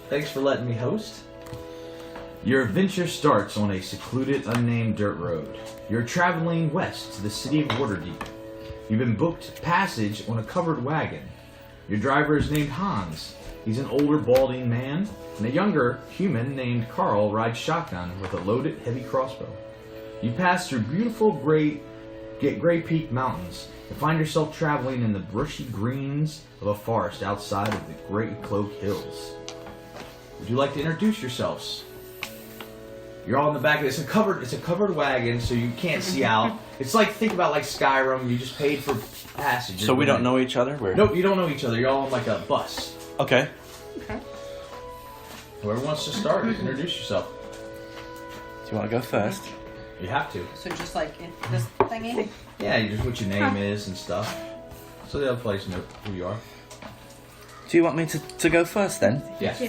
Thanks for letting me host. Your adventure starts on a secluded, unnamed dirt road. You're traveling west to the city of Waterdeep. You've been booked passage on a covered wagon. Your driver is named Hans. He's an older, balding man, and a younger human named Carl rides shotgun with a loaded, heavy crossbow. You pass through beautiful Gray Peak Mountains and find yourself traveling in the brushy greens of a forest outside of the Great Cloak Hills. Would you like to introduce yourselves? You're all in the back of this. It's a covered wagon, so you can't see out. It's like, think about like Skyrim. You just paid for passage. So we don't know each other? Nope, you don't know each other. You're all on like a bus. Okay. Whoever wants to start, introduce yourself. Do you want to go first? You have to. So just like in this thingy? Yeah, you just what your name is and stuff. So the other players know who you are. Do you want me to go first then? Yes.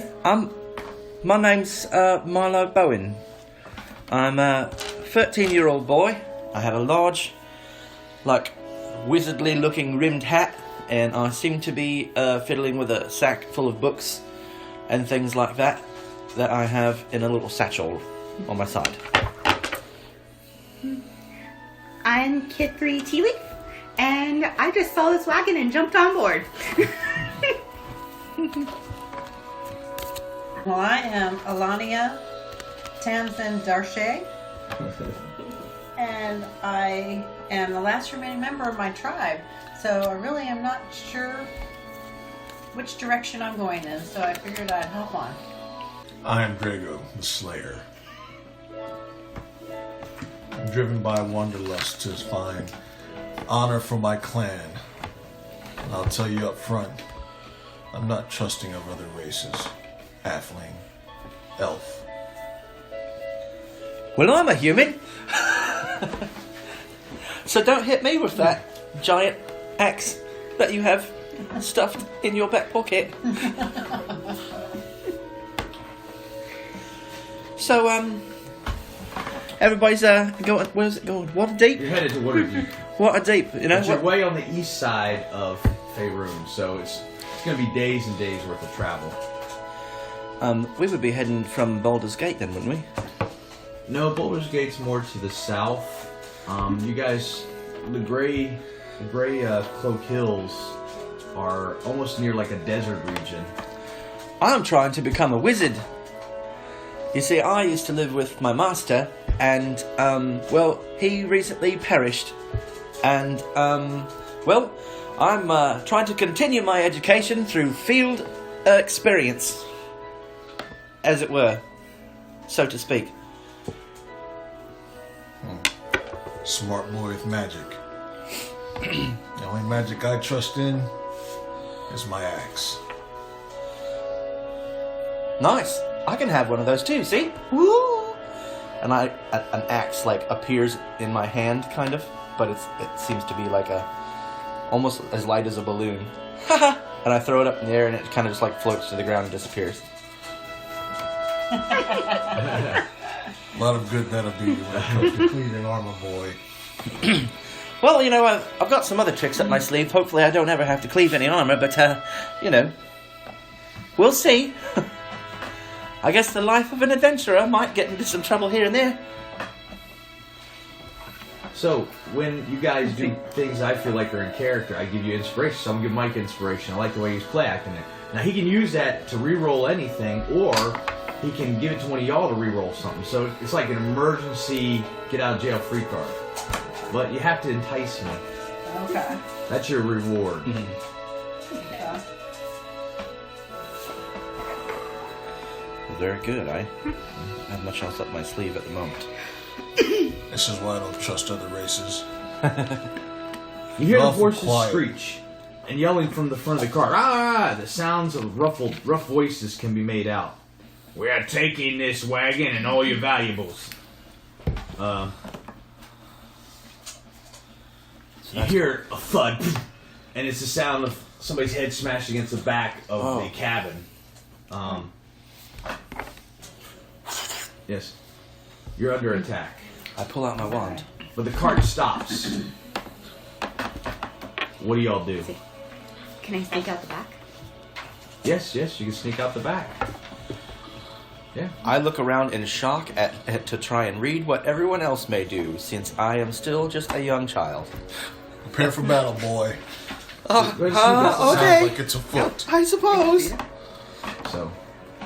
My name's Milo Bowen. I'm a 13-year-old boy. I have a large, like, wizardly-looking rimmed hat, and I seem to be fiddling with a sack full of books and things like that I have in a little satchel on my side. I'm Kid 3 Tea Leaf, and I just saw this wagon and jumped on board. Well, I am Alania Tamsin Darche, and I am the last remaining member of my tribe, so I really am not sure which direction I'm going in, so I figured I'd hop on. I am Grego, the Slayer. I'm driven by wanderlust to find honor for my clan. And I'll tell you up front, I'm not trusting of other races. Halfling, elf. Well, I'm a human. So don't hit me with that giant axe that you have stuffed in your back pocket. So, everybody's going. Where's it going? Waterdeep. You're headed to Waterdeep. Waterdeep. You know. But you're way on the east side of Faerun, so it's going to be days and days worth of travel. We would be heading from Baldur's Gate then, wouldn't we? No, Baldur's Gate's more to the south. You guys, the Gray Cloak Hills are almost near like a desert region. I'm trying to become a wizard. You see, I used to live with my master, and, well, he recently perished. And, well, I'm trying to continue my education through field experience, as it were, so to speak. Smart boy with magic. The only magic I trust in is my axe. Nice. I can have one of those too, see? Woo! And an axe, like, appears in my hand, kind of, but it seems to be like almost as light as a balloon. Haha! And I throw it up in the air, and it kind of just, like, floats to the ground and disappears. A lot of good that'll do you when it comes to cleaning armor, boy. Well, you know, I've got some other tricks up my sleeve. Hopefully I don't ever have to cleave any armor, but, you know, we'll see. I guess the life of an adventurer might get into some trouble here and there. So, when you guys do things I feel like are in character, I give you inspiration. So I'm going to give Mike inspiration. I like the way he's play acting it. Now, he can use that to re-roll anything, or he can give it to one of y'all to re-roll something. So it's like an emergency get-out-of-jail-free card. But you have to entice me. Okay. That's your reward. Mm-hmm. Okay. Very good. I don't have much else up my sleeve at the moment. This is why I don't trust other races. You hear the Awful horses quiet. screech and yelling from the front of the car. Ah! The sounds of rough voices can be made out. We are taking this wagon and all your valuables. You hear a thud, and it's the sound of somebody's head smashed against the back of the cabin. Yes. You're under attack. I pull out my wand. But the cart stops. What do y'all do? Can I sneak out the back? Yes, you can sneak out the back. Yeah. I look around in shock to try and read what everyone else may do, since I am still just a young child. Prepare for battle, boy. Okay. Sounds like it's afoot. I suppose. So,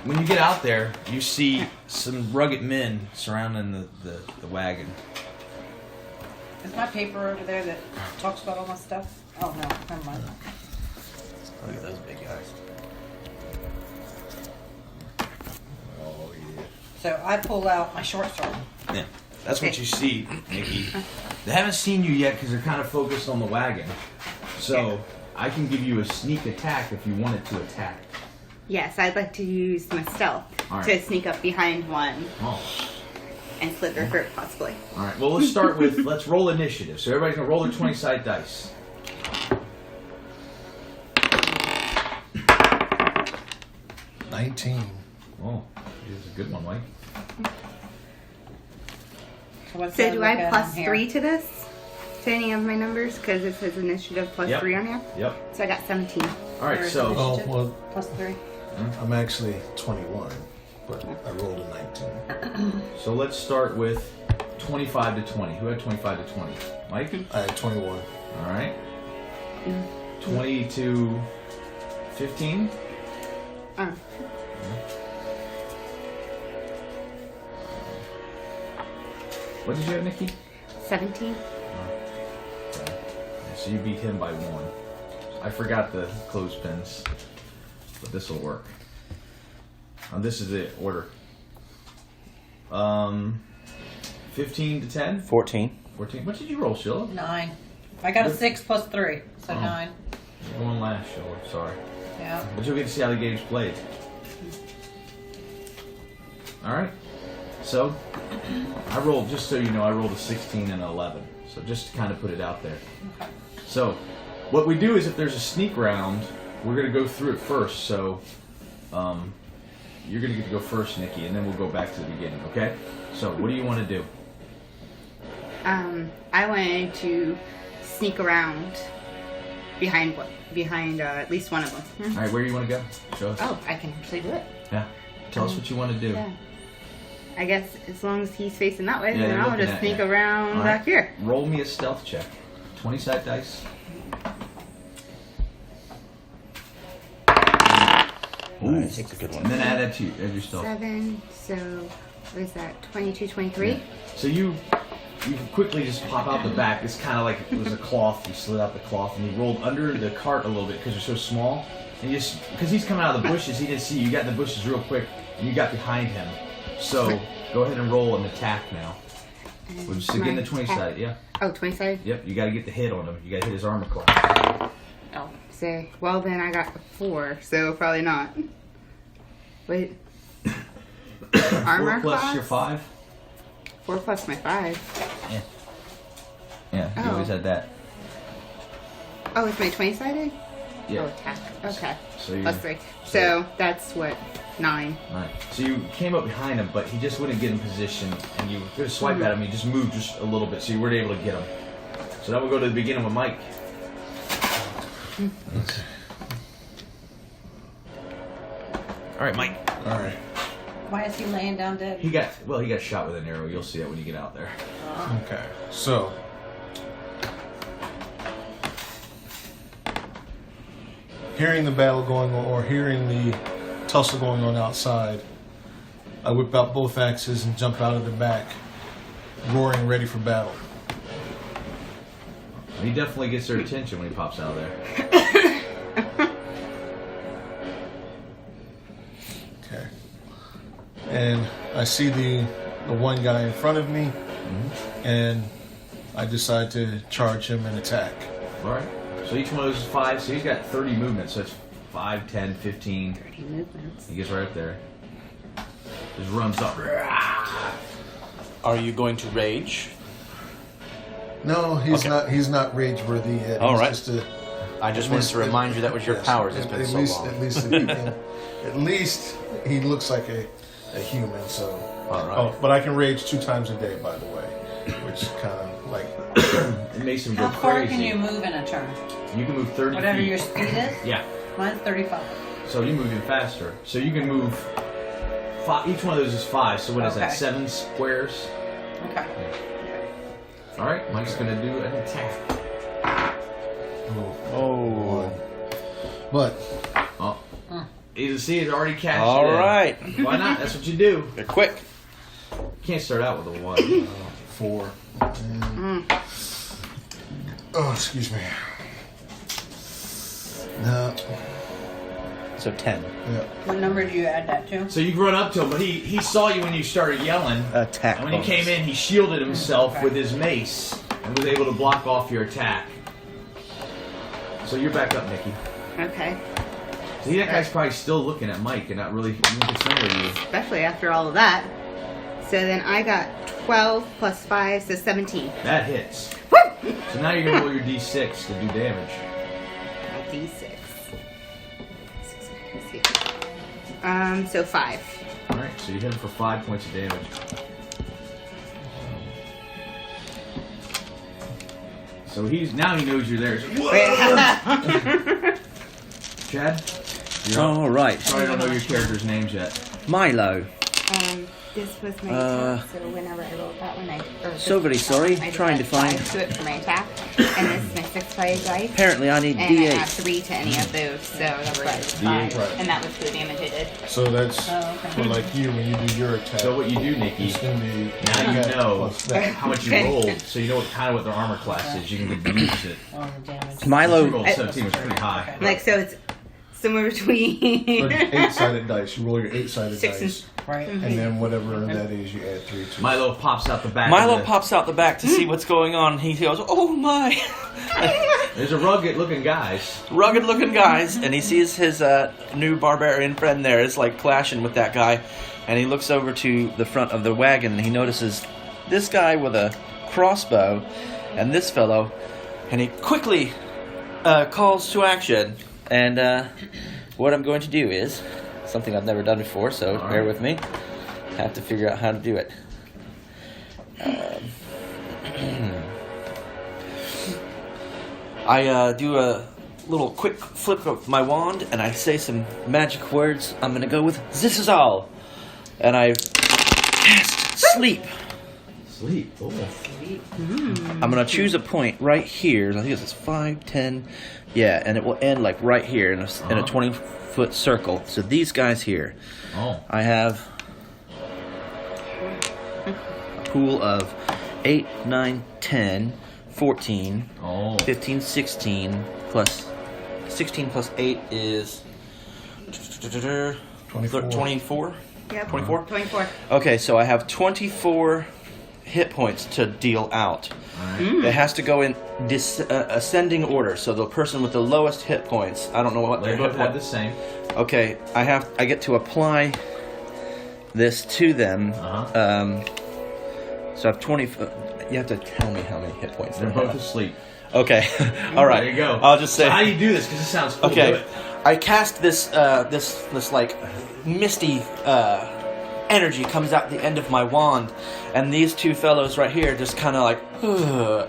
when you get out there, you see some rugged men surrounding the wagon. Is my paper over there that talks about all my stuff? Oh, no. Never mind. Look at those big guys. Oh, yeah. So I pull out my short sword. Yeah. That's what you see, Nikki. They haven't seen you yet because they're kind of focused on the wagon. So, I can give you a sneak attack if you wanted to attack. Yes, I'd like to use my stealth All right. to sneak up behind one Oh. and slit their throat, possibly. All right. Well, let's start with, let's roll initiative. So everybody's going to roll their 20-sided dice. 19. Oh, this is a good one, Mike. What's So that do look I at plus on here? 3 to this? To any of my numbers? Because it says initiative plus Yep. 3 on here. Yep. So I got 17. All right, Where's so Oh, initiative? well, Plus 3. I'm actually 21, but I rolled a 19. let's start with 25 to 20. Who had 25 to 20? Mike? I had 21. All right. 20 to 15? Oh. What did you have, Nikki? 17. Okay. So you beat him by 1. I forgot the clothespins, but this will work. This is the order. 15 to 10? 14. 14. What did you roll, Sheila? 9. I got a 6 plus 3. So Oh. 9. You're going last, Sheila. Sorry. Yeah. But you'll get to see how the game's played. Alright. So, I rolled, just so you know, I rolled a 16 and an 11. So just to kind of put it out there. Okay. So, what we do is if there's a sneak round, we're going to go through it first. So, you're going to get to go first, Nikki, and then we'll go back to the beginning, okay? So, what do you want to do? I wanted to sneak around behind at least one of them. Alright, where do you want to go? Show us. Oh, I can actually do it. Yeah. Tell us what you want to do. Yeah. I guess as long as he's facing that way, Yeah, then they're I'll looking just at sneak you. around All right. back here. Roll me a stealth check. 20-sided dice. Ooh, that's a good And one. then add that to your stealth. 7, so what is that? 22, 23? Yeah. So you quickly just pop out the back. It's kind of like it was a cloth. You slid out the cloth and you rolled under the cart a little bit because you're so small. And you just because he's coming out of the bushes, he didn't see you. You got in the bushes real quick and you got behind him. So go ahead and roll an attack now. And Which is again the my 20 attack- sided. Yeah. Oh, 20 sided? Yep. You got to get the hit on him. You got to hit his armor class. Oh. So, well, then I got 4, so probably not. Wait. Armor 4 plus class? your 5. 4 plus my 5. Yeah. Yeah. You Oh. always had that. Oh, it's my 20 sided? Yeah. Oh, attack. Okay. So you. Plus 3. So that's what? 9. Right. So you came up behind him, but he just wouldn't get in position, and you could swipe at him. He just moved just a little bit, so you weren't able to get him. So now we'll go to the beginning with Mike. Okay. All right, Mike. All right. Why is he laying down dead? He got shot with an arrow. You'll see that when you get out there. Okay. So, hearing the battle going on, or hearing the tussle going on outside, I whip out both axes and jump out of the back, roaring, ready for battle. He definitely gets their attention when he pops out of there. Okay. And I see the one guy in front of me, and I decide to charge him and attack. All right. So each one of those is 5. So he's got 30 movements. So it's 5, 10, 15. 30 movements. He gets right up there. Just runs up. Are you going to rage? No, he's Okay. not. He's not rage worthy yet. All He's right. just a, I just wanted to remind you that was your yes, powers. It's been at so least, long. At least, if he can, at least he looks like a human. So, All right. oh, but I can rage 2 times a day, by the way, which kind of like It makes him go How far crazy. can you move in a turn? You can move 30 Whatever feet. your speed is? Yeah. Mine's 35. So you move even faster. So you can move Each one of those is 5. So what is that? Okay. 7 squares. Okay. All right, Mike's gonna do an attack. Oh. But Oh, you see, it's already cashed. All in. right. Why not? That's what you do. They're quick. You can't start out with a 1. 4. Oh, excuse me. No. So 10. Yeah. What number do you add that to? So you run up to him, but he saw you when you started yelling. Attack. And when he came in, he shielded himself with his mace and was able to block off your attack. So you're back up, Nikki. Okay. See, that guy's probably still looking at Mike and not really concerned with you. Especially after all of that. So then I got 12 plus 5, so 17. That hits. Woo! So now you're gonna roll your d6 to do damage. A D6. So 5. All right, so you hit him for 5 points of damage. So he knows you're there. Chad, you're up. All right. Sorry, I don't know your characters' names yet. Milo. This was my attack, so whenever I rolled that one, So very sorry. I Trying to find. 5 to it for my attack, and this is my 6-sided dice. Apparently, I need And I have D8. 3 to any of those, so that's why it's D8. 5. Right. And that was the damage I did. So that's Oh, okay. for like you when you do your attack. So what you do, Nikki, It's gonna be now you that know plus that. how much you rolled, so you know what their armor class is. You can use it. On the damage. You Milo. rolled 17 was pretty high. Okay. Like, so it's somewhere between But 8-sided dice. You roll your 8-sided 6 dice, Right. and then whatever that is, you add 3 to. Milo pops out the back. Milo of the, pops out the back to see what's going on. He goes, "Oh my!" There's a rugged-looking guys. Rugged-looking guys, and he sees his new barbarian friend there. It's like clashing with that guy, and he looks over to the front of the wagon, and he notices this guy with a crossbow, and this fellow, and he quickly calls to action. And what I'm going to do is something I've never done before, so All bear right. with me. I have to figure out how to do it. I do a little quick flip of my wand, and I say some magic words. I'm going to go with "This is all," and I cast sleep. Sleep. Oh. I'm going to choose a point right here. I think it's 5, 10, yeah, and it will end like right here in a 20-foot circle. So these guys here, Oh. I have a pool of 8, 9, 10, 14, Oh. 15, 16, plus 16 plus 8 is 24. 24? Yep. 24? 24. Okay, so I have 24 hit points to deal out. Alright. It has to go in this ascending order. So the person with the lowest hit points, I don't know what They their both hit have the points. same. Okay, I get to apply this to them. Uh-huh. So I have 20. You have to tell me how many hit points They're they both have. asleep. Okay, all right. There you go. I'll just say. So how do you do this? Because it sounds cool. Do Okay, it. I cast this this like misty energy comes out the end of my wand, and these two fellows right here just kind of like,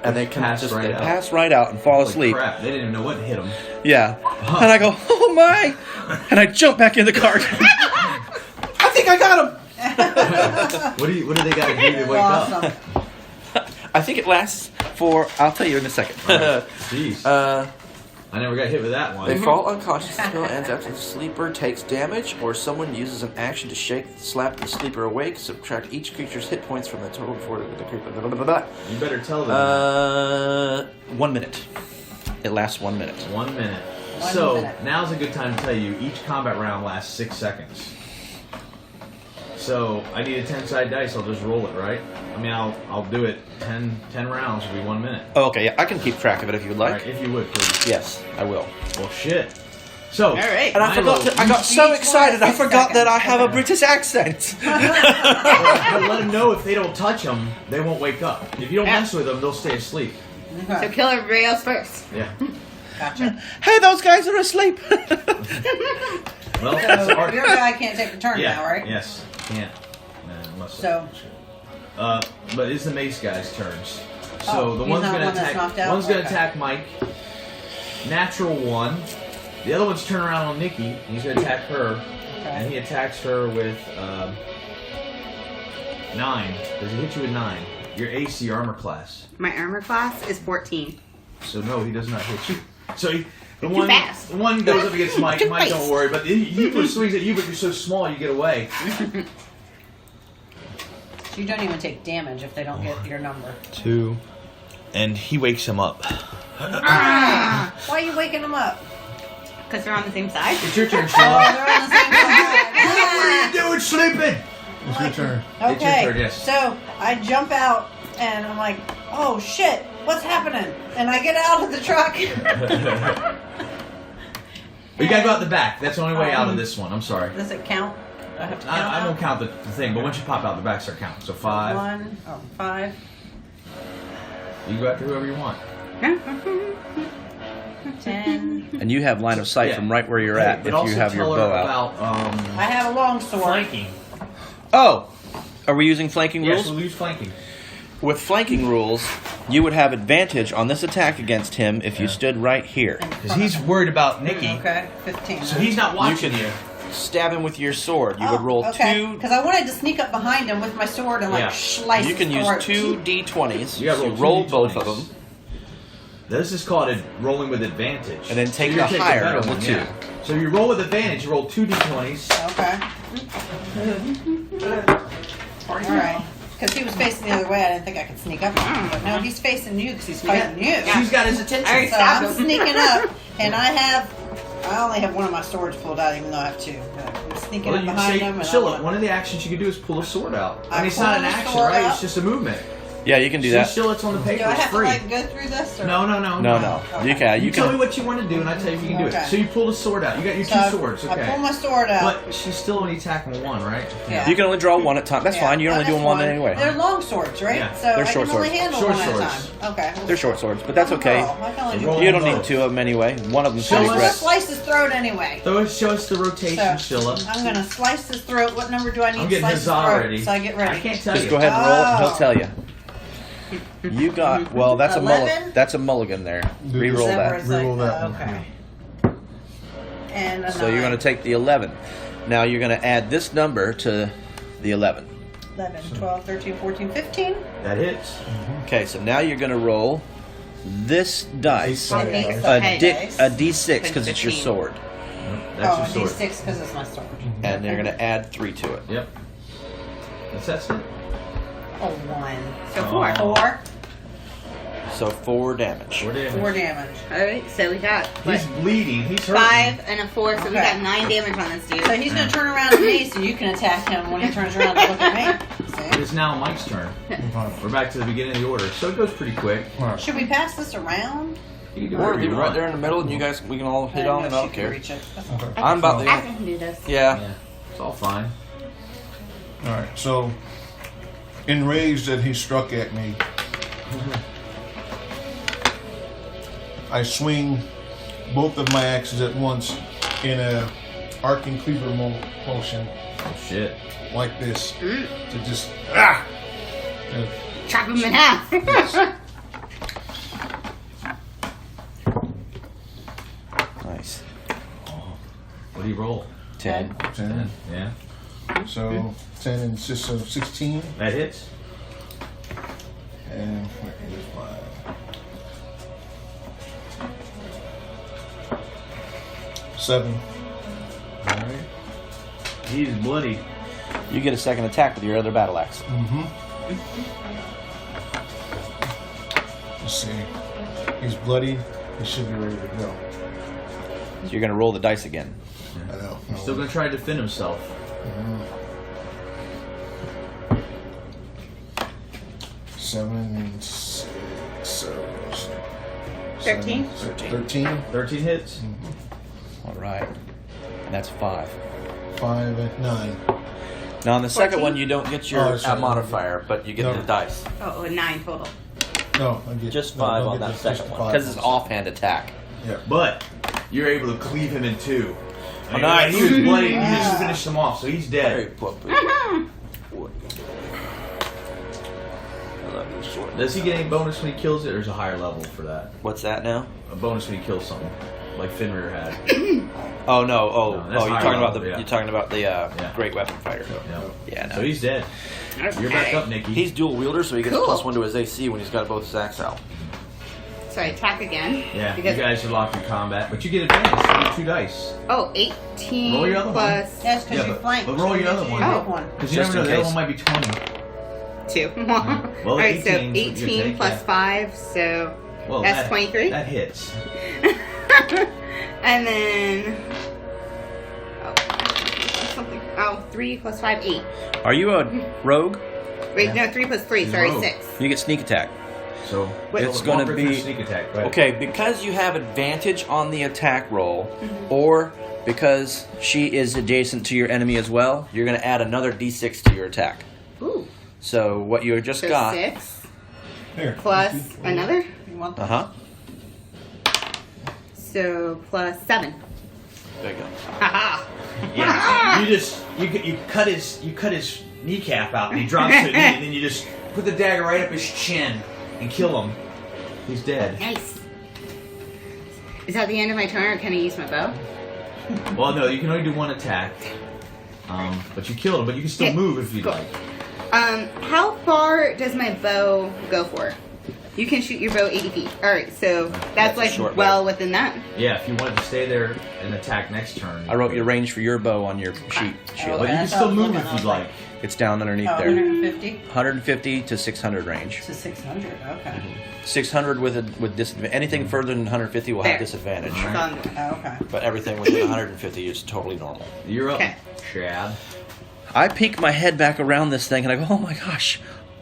and they can Pass just right they out. pass right out and fall Holy asleep. crap, they didn't even know what hit them. Yeah, and I go, oh my, and I jump back in the car. I think I got him. What do they got to do to wake Awesome. up? I think it lasts for. I'll tell you in a second. Alright. Jeez. I never got hit with that one. They fall unconscious. The spell ends after the sleeper takes damage, or someone uses an action to slap the sleeper awake. Subtract each creature's hit points from the total before the creeper. Blah, blah, blah, blah. You better tell them. 1 minute. It lasts 1 minute. 1 minute. One So minute. now's a good time to tell you each combat round lasts 6 seconds. So I need a 10-sided dice. I'll just roll it, right? I mean, I'll do it. 10 rounds will be 1 minute. Oh, okay, yeah, I can keep track of it if you would like. All right, if you would, please. Yes, I will. Well, shit. So, All right. And I Milo, forgot. I got so each excited. I 6 forgot that I seconds. have a British accent. but let them know if they don't touch them, they won't wake up. If you don't mess with them, they'll stay asleep. So Okay. kill everybody else first. Yeah. Gotcha. Hey, those guys are asleep. Well, So your guy can't take a turn yeah. now, right? Yes. Can't. Unless So- but it's the mace guy's turns. So Oh, the he's one's not gonna one that's attack. knocked out? One's gonna Okay. attack Mike. Natural 1. The other one's turn around on Nikki. And he's gonna attack her. and he attacks her with 9. Does he hit you with 9? Your AC armor class. My armor class is 14. So no, he does not hit you. So the Too one fast. goes up against Mike. Too Mike, fast. don't worry, but he swings at you, but you're so small, you get away. You don't even take damage if they don't get your number. 2, and he wakes him up. Why are you waking them up? Because they're on the same side. It's your turn, Oh, Sheila. they're on the same side. What are you doing, sleeping? It's your turn. Okay, It's your turn, yes. so I jump out and I'm like, oh shit, what's happening? And I get out of the truck. You gotta go out the back. That's the only way out of this one. I'm sorry. Does it count? Do I have to count I won't out? count the thing, but once you pop out the back, start counting. So 5. 1, 5. You go after whoever you want. 10. And you have line of sight Yeah. from right where you're at But if also you have your tell her bow out. about I have a long sword. flanking. Oh! Are we using flanking Yes, rules? we'll use flanking. With flanking rules, you would have advantage on this attack against him if you stood right here. Because he's worried about Nikki. Okay, 15. So he's not watching you. Stab him with your sword. You would roll two. Because I wanted to sneak up behind him with my sword and Yeah. slice You can his use throat. 2 d20s. You gotta So roll two roll both d20s. of them, This is called rolling with advantage. and then take So the you take higher better of the one, 2. yeah. So you roll with advantage, you roll 2 d20s. Okay. Alright. Because he was facing the other way, I didn't think I could sneak up on him. But no, he's facing you because he's fighting you. She's got his attention. So I'm sneaking up, and I only have one of my swords pulled out, even though I have 2. But I'm sneaking Well, up you can behind say, him. And Sheila, I'm one of the actions you can do is pull a sword out. I I mean, it's not an pull the action, sword right? out. It's just a movement. Yeah, you can do See, that. Sheila, it's on the paper. do I It's have free. to go through this? Or? No. No. Okay. You can. You You tell me can. what you want to do, and I tell you if you can do Okay. it. So you pull the sword out. You got your So 2 I- swords, I pull okay? my sword out. But she's still only attacking 1, right? Yeah. You can only draw 1 at a time. That's Yeah. fine. You're only That's doing 1 fine. anyway. They're long swords, right? Yeah. So They're I short can only swords. handle Short 1 at a swords. time. Okay. They're short swords, but that's I'm a okay. girl. I can only do Roll one. You don't both. need 2 of them anyway. One of them So should I'm be gonna great. slice his throat anyway. Show us the rotation, So Sheila. I'm gonna slice his throat. What number do I need I'm to getting slice his his throat? already. So I get ready. I can't tell Just you. go ahead and roll it, and Oh. he'll tell you. You got that's 11? that's a mulligan there. Reroll Is that. where it's like, Reroll that one. Okay. And a So you're going to 9. take the 11. Now you're going to add this number to the 11. 11, 12, 13, 14, 15. That hits. Okay, so now you're going to roll this dice, I think a, so. a d6 because it's your 15. sword, That's Oh, your sword. D6 because it's my sword. and you're going to add 3 to it. Yep. That's it. Oh, 1. So Oh. 4. 4. So 4 damage. 4 damage. 4 damage. Alright, so we got He's bleeding. He's hurting. 5 and a 4, so we Okay. got 9 damage on this dude. So he's going to turn around at me so you can attack him when he turns around to look at me. It See? is now Mike's turn. We're back to the beginning of the order, so it goes pretty quick. Should we pass this around? You can do Or whatever leave you it right want. there in the middle, and you guys we can all hit on it. I she don't can care. reach it. I'm about I to. can do this. Yeah. Yeah, it's all fine. All right. So, enraged that he struck at me, I swing both of my axes at once in a arcing cleaver motion Oh shit. like this Mm. to just Chop him in half. Nice. What do you roll? 10. 10. Yeah. So 10 and 6, so 16. That hits. And where is my 7. Alright. He's bloody. You get a second attack with your other battle axe. Let's see. He's bloody. He should be ready to go. So you're going to roll the dice again. I know. He's still gonna try to defend himself. 7 and 6. So 13? 13. 13 hits. All right. And that's 5. 5 and 9. Now on the second 14? one, you don't get your Oh, sorry. modifier, but you get No. the dice. Oh, 9 total. No, I get Just no, 5 don't on get that just second the one 5. because it's offhand attack. Yeah. But you're able to cleave him in 2. Oh, nice. He was bloody and you just finished him off, so he's dead. Short. Does he get any bonus when he kills it, or is it a higher level for that? What's that now? A bonus when he kills something. like Fenrir had. Oh no! No, that's You're higher talking about level, yeah. You're talking about the great weapon fighter. Yeah. Yeah, no. So he's dead. You're back up, Nikki. He's dual wielder, so he gets Cool. +1 to his AC when he's got both his axe out. So I attack again. Yeah, Because, you guys are locked in combat, but you get advantage. So you get 2 dice. Oh, 18 Roll your other one. plus Yes, because Yeah, you but- flanked. but roll so your you other get one. to Oh. pick one. Because you Just never know, in the case. other one might be 20. 2. Well, Alright, so 18 's what you 18 take, plus yeah. 5, so Well, that's 23. That hits. And then. Oh, 3 plus 5, 8. Are you a rogue? Wait, Yeah. no, 3 plus 3, He's a sorry, rogue. 6. You get sneak attack. So It's walk gonna her through be- sneak attack. Right? Okay, because you have advantage on the attack roll, or because she is adjacent to your enemy as well, you're going to add another d6 to your attack. Ooh. So what you just So got. 6 Here. plus another. You want the Uh huh. So plus 7. There you go. Haha. Yeah. You cut his kneecap out and he drops it, and then you just put the dagger right up his chin and kill him. He's dead. Nice. Is that the end of my turn, or can I use my bow? Well, no, you can only do 1 attack. But you killed him, but you can still Yeah, move if you'd cool. like. How far does my bow go for? You can shoot your bow 80 feet. Alright, so that's a like short well within that. Yeah, if you wanted to stay there and attack next turn. I wrote your range for your bow on your sheet, Sheila. But you can That's still what I was move looking if at. you'd like. It's down underneath Oh, there. 150 150 to 600 range. to 600. Okay. 600 with disadvantage. Anything further than 150 will have There. disadvantage. That's all I'm doing. Oh, okay. But everything within 150 is totally normal. You're up, Okay. Chad. I peek my head back around this thing and I go, oh my gosh.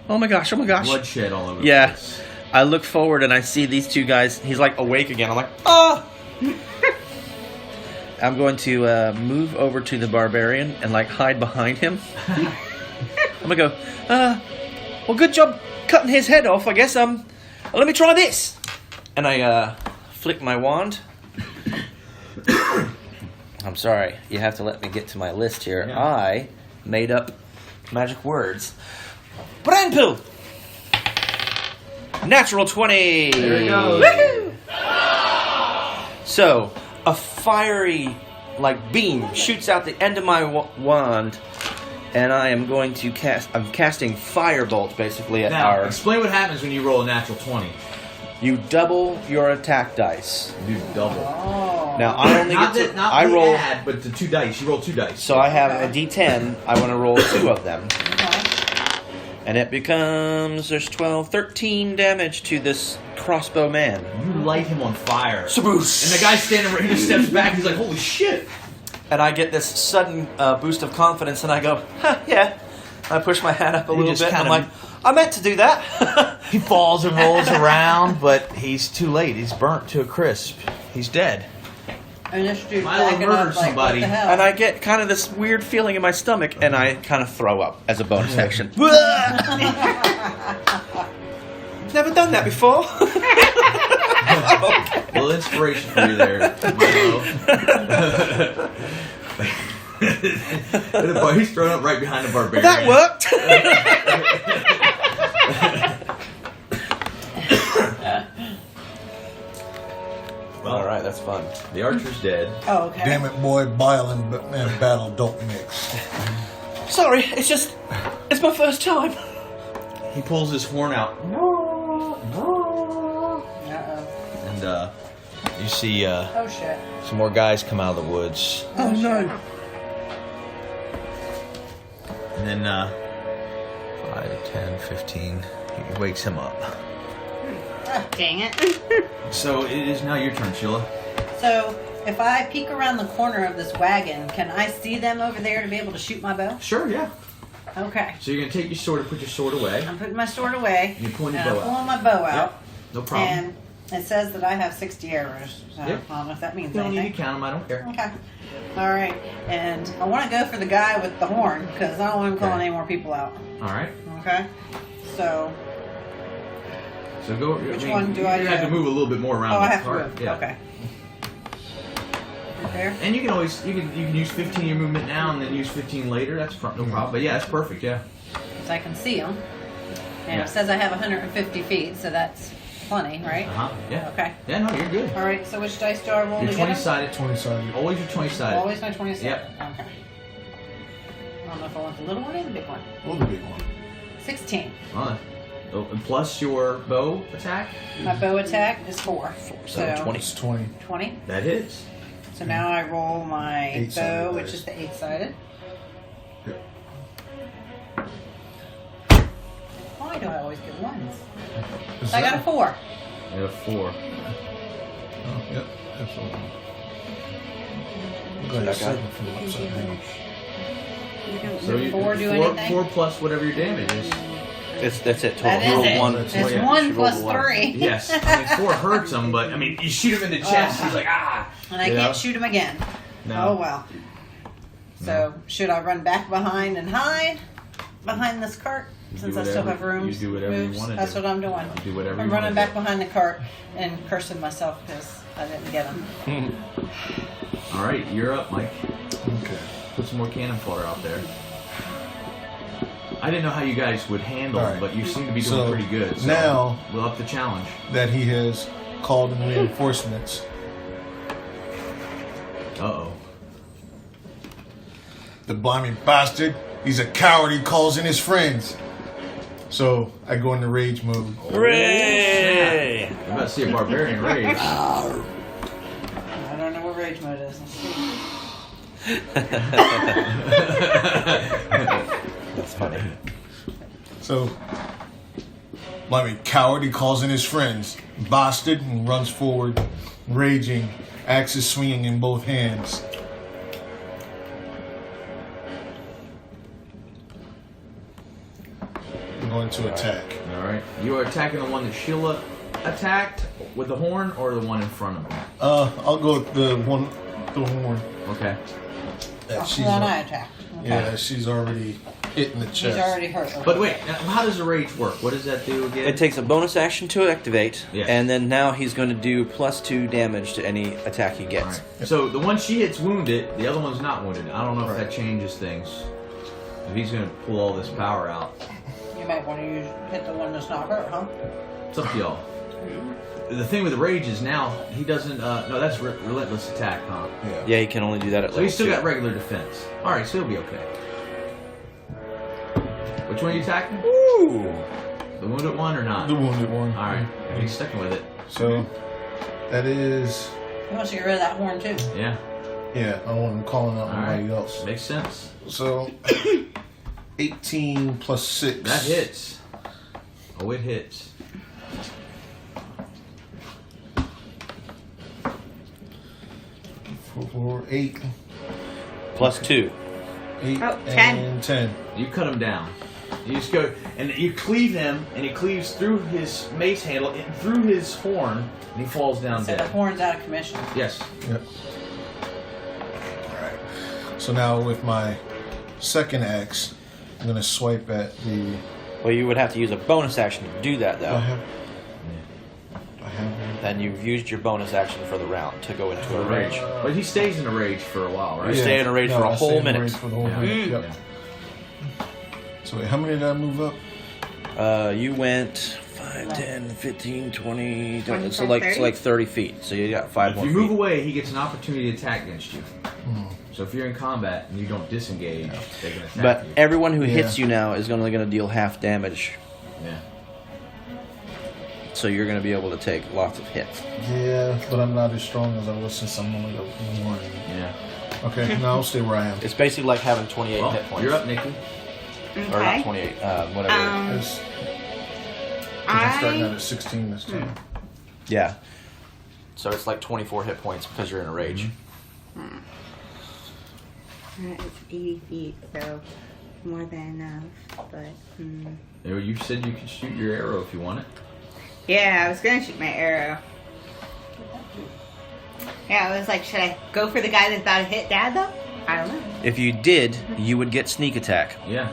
Oh my gosh, oh my gosh. Bloodshed all over the Yeah. place. I look forward and I see these two guys. He's like awake again. I'm like, ah! I'm going to move over to the barbarian and like hide behind him. I'm gonna go, well, good job cutting his head off, I guess. Let me try this. And I flick my wand. I'm sorry, you have to let me get to my list here. Yeah. I made up magic words. Brandpill! Natural 20! There you go. Woohoo! So, a fiery, like, beam shoots out the end of my wand, and I am going to I'm casting Firebolt, basically, at Now, our... explain what happens when you roll a natural 20. You double your attack dice. You do double. Oh. Now, I only Not get that, to... not I the roll... add, but the 2 dice. You roll 2 dice. So I have a d10. I want to roll 2 of them. Okay. And it becomes... There's 12, 13 damage to this crossbow man. You light him on fire. Saboose! And the guy standing right, he just steps back. He's like, "Holy shit!" And I get this sudden boost of confidence, and I go, huh, yeah. I push my hat up a You little just bit, and I'm kinda- like, I meant to do that. He falls and rolls around, but he's too late. He's burnt to a crisp. He's dead. And this dude's Might have backing murdered up like, somebody. what the hell? And I get kind of this weird feeling in my stomach, and I kind of throw up as a bonus action. Never done that before. A little inspiration for you there, Milo. He's thrown up right behind the barbarian. That worked. All right, that's fun. The archer's dead. Oh, okay. Damn it, boy, bile and battle don't mix. Sorry, it's my first time. He pulls his horn out, Uh-oh. and you see Oh, shit. some more guys come out of the woods. Oh no. And then 5, 10, 15. He wakes him up. Dang it. So it is now your turn, Sheila. So, if I peek around the corner of this wagon, can I see them over there to be able to shoot my bow? Sure, yeah. Okay. So you're gonna take your sword and put your sword away. I'm putting my sword away. You pull your and bow I'm out. pulling my bow out. Yep. No problem. And it says that I have 60 arrows. So Yep. I don't know if that means You don't need to anything. count them. I don't care. Okay. All right. And I want to go for the guy with the horn because I don't want him calling Okay. any more people out. All right. Okay. So, So go. Which one do I You have do? to move a little bit more around. oh, the I have to cart. move. Yeah. Okay. Right there. And you can always you can use 15 of your movement now and then use 15 later. That's no problem. But yeah, that's perfect. Yeah. So I can see them. And Yeah. it says I have 150 feet, so that's plenty, right? Yeah. Okay. Yeah, no, you're good. All right. So which dice do I roll You're to get 'em? 20-sided. 20-sided. Always your 20-sided. Always my 20 sided. Yep. Okay. I don't know if I want the little one or the big one. Or the big one. 16. Oh, and plus your bow attack. My bow attack is 4. So 20. It's 20. 20. That hits. So now I roll my 8-sided bow, which dice. is the 8-sided. Yep. Why do I always get ones? Is I got that- a 4. You have 4. Oh, yep, absolutely. I'm glad Okay. 7 for the upside down. So you 4 do 4 anything? plus whatever your damage is. That's it. Total. That You is roll it. one. It's yeah. 1 She plus rolled a 1. 3. Yes. I mean, 4 hurts him, but I mean, you shoot him in the chest. He's like, ah. And I You know? can't shoot him again. No. Oh well. So should I run back behind and hide behind this cart since I still have room? You do whatever you want to do. That's what I'm doing. You do whatever I'm you running wanna back behind the cart and cursing myself because I didn't get him. All right, you're up, Mike. Okay. Put some more cannon fodder out there. I didn't know how you guys would handle All it, right. but you seem to be doing So, pretty good. So now- we'll up the challenge. That he has called in reinforcements. Uh-oh. The blimey bastard. He's a coward. He calls in his friends. So I go into rage mode. Hooray! I'm about to see a barbarian rage. I don't know what rage mode is. Let's see. That's funny. So, blimey, coward. He calls in his friends. Bastard, and runs forward, raging, axes swinging in both hands. I'm going to attack. All right. You are attacking the one that Sheila attacked with the horn or the one in front of him? I'll go with the one, the horn. Okay. That The one I attacked. Okay. yeah, she's already hit in the chest. He's already hurt. But wait, how does the rage work? What does that do again? It takes a bonus action to activate, Yes. and then now he's going to do +2 damage to any attack he All gets. right. So the one she hits wounded, the other one's not wounded. I don't know if Right. that changes things. If he's going to pull all this power out. You might want to hit the one that's not hurt, huh? It's up to y'all. The thing with the rage is now he doesn't. No, that's relentless attack, huh? Yeah. Yeah, he can only do that at So level he's still 2. got regular defense. All right, so he'll be okay. Which one are you attacking? Ooh. The wounded one or not? The wounded one. All right, he's sticking with it. So that is, He wants to get rid of that horn too. Yeah. yeah, I want him calling out All right. anybody else. Makes sense. So 18 plus 6. That hits. Oh, it hits. For 8. +2. 8 Oh, 10. and 10. You cut him down. You just go and you cleave him, and he cleaves through his mace handle, and through his horn, and he falls down So the dead. horn's out of commission. Yes. Yep. Alright. So now with my second axe, I'm going to swipe at the. Well, you would have to use a bonus action to do that, Do I though. have. Do I have one? Then you've used your bonus action for the round to go into a Rage. rage. But he stays in a rage for a while, right? You stay in a rage for a I whole stay in minute. rage for the whole Yeah. minute. Yeah. Yep. So wait, how many did I move up? You went 5, 10, 15, 20, 25, so like 30? 30 feet. So you got 5 If more you move feet. away, he gets an opportunity to attack against you. So if you're in combat and you don't disengage, they can attack But you. everyone who Yeah. hits you now is only going to deal half damage. Yeah. So you're going to be able to take lots of hits. Yeah, but I'm not as strong as I was since I'm only up 1. Yeah. Okay, now I'll stay where I am. It's basically like having 28 Well, hit points. you're up, Nikki. Or not Okay. 28, whatever. It's- 'cause I'm starting out I at 16 this time. Yeah. So it's like 24 hit points because you're in a rage. It's 80 feet, so more than enough. But You said you could shoot your arrow if you want it. yeah, I was gonna shoot my arrow. Yeah, I was like, should I go for the guy that thought it hit Dad though? I don't know. If you did, you would get sneak attack. Yeah.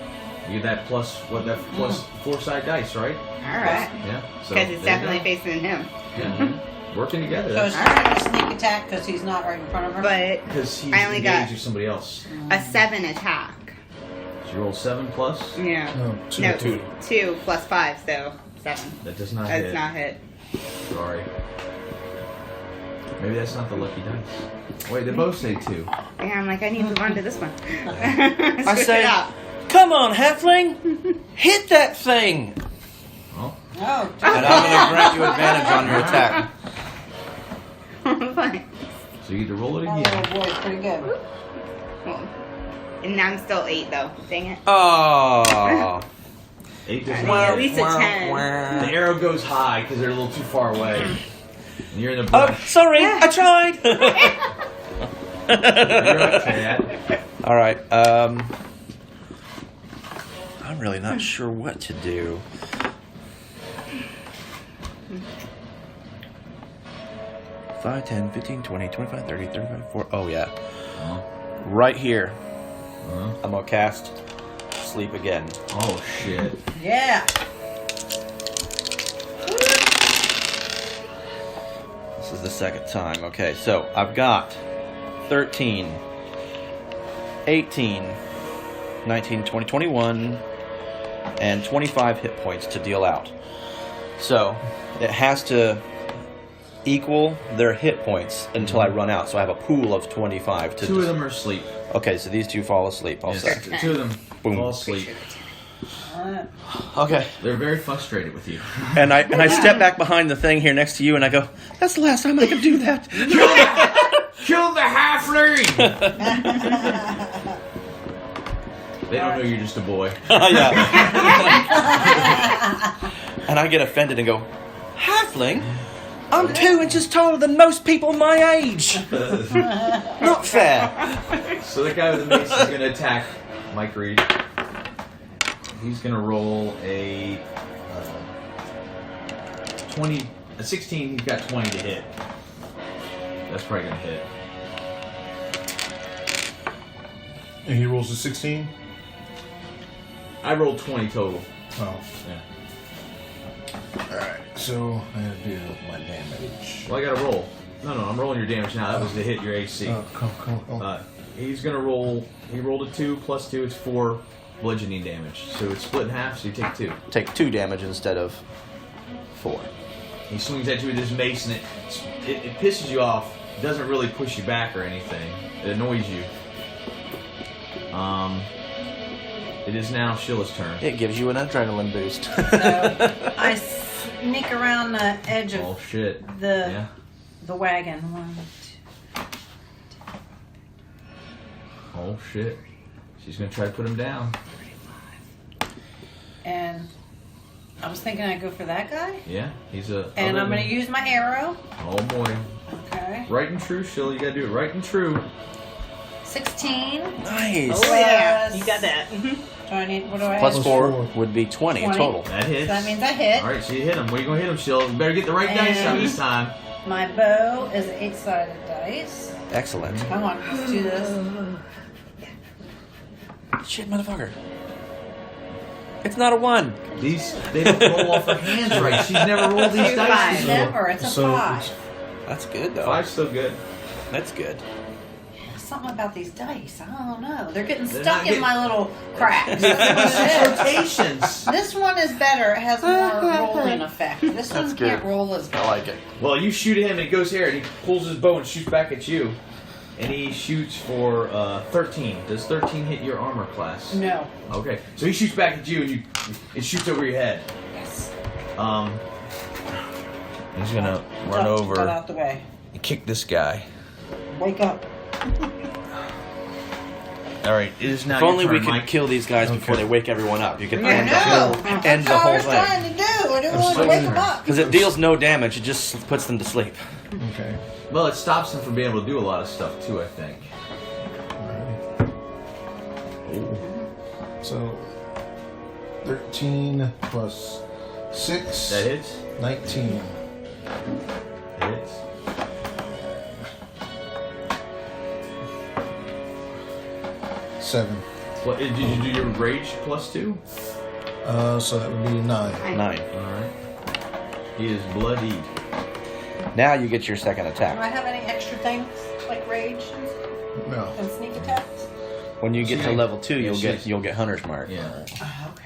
You get that plus 4-side dice, right? All right, Yeah. So because it's there you definitely go. facing him. Yeah. Working together. So it's not a sneak attack because he's not right in front of her. But Because he's I only got- engaged with somebody else. a 7 attack. So you roll 7 plus. Yeah. No, 2. No, 2 plus 5, so 7. That does not That's hit. not hit. Sorry. Maybe that's not the lucky dice. Wait, they both say 2. Yeah, I'm like, I need to move on to this one. I say, come on, halfling, hit that thing. Oh. Oh, And I'm going to grant you advantage on your attack. Fine. So you get to roll it that again. little boy's pretty good. Well, and now I'm still 8 though. Dang it. Oh. 8 does Alright, not at hit. least a 10. The arrow goes high because they're a little too far away. And you're in the Oh, brush. sorry, I tried. You're up, Chad. All right. I'm really not sure what to do. Five, 10, 15, 20, 25, 30, 35, 40. Oh, yeah. Uh-huh. Right here. Uh-huh. I'm going to cast Sleep again. Oh, shit. Yeah. This is the second time. Okay, so I've got 13, 18, 19, 20, 21, and 25 hit points to deal out. So it has to equal their hit points until I run out. So I have a pool of 25 to 2 of them are asleep. Okay, so these two fall asleep, I'll say. Yes, 2 of them Boom. fall asleep. Okay. They're very frustrated with you. And I step back behind the thing here next to you and I go, that's the last time I can do that. Kill the halfling! They don't know you're just a boy. Yeah. And I get offended and go, halfling? I'm 2 inches taller than most people my age. Not fair. So the guy with the mace is going to attack Mike Reed. He's going to roll a 20, a 16. He's got 20 to hit. That's probably going to hit. And he rolls a 16? I rolled 20 total. Oh. Yeah. Alright, so I gotta do my damage. Well, I got to roll. No, I'm rolling your damage now. That was to hit your AC. Oh, cool. He's going to roll. He rolled a 2 plus 2. It's 4 bludgeoning damage. So it's split in half. So you take 2. Take 2 damage instead of 4. He swings at you with his mace, and it pisses you off. It doesn't really push you back or anything. It annoys you. It is now Sheila's turn. It gives you an adrenaline boost. So I sneak around the edge of Oh shit! the wagon. 1, 2, Oh shit! She's gonna try to put him down. and I was thinking I'd go for that guy. Yeah, he's a. And I'm going to use my arrow. Oh boy! Okay. Right and true, Sheila. You gotta do it right and true. 16. Nice. Oh, yeah. Plus- You got that. Do I need? What do I Plus have? 4 would be 20 total. That So hits. that means I hit. All right, so you hit him. Where you gonna hit him, Sheila? You better get the right dice out And- this time. My bow is an 8-sided dice. Excellent. Come on, let's do this. Shit, motherfucker. It's not a 1. They don't roll off her hands right. She's never rolled these Two dice fives. before. Never. It's a So 5. That's good, though. 5's still good. That's good. Something about these dice. I don't know. They're getting They're stuck not in getting- my little cracks. That's what it is. Rotations. This one is better. It has more rolling effect. This That's one good. can't roll as I well. like it. Well, you shoot at him and he goes here and he pulls his bow and shoots back at you. And he shoots for 13. Does 13 hit your armor class? No. Okay. So he shoots back at you and it shoots over your head. Yes. He's gonna run Get over out the way. and kick this guy. Wake up. Alright, it is now If your only turn, we could Mike. kill these guys before they wake everyone up. You could I end, know. end That's the what I whole was thing. trying to do. I didn't want to so wake them weird. up. Because it deals no damage, it just puts them to sleep. Okay. Well, it stops him from being able to do a lot of stuff too, I think. So 13 plus 6. That hits? 19. That hits. Seven. What, did you do your rage plus 2? So that would be 9. 9. Alright. He is bloodied. Now you get your second Do attack. I have any extra things like rage No. and sneak attacks? When you get to level 2, Yeah, you'll get Hunter's Mark. Yeah. Oh, okay.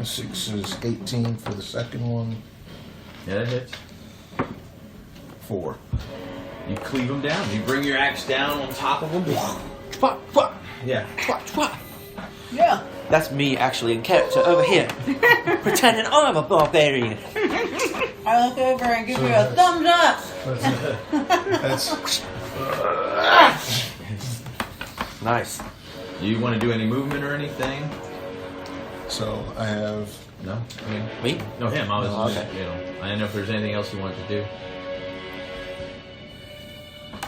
6 is 18 for the second one. Yeah, that hits. 4. You cleave him down. You bring your axe down on top of him. Fuck, fuck, Yeah. fuck, fuck. Yeah. That's me actually in character over here, pretending I'm a barbarian. I look over and give you a thumbs up. That's Nice. Do you want to do any movement or anything? so I have. No. I mean, Me? no, him. I was. Oh, okay. You know, I didn't know if there's anything else you wanted to do.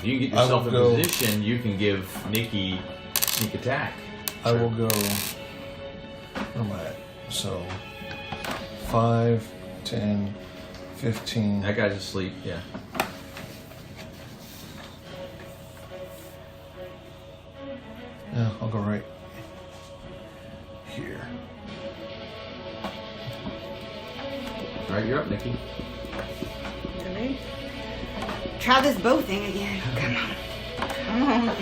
You can get I yourself will in go- position. You can give Nikki sneak attack. I will go. Where am I at? So 5, 10, 15. That guy's asleep. Yeah. Yeah, I'll go right here. All right, you're up, Nikki. Really? Try this bow thing again. Come on. Come on.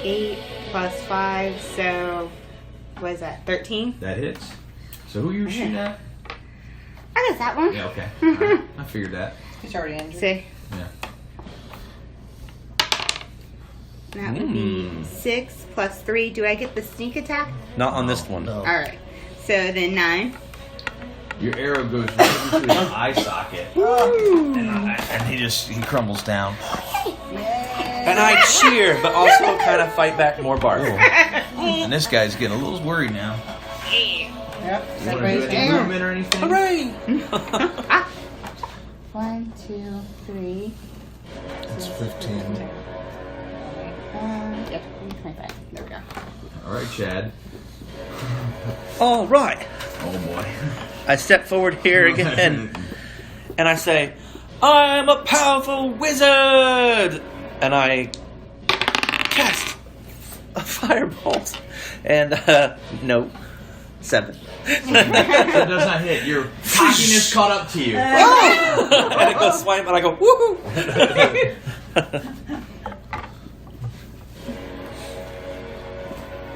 8 plus 5, so what is that? 13? That hits. So who are you shooting at? I guess that one. Yeah. Okay. All right. I figured that. He's already injured. See, Yeah. that would be 6 plus 3. Do I get the sneak attack? Not on this one. No. All right. So then 9. Your arrow goes right into his eye socket, and he crumbles down. And I cheer, but also kind of fight back more bark. And this guy's getting a little worried now. Yep. You want to do Everybody's any down. movement or anything? Hooray! 1, 2, 3. It's 15. Yep, 25. There we go. All right, Chad. All right. Oh boy. I step forward here again, and I say, I'm a powerful wizard! And I cast a firebolt. And, no, 7. That does not hit. Your cockiness caught up to you. And it goes swipe, and I go, woohoo!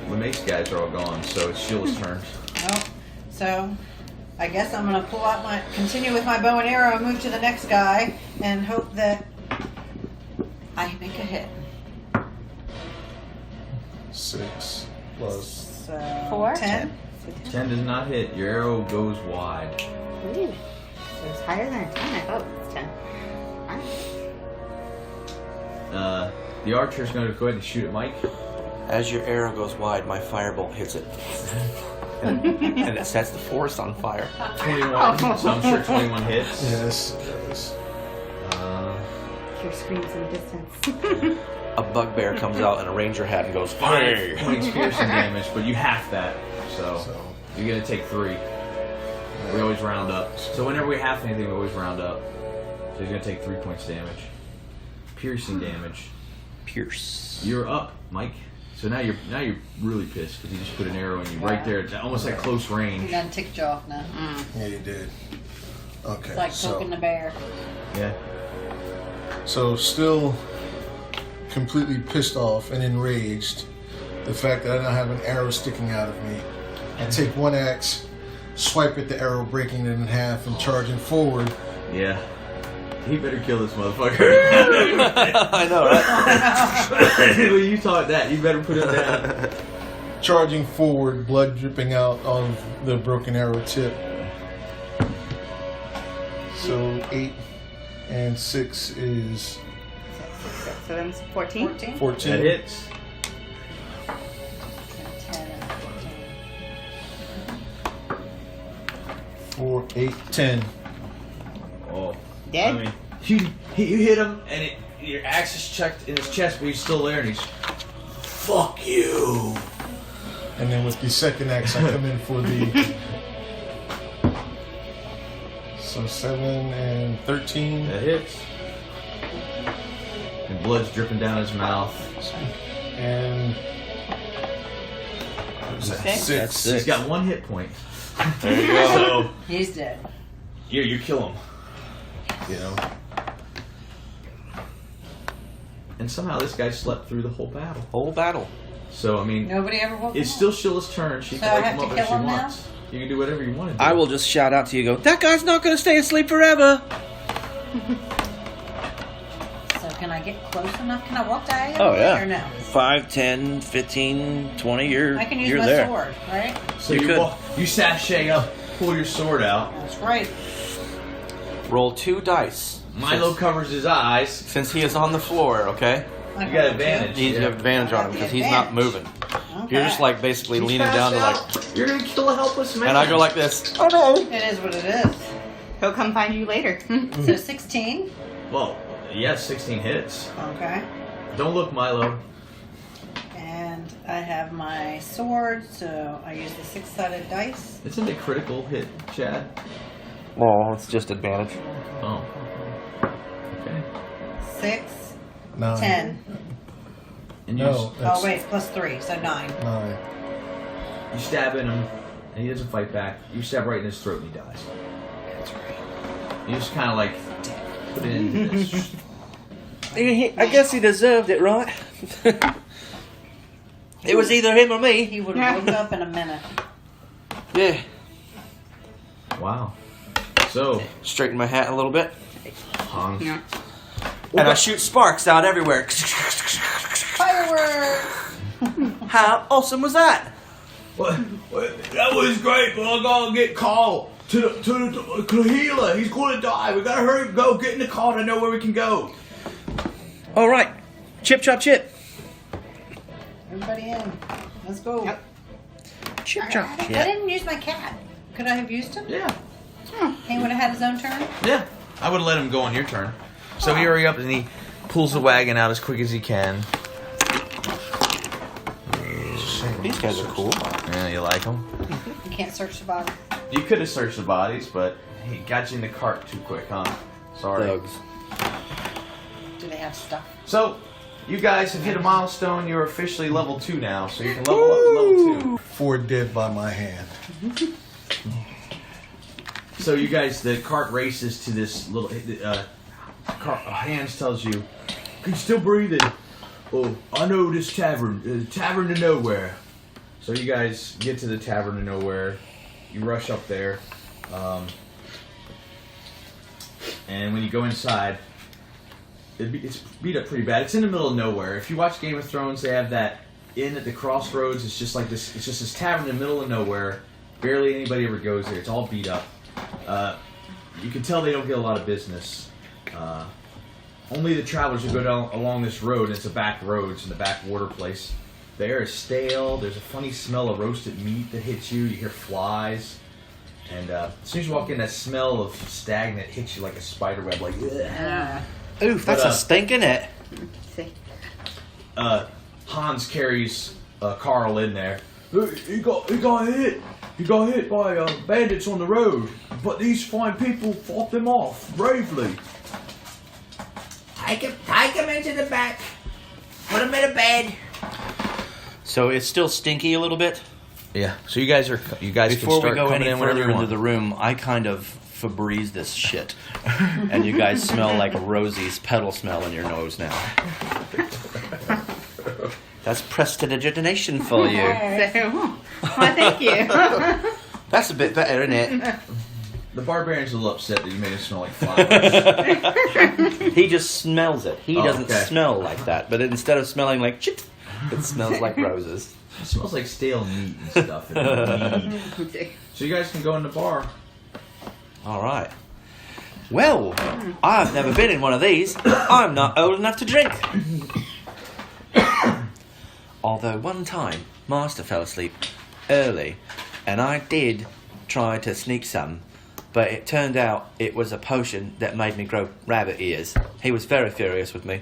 The mace guys are all gone, so it's Sheila's turn. Well, so I guess I'm gonna continue with my bow and arrow, move to the next guy, and hope that I make a hit. 6 plus. So 4? 10. 10 does not hit. Your arrow goes wide. Ooh. So it's higher than a 10. I thought it was 10. Alright. The archer's going to go ahead and shoot at Mike. As your arrow goes wide, my firebolt hits it. And it sets the forest on fire. 21, so I'm sure 21 hits. Yes, it does. Hear screams in the distance. A bugbear comes out in a ranger hat and goes, 5 hey! points piercing damage, but you half that, so So, you're going to take 3. We always round up. So whenever we half anything, we always round up. So he's going to take 3 points damage. Piercing damage. Pierce. You're up, Mike. So now you're really pissed because he just put an arrow in you right there, at almost at close He range. done ticked you off now. yeah, you did. Okay, It's like poking the bear. Yeah. So still completely pissed off and enraged. The fact that I don't have an arrow sticking out of me. I take one axe, swipe at the arrow, breaking it in half, and charging forward. Yeah. He better kill this motherfucker. I know, right? When you taught that, you better put it down. Charging forward, blood dripping out of the broken arrow tip. So 8 and 6 is So then it's 14. 14? 14. That hits. 10 and 4, 8, 10. Oh. Dead? I mean, you hit him, and your axe is checked in his chest, but he's still there, and he's, fuck you. And then with the second axe, I come in for the. So 7 and 13. That hits. And blood's dripping down his mouth. And. what was that? Six? 6. That's He's 6. got 1 hit point. There you go. So, He's dead. you kill him. You know? And somehow this guy slept through the whole battle. Whole battle. So I mean, Nobody ever woke it's him still up. Sheila's turn. She So can I wake have him to up if she kill him now? wants. You can do whatever you want to do. I will just shout out to you, go, that guy's not going to stay asleep forever. So can I get close enough? Can I walk diagonally Oh, yeah. or no? 5, 10, 15, 20, you're I can use you're my there. sword, right? So You you could. you sashay up, pull your sword out. That's right. Roll 2 dice. Milo covers his eyes. Since he is on the floor, okay? You got advantage. You have advantage on him because he's not moving. You're just like basically leaning down to like, You're gonna kill a helpless man. and I go like this. Oh no! It is what it is. He'll come find you later. So 16. Well, yes, 16 hits. Okay. Don't look, Milo. And I have my sword, so I use the 6-sided dice. Isn't it critical hit, Chad? Well, it's just advantage. Oh. Okay. 6, 9. 10. And No, Oh that's wait, plus 3, so 9. 9. you stab in him, and he doesn't fight back. You stab right in his throat, and he dies. That's right. You just kind of like put it into this. I guess he deserved it, right? It was either him or me. He would have woke up in a minute. Yeah. Wow. So, Straighten my hat a little bit. Hans. Yeah. And I shoot sparks out everywhere. Fireworks! How awesome was that? What? That was great, but I gotta get called to the healer. He's gonna die. We gotta hurry, go get in the car to know where we can go. All right. Chip, chop, chip. Everybody in. Let's go. Yep. Chip, chop, I chip. didn't use my cat. Could I have used him? Yeah. He would have had his own turn? Yeah. I would let him go on your turn. So he hurry up and he pulls the wagon out as quick as he can. These guys are cool. Yeah, you like him? You can't search the body. You could have searched the bodies, but he got you in the cart too quick, huh? Sorry. Thugs. Do they have stuff? So, you guys have hit a milestone. You're officially level 2 now, so you can level up to level 2. 4 dead by my hand. So you guys, the cart races to this little. Hans tells you, "He's still breathing." Oh, I know this tavern, Tavern to Nowhere. So you guys get to the Tavern to Nowhere. You rush up there, and when you go inside, it's beat up pretty bad. It's in the middle of nowhere. If you watch Game of Thrones, they have that inn at the crossroads. It's just like this. It's just this tavern in the middle of nowhere. Barely anybody ever goes there. It's all beat up. You can tell they don't get a lot of business. Only the travelers who go down along this road, and it's a back road, it's in the back water place. The air is stale. There's a funny smell of roasted meat that hits you. You hear flies. And as soon as you walk in, that smell of stagnant hits you like a spider web. Like, ugh. Oof, that's But, a stink, isn't it? See. Hans carries Carl in there. He got hit. He got hit by bandits on the road, but these fine people fought them off bravely. Take him into the back. Put him in a bed. So it's still stinky a little bit. Yeah. So you guys Before can we start go coming any in whenever further you into want. the room, I kind of Febreze this shit, and you guys smell like Rosie's pedal smell in your nose now. That's prestidigitation for you. So, well, thank you. That's a bit better, isn't it? The barbarian's a little upset that you made it smell like flowers. He just smells it. He Oh, doesn't okay. smell like that, but instead of smelling like shit, it smells like roses. It smells like stale meat and stuff. So you guys can go in the bar. All right. Well, I've never been in one of these. I'm not old enough to drink. Although one time, Master fell asleep early, and I did try to sneak some, but it turned out it was a potion that made me grow rabbit ears. He was very furious with me.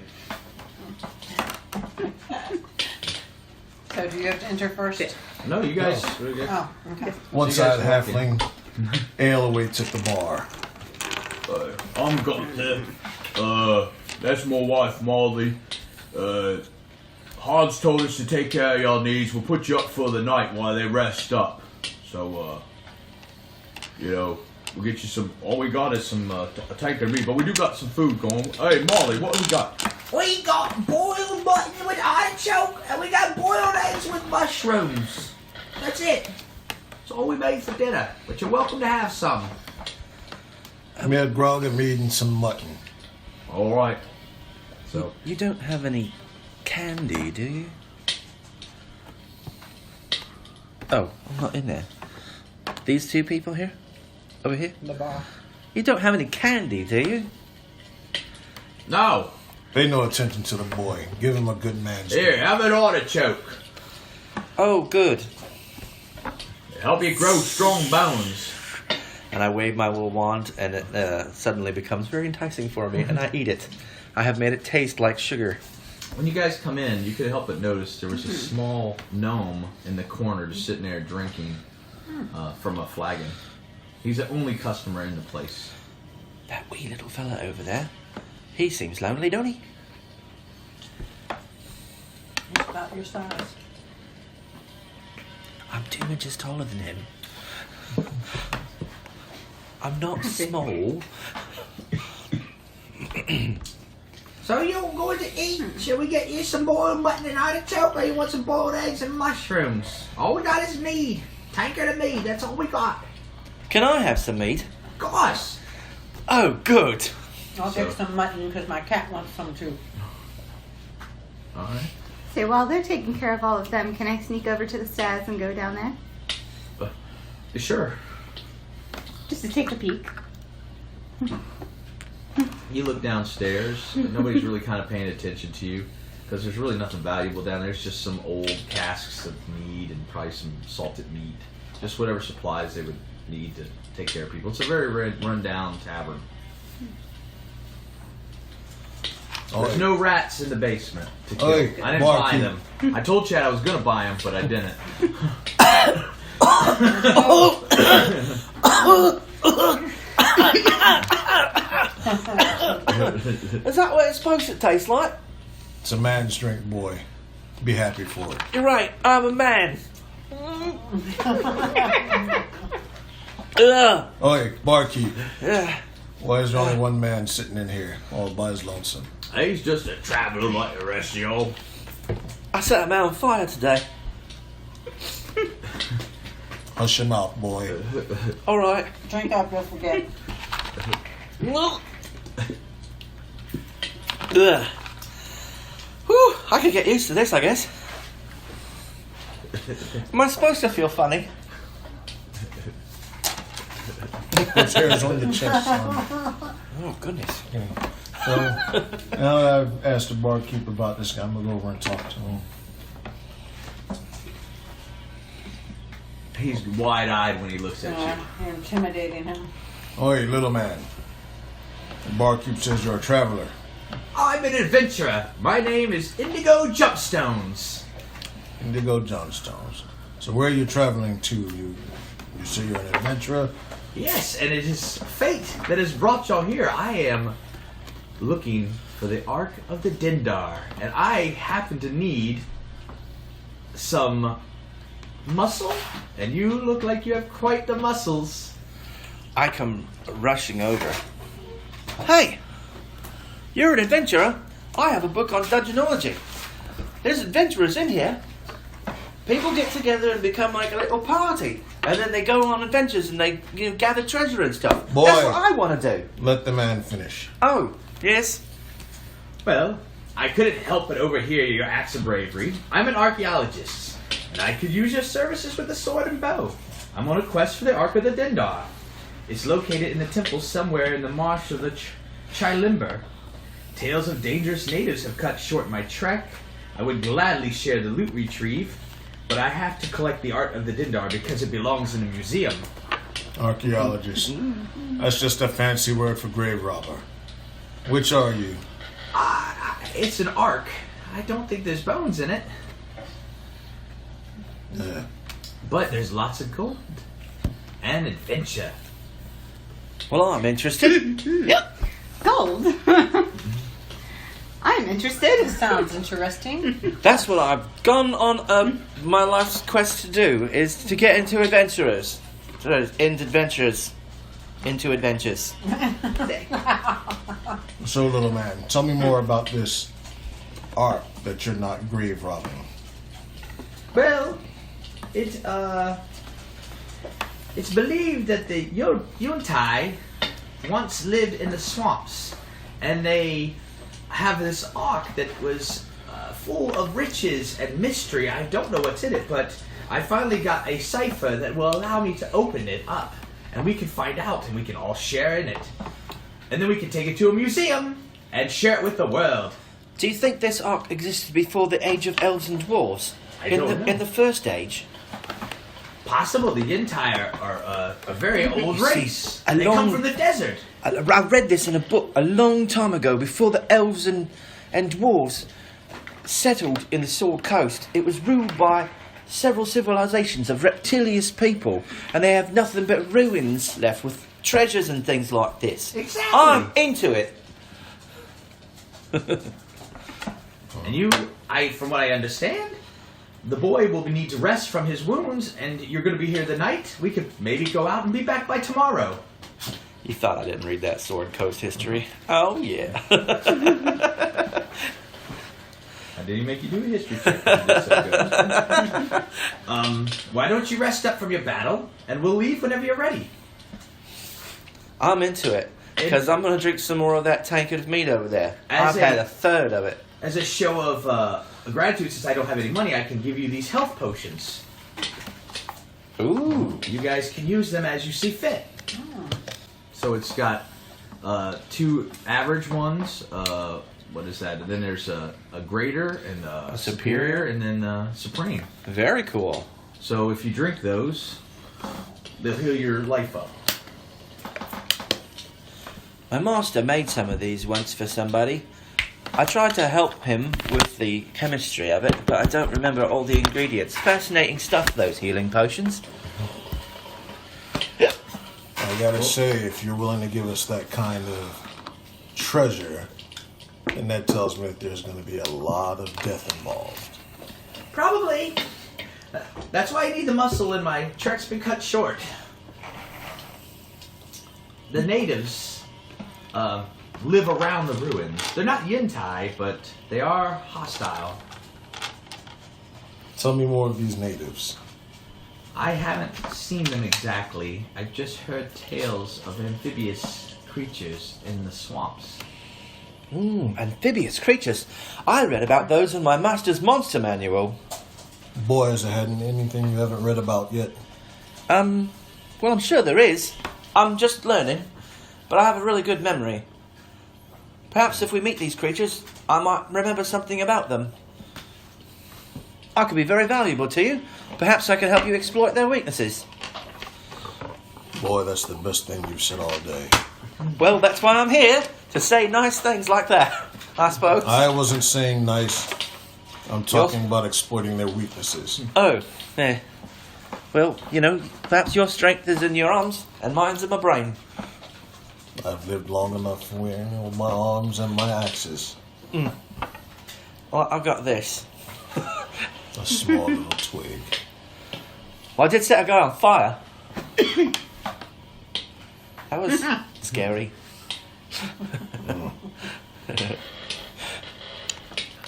So do you have to enter first? No, you guys. Oh, okay. One-sided So you guys walk in. halfling. Ale awaits at the bar. I'm Gunther. That's my wife, Molly. Hans told us to take care of y'all needs. We'll put you up for the night while they rest up. So, we'll get you some. All we got is some a tank of meat, but we do got some food going. Hey, Molly, what we got? We got boiled mutton with artichoke, and we got boiled eggs with mushrooms. That's it. That's all we made for dinner. But you're welcome to have some. We had grog and meat and some mutton. All right. So You don't have any candy, do you? Oh, I'm not in there. These two people here? Over here? The bar. You don't have any candy, do you? no. Pay no attention to the boy. Give him a good man's Here, have an artichoke. Oh, good. Help you grow strong bones. And I wave my little wand, and it suddenly becomes very enticing for me, and I eat it. I have made it taste like sugar. When you guys come in, you could help but notice there was a small gnome in the corner just sitting there drinking from a flagon. He's the only customer in the place. That wee little fella over there, he seems lonely, don't he? He's about your size. I'm 2 inches taller than him. I'm not small. So you going to eat? Shall we get you some boiled mutton and artichoke, or you want some boiled eggs and mushrooms? All we got is meat. Tankard of meat. That's all we got. Can I have some meat? Of course. Oh, good. I'll get some mutton because my cat wants some too. All right. So while they're taking care of all of them, can I sneak over to the stairs and go down there? Sure. Just to take a peek. You look downstairs, but nobody's really kind of paying attention to you because there's really nothing valuable down there. It's just some old casks of meat and probably some salted meat. Just whatever supplies they would need to take care of people. It's a very run-down tavern. There's no rats in the basement to kill. Oi, I didn't barkeep. buy them. I told Chad I was going to buy them, but I didn't. Is that what it's supposed to taste like? It's a man's drink, boy. Be happy for it. You're right, I'm a man. Ugh. Oi, barkeep. Ugh. Why is there only one man sitting in here, all by his lonesome? He's just a traveler like the rest of y'all. I set a man on fire today. Hush your mouth, boy. All right. Drink up, you'll forget. Ugh. Whew, I could get used to this, I guess. Am I supposed to feel funny? Those hairs on your chest, son. Oh, goodness. So, now that I've asked the barkeep about this guy, I'm gonna go over and talk to him. He's wide-eyed when he looks at you. You're intimidating him. Oi, little man. The barkeep says you're a traveler. I'm an adventurer. My name is Indigo Jumpstones. Indigo Jumpstones. So where are you traveling to? You say you're an adventurer? Yes, and it is fate that has brought y'all here. I am looking for the Ark of the Dindar, and I happen to need some muscle, and you look like you have quite the muscles. I come rushing over. Hey! You're an adventurer. I have a book on dungeonology. There's adventurers in here. People get together and become like a little party. And then they go on adventures and they gather treasure and stuff. Boy. That's what I want to do. Let the man finish. Oh, yes. Well, I couldn't help but overhear your acts of bravery. I'm an archaeologist, and I could use your services with the sword and bow. I'm on a quest for the Ark of the Dindar. It's located in the temple somewhere in the marsh of the Chilimber. Tales of dangerous natives have cut short my trek. I would gladly share the loot retrieve, but I have to collect the Art of the Dindar because it belongs in a museum. Archaeologist. That's just a fancy word for grave robber. Which are you? It's an ark. I don't think there's bones in it. Yeah. But there's lots of gold. And adventure. Well, I'm interested. Yep. Gold. I'm interested. Sounds interesting. That's what I've gone on my life's quest to do, is to get into adventurers. Into adventures. Into adventures. So, little man, tell me more about this art that you're not grave robbing? Well, it's believed that the Yuan-Ti once lived in the swamps, and they have this ark that was full of riches and mystery. I don't know what's in it, but I finally got a cipher that will allow me to open it up, and we can find out, and we can all share in it. And then we can take it to a museum and share it with the world. Do you think this ark existed before the age of elves and dwarves? I don't know. In the first age? Possible. The Yuan-Ti are a very old You see, race. a They come long- from the desert. I read this in a book a long time ago, before the elves and dwarves settled in the Sword Coast. It was ruled by several civilizations of reptilious people, and they have nothing but ruins left with treasures and things like this. Exactly. I'm into it. And from what I understand, the boy will need to rest from his wounds, and you're going to be here the night. We could maybe go out and be back by tomorrow. You thought I didn't read that Sword Coast history? Oh, yeah. I didn't make you do a history check. You did so good. Why don't you rest up from your battle, and we'll leave whenever you're ready. I'm into it, because I'm going to drink some more of that tankard of mead over there. I've had a third of it. As a show of gratitude, since I don't have any money, I can give you these health potions. Ooh. You guys can use them as you see fit. So it's got 2 average ones. What is that? And then there's a greater and a superior, and then supreme. Very cool. So if you drink those, they'll heal your life up. My master made some of these once for somebody. I tried to help him with the chemistry of it, but I don't remember all the ingredients. Fascinating stuff, those healing potions. I gotta say, if you're willing to give us that kind of treasure, then that tells me that there's gonna be a lot of death involved. Probably. That's why I need the muscle, and my trek's been cut short. The natives live around the ruins. They're not Yuan-Ti, but they are hostile. Tell me more of these natives. I haven't seen them exactly. I've just heard tales of amphibious creatures in the swamps. Amphibious creatures. I read about those in my master's monster manual. Boy, has there had anything you haven't read about yet? Well, I'm sure there is. I'm just learning, but I have a really good memory. Perhaps if we meet these creatures, I might remember something about them. I could be very valuable to you. Perhaps I can help you exploit their weaknesses. Boy, that's the best thing you've said all day. Well, that's why I'm here, to say nice things like that, I suppose. I wasn't saying nice. I'm talking about exploiting their weaknesses. Oh, yeah. Well, you know, perhaps your strength is in your arms, and mine's in my brain. I've lived long enough with my arms and my axes. Well, I've got this. A small little twig. Well, I did set a guy on fire. That was scary.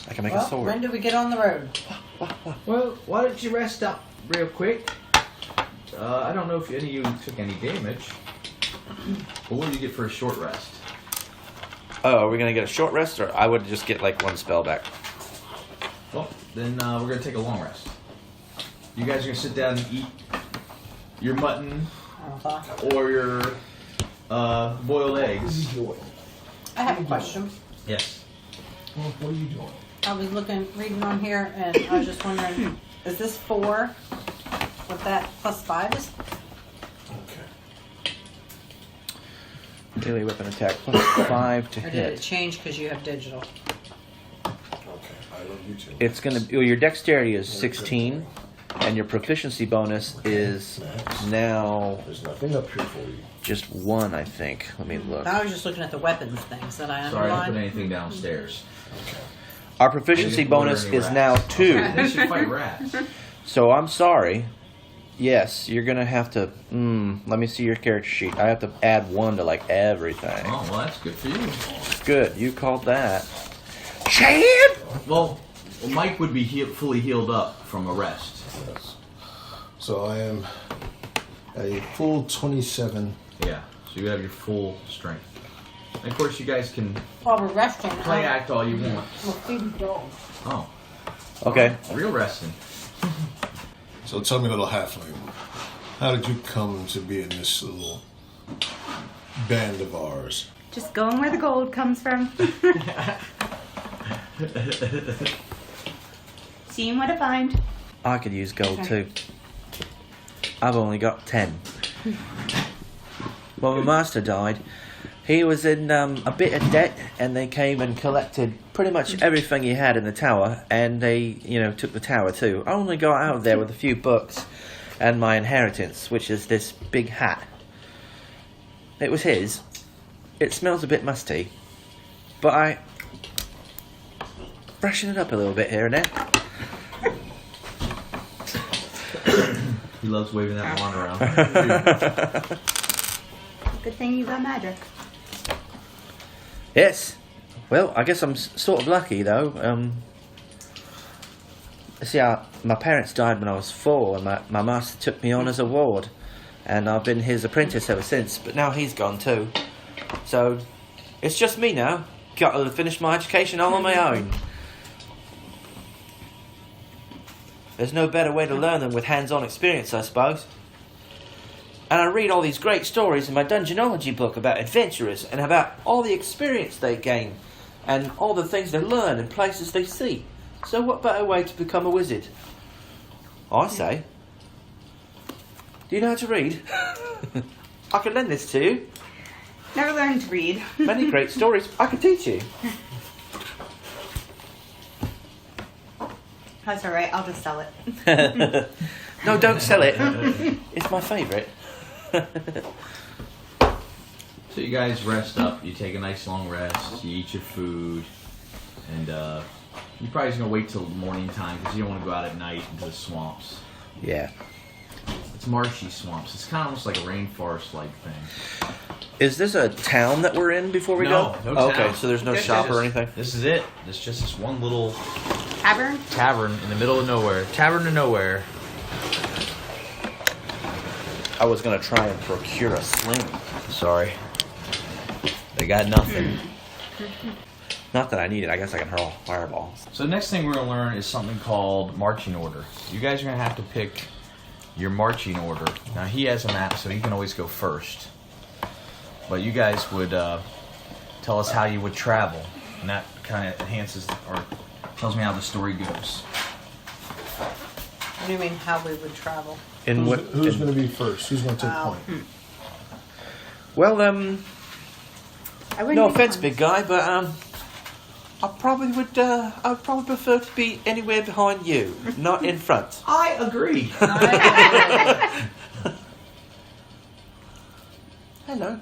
I can make a sword. When do we get on the road? Well, why don't you rest up real quick? I don't know if any of you took any damage. But what do you get for a short rest? Oh, are we going to get a short rest, or I would just get like 1 spell back? Well, then we're going to take a long rest. You guys are going to sit down and eat your mutton or your boiled eggs. I have a question. Yes. What are you doing? I was reading on here, and I was just wondering, is this 4 with that plus 5 is? Okay. Daily weapon attack plus 5 to Or did it hit. change because you have digital? Okay. I love you too. It's going to. Well, your dexterity is 16, and your proficiency bonus is now There's nothing up here for you. just 1, I think. Let me look. I was just looking at the weapons things that I Sorry, I didn't put underlined. anything downstairs. Our proficiency bonus is now 2. They should fight rats. So I'm sorry. Yes, you're gonna have to. Let me see your character sheet. I have to add 1 to like everything. Oh, well, that's good for you. Good, you called that. Champ! Well, Mike would be fully healed up from a rest. Yes. So I am a full 27. Yeah, so you have your full strength. And of course, you guys can While we're resting, play act all you want. we'll feed the dog. Oh, Okay. real resting. So tell me, little halfling, how did you come to be in this little band of ours? Just going where the gold comes from. Seeing what I find. I could use gold too. I've only got 10. When my master died, he was in a bit of debt, and they came and collected pretty much everything he had in the tower, and they, took the tower too. I only got out of there with a few books and my inheritance, which is this big hat. It was his. It smells a bit musty, but I freshen it up a little bit here and there. He loves waving that wand around. Good thing you got magic. Yes. Well, I guess I'm sort of lucky though. See, my parents died when I was 4, and my master took me on as a ward, and I've been his apprentice ever since. But now he's gone too, so it's just me now. Got to finish my education all on my own. There's no better way to learn than with hands-on experience, I suppose. And I read all these great stories in my Dungeonology book about adventurers and about all the experience they gain and all the things they learn and places they see. So what better way to become a wizard? I say. Do you know how to read? I can lend this to you. Never learned to read. Many great stories I can teach you. That's alright, I'll just sell it. No, don't sell it. It's my favourite. So you guys rest up. You take a nice long rest. You eat your food, and you're probably just gonna wait till morning time because you don't want to go out at night into the swamps. Yeah. It's marshy swamps. It's kind of almost like a rainforest-like thing. Is this a town that we're in before we No, go? no Okay, town. so there's no This shop is- or anything? This is it. It's just this one little Tavern? tavern in the middle of nowhere. Tavern to nowhere. I was going to try and procure a sling. Sorry. They got nothing. Not that I need it. I guess I can hurl fireballs. So the next thing we're going to learn is something called marching order. You guys are going to have to pick your marching order. Now he has a map, so he can always go first. But you guys would tell us how you would travel. And that kind of enhances or tells me how the story goes. What do you mean, how we would travel? In what? Who's going to be first? Who's going to take point? Well, I wouldn't no be offense, fun. big guy, but I probably would. I would probably prefer to be anywhere behind you, not in front. I agree. Hello.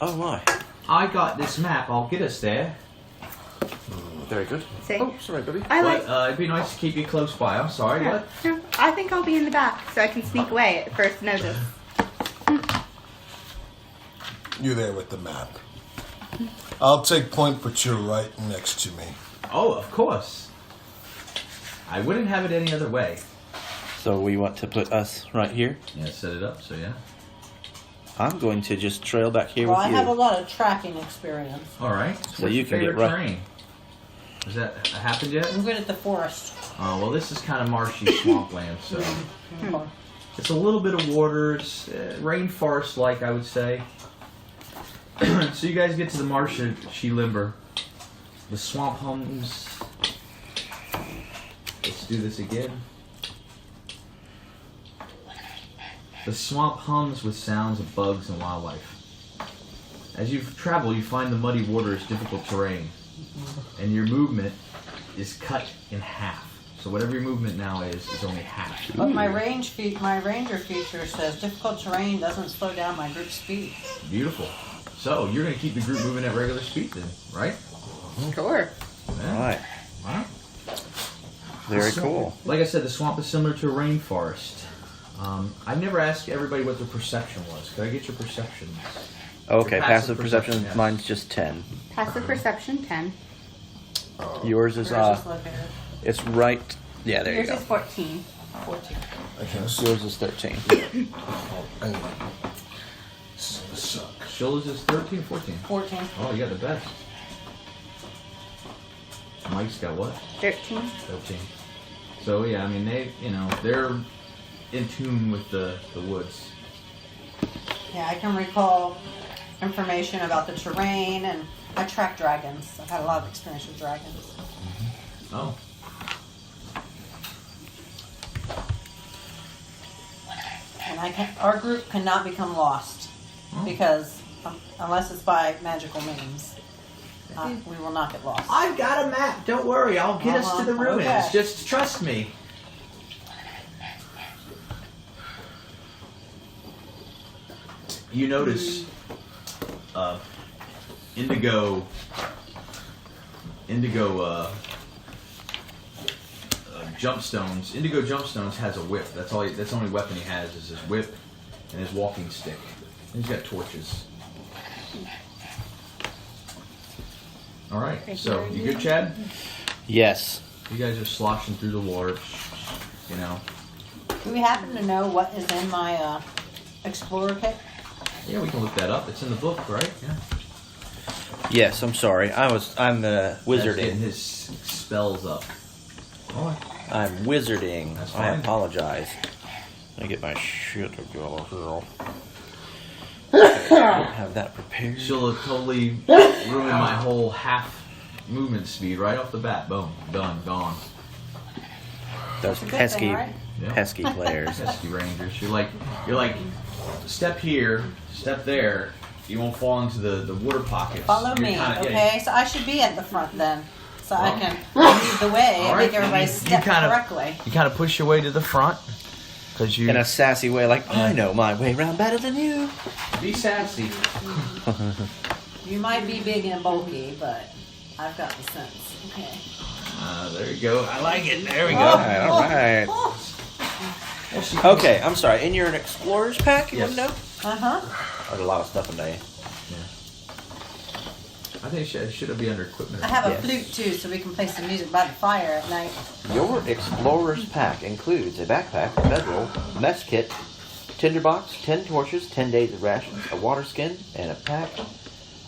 Oh my. I got this map. I'll get us there. Very good. See? Oh, sorry, buddy. I But like. it'd be nice to keep you close by. I'm sorry. What? No, I think I'll be in the back so I can sneak away at first notice. You're there with the map. I'll take point, but you're right next to me. Oh, of course. I wouldn't have it any other way. So we want to put us right here. Yeah, set it up. So yeah. I'm going to just trail back here Well, with I you. have a lot of tracking experience. All right. So What's you your can get favorite right- terrain? Has that happened yet? I'm good at the forest. Oh well, this is kind of marshy swampland, so Okay. it's a little bit of water. It's rainforest-like, I would say. So you guys get to the marshy limber. The swamp hums. Let's do this again. The swamp hums with sounds of bugs and wildlife. As you travel, you find the muddy water is difficult terrain, and your movement is cut in half. So whatever your movement now is only half. But my ranger feature says difficult terrain doesn't slow down my group speed. Beautiful. So you're going to keep the group moving at regular speed then, right? Sure. Yeah. Right. Wow. Very The cool. swamp- Like I said, the swamp is similar to a rainforest. I never asked everybody what their perception was. Could I get your perceptions? Okay, Your passive perception. yeah. Mine's just 10. Passive perception 10. Yours is Yours is located. it's right. Yeah, there Yours you is go. 14. 14. I can't see. Yours is 13. Anyway. This is gonna suck. Shoulders is 13, 14. 14. Oh, you got the best. Mike's got what? 13. 13. So yeah, I mean they're in tune with the woods. Yeah, I can recall information about the terrain, and I track dragons. I've had a lot of experience with dragons. Oh. And our group cannot become lost because unless it's by magical means, we will not get lost. I've got a map. Don't worry. I'll get us to the ruins. Okay. Just trust me. You notice Indigo Jumpstones. Indigo Jumpstones has a whip. That's the only weapon he has is his whip and his walking stick. And he's got torches. All right. So you good, Chad? Yes. You guys are sloshing through the water. You know. Do we happen to know what is in my explorer kit? Yeah, we can look that up. It's in the book, right? Yeah. Yes. I'm sorry. I'm Getting wizarding. his spells up. All right. I'm wizarding. That's I fine. apologize. Let me get my shit together here. I don't have that prepared. She'll have totally ruined my whole half movement speed right off the bat. Boom. Done. Gone. Those a good pesky, thing, right? Yeah. pesky players. Pesky Rangers. You're like, step here, step there. You won't fall into the water pockets. Follow You're me, kinda- yeah, okay? So I should be at the front then, so I Well. can lead the way All and right, make everybody you step kinda- correctly. You kind of push your way to the front because you. In a sassy way, like, I know my way around better than you. Be sassy. You might be big and bulky, but I've got the sense. Okay. There you go. I like it. There we go. All right. Well, she- Okay, I'm sorry. In your explorer's pack, you Yes. want to know? Uh-huh. There's a lot of stuff in there. I think it should be under equipment. I have a Yes. flute too, so we can play some music by the fire at night. Your explorer's pack includes a backpack, bedroll, mess kit, tinderbox, 10 torches, 10 days of rations, a water skin, and a pack.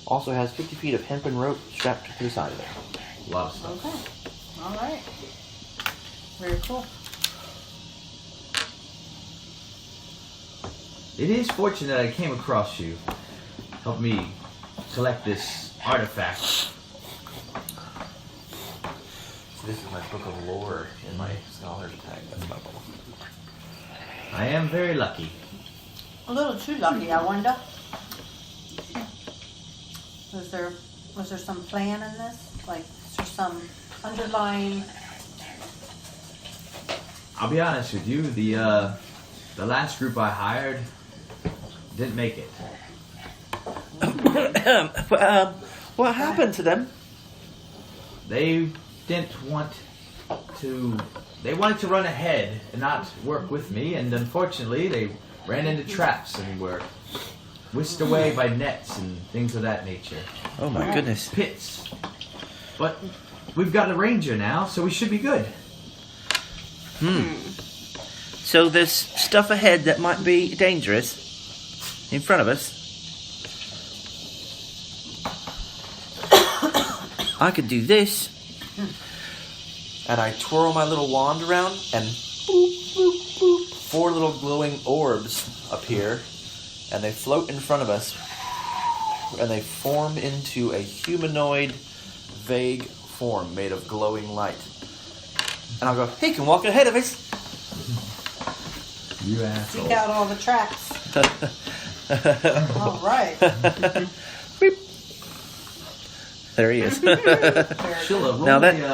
Also has 50 feet of hempen rope strapped to the side of it. A lot of stuff. Okay. All right. Very cool. It is fortunate that I came across you. Help me collect this artifact. This is my book of lore in my scholar's pack. That's my book. I am very lucky. A little too lucky, I wonder. Was there some plan in this? Like, is there some underlying? I'll be honest with you. The last group I hired didn't make it. What happened to them? They didn't want to. They wanted to run ahead and not work with me, and unfortunately, they ran into traps and were whisked away by nets and things of that nature. Oh my goodness. Pits. But we've got a ranger now, so we should be good. So there's stuff ahead that might be dangerous in front of us. I could do this. And I twirl my little wand around and boop, boop, boop. 4 little glowing orbs appear and they float in front of us and they form into a humanoid vague form made of glowing light. And I'll go, he can walk ahead of us. You asshole. Seek out all the traps. All right. Beep. There he is. Sheila, roll Now that- me,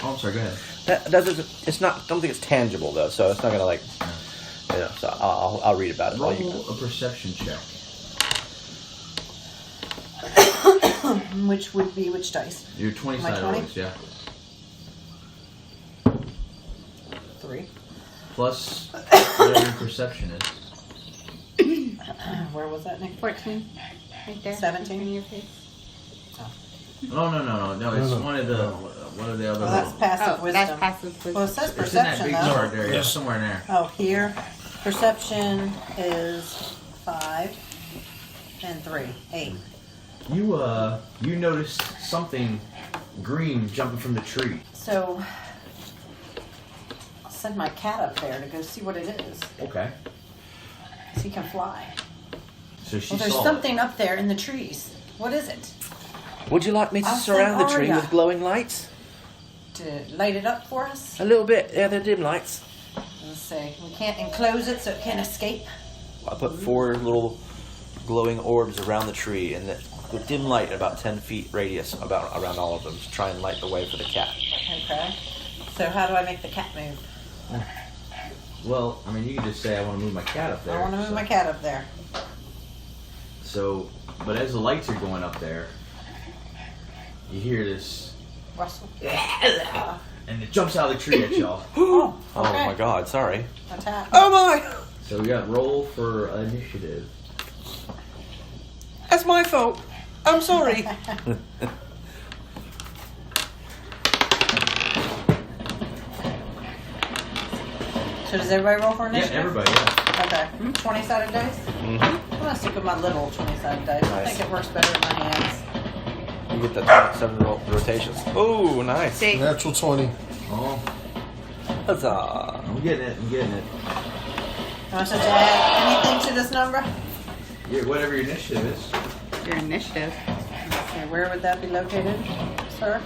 I'm sorry, go ahead. That doesn't. It's not. I don't think it's tangible though, so it's not gonna like. Yeah. So I'll read about it. Roll while you- a perception check. Which would be which dice? Your 20 My sided 20? rolls, yeah. 3. Plus whatever your perception is. Where was that, Nick? 14. Right there. 17. In your face. No. It's one of the other. Well, that's passive Oh, wisdom. that's passive wisdom. Well, it says It's in that perception big though. chart there. It's somewhere in there. Oh, here. Perception is 5 and 3. 8. You noticed something green jumping from the tree. So I'll send my cat up there to go see what it is. Okay. 'Cause he can fly. So she Well, there's saw something up there in the trees. What is it? Would you like me to I'll surround the send tree Arya. with glowing lights? To light it up for us? A little bit. Yeah, they're dim lights. Let's see. We can't enclose it so it can't escape. I put 4 little glowing orbs around the tree, and with dim light at about 10 feet radius around all of them to try and light the way for the cat. Okay. So how do I make the cat move? it. Well, I mean, you can just say I want to move my cat up there. I want to move so- my cat up there. So, but as the lights are going up there, you hear this, Russell. and it jumps out of the tree at y'all. Oh, Oh okay. my god, sorry. Attack. Oh my! So we got roll for initiative. That's my fault. I'm sorry. So does everybody roll for initiative? Yeah, everybody. Yeah. Okay. 20-sided dice? Mm-hmm. I'm going to stick with my little 20-sided dice. I Nice. think it works better in my hands. You get the 27 rotations. Oh, nice. See, Natural 20. Oh, Huzzah. I'm getting it. You want to add anything to this number? Whatever your initiative is. your initiative. Okay, where would that be located, sir?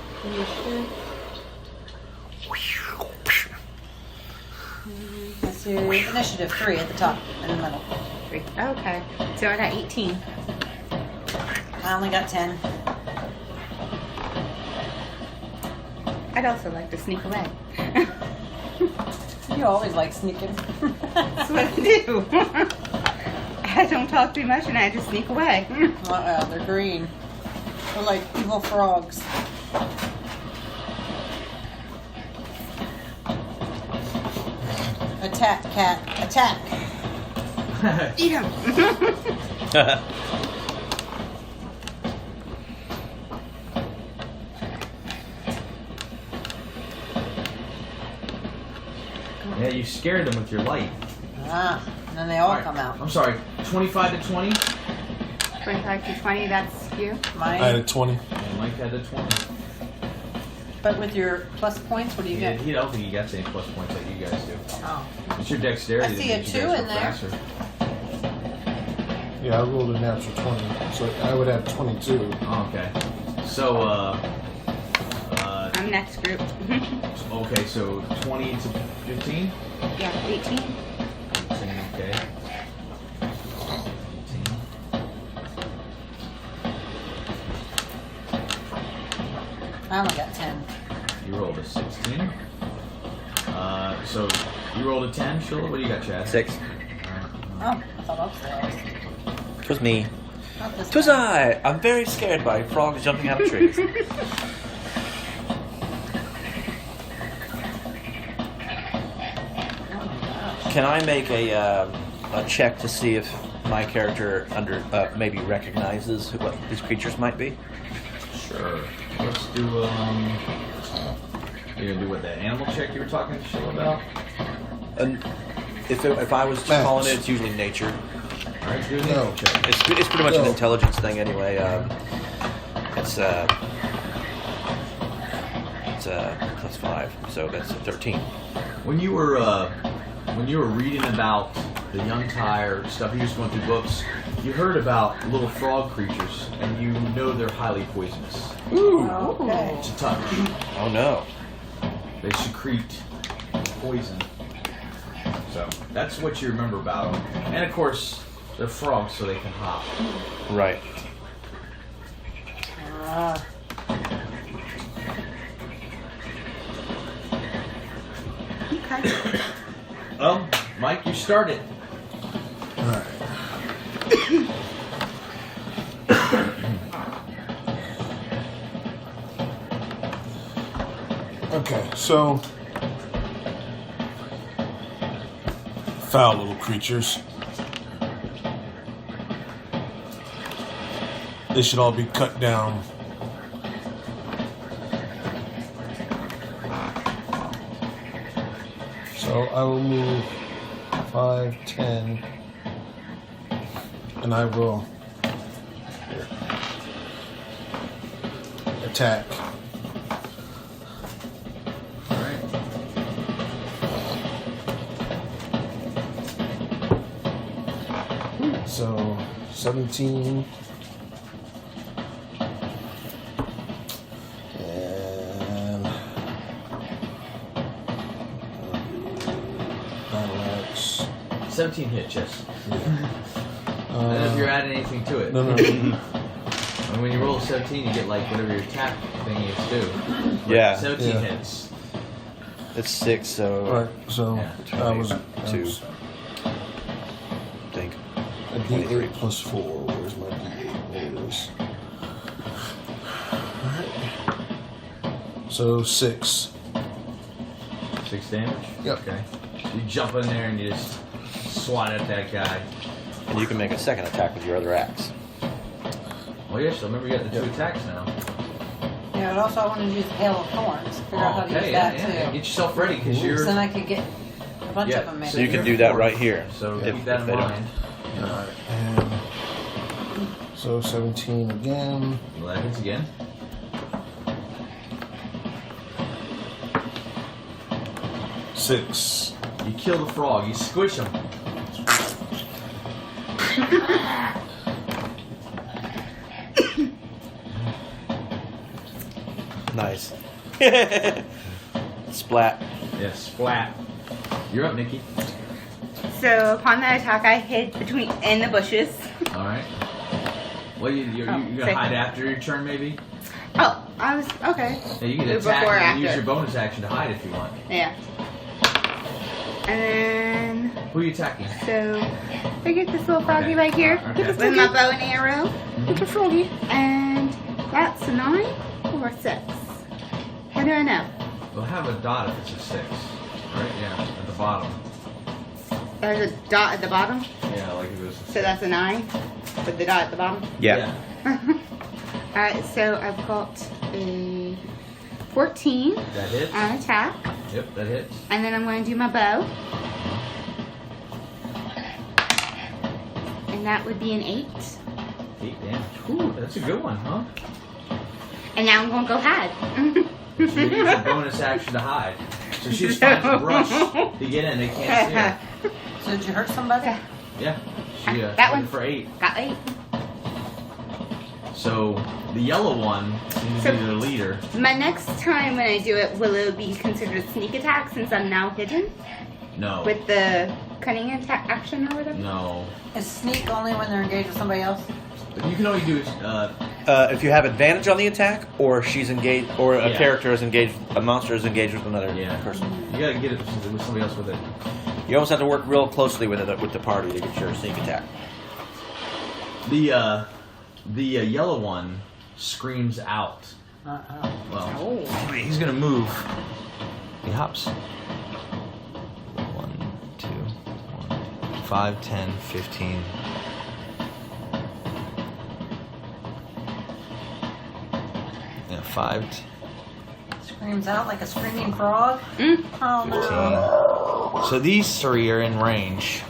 That's your initiative 3 at the top, in the middle. 3. Okay. So I got 18. I only got 10. I'd also like to sneak away. You always like sneaking. That's what I do. I don't talk too much and I just sneak away. They're green. They're like evil frogs. Attack, cat. Attack. Eat him. Yeah, you scared them with your light. Ah, and then they all Alright, come out. I'm sorry, 25 to 20? 25 to 20, that's you. I had Mine. a 20. And Mike had a 20. But with your plus points, what do you Yeah, get? he don't think he gets any plus points like you guys do. Oh. It's your dexterity. I see that a makes you 2 guys in go there. faster. Yeah, I rolled a natural 20. So I would have 22. Oh, okay. So, I'm next group. okay, so 20 to 15? Yeah, 18. 18, okay. 18. I only got 10. You rolled a 16. So you rolled a 10, Sheila? What do you got, Chad? 6. Oh, I thought I was there. 'Twas me. Not this 'Twas time. I. I'm very scared by frogs jumping out of trees. Oh my gosh. Can I make a check to see if my character maybe recognizes what these creatures might be? Sure. Let's do, you're gonna do what, that animal check you were talking to Sheila about? And if I was Max. calling it, it's usually nature. Alright, do an No. animal check. It's pretty much an No. intelligence thing anyway. It's plus 5, so that's a 13. When you were reading about the Yuan-Ti or stuff, you just going through books, you heard about little frog creatures, and you know they're highly poisonous Okay. to touch. Oh no. They secrete poison. So that's what you remember about them. And of course, they're frogs, so they can hop. Right. Ah. Okay. Mike, you started. Alright. Okay, so foul little creatures. They should all be cut down. So I will move 5, 10, and I will attack. Alright. So 17. And battle axe. 17 hits, yes. Yeah. And if you're adding anything to it. No. And when you roll 17, you get like whatever your attack thing is too. Yeah. 17 Yeah. hits. It's 6, so Alright, so Yeah. that was 2. I think. a D8 plus 4. Where's my D8? There it is. Alright. So 6. 6 damage? Yep. Okay. So you jump in there and you just swat at that guy. And you can make a second attack with your other axe. Well, yes, I remember you got the 2 attacks now. Yeah, but also I wanted to use Hail of Thorns. Figure out how to use that yeah. too. Get yourself ready because So you're. then I could get a bunch Yeah, of them maybe. So you can do that right here. So If- keep that if in they don't. mind. Alright, and so 17 again. Well, that hits again. Six. You kill the frog. You squish him. Nice. Splat. Yes, splat. You're up, Nikki. So upon that attack, I hid in the bushes. All right. Well, you're gonna say- hide after your turn, maybe. Oh, I was okay. Yeah, you can Move attack before or and use after? your bonus action to hide if you want. Yeah. And then, Who are you attacking? so I get this little froggy Okay. right here Okay. with my bow and arrow. Get a froggy. And that's a 9 or a 6. How do I know? We'll have a dot if it's a 6. Right? Yeah, at the bottom. There's a dot at the bottom, Yeah, like if it was a so that's a 9 with the dot at the bottom. Yeah. Alright, so I've got a 14 That hits. on attack, Yep, that hits. and then I'm going to do my bow. And that would be an 8. 8 damage. Ooh, that's a good one, huh? And now I'm going to go hide. So you use a bonus action to hide. So she just finds a brush to get in. They can't see her. So did you hurt somebody? Yeah. She That hit one. for 8. Got 8. So the yellow one seems to be the leader. My next time when I do it, will it be considered a sneak attack since I'm now hidden? No. With the cunning attack action or whatever? No. Is sneak only when they're engaged with somebody else? But you can only do If you have advantage on the attack, or she's engaged, or a Yeah. character is engaged, a monster is engaged with another Yeah. person. you gotta get it with somebody else with it. You almost have to work real closely with it with the party to get your sneak attack. The yellow one screams out. Well, Oh. he's gonna move. He hops. 1, 2, 5, 10, 15. Yeah, 5, Screams out like a screaming frog? Mm. Oh no. 15. So these 3 are in range.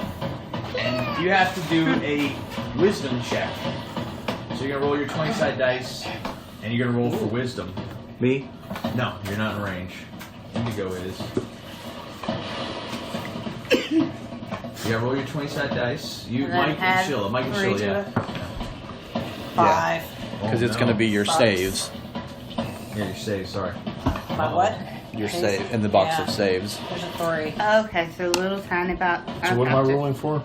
And you have to do a wisdom check. So you're gonna roll your 20-sided dice, and you're gonna roll for wisdom. Me? No, you're not in range. Indigo is. You gotta roll your 20-sided dice. You, And then Mike add and Sheila. Mike and 3 Sheila, to yeah. it. 5. Because Oh, it's no. going to be your Sucks. saves. Yeah, you save, sorry. My what? Your save in the box of saves. There's a 3. Okay, so a little tiny about. So what am I rolling for?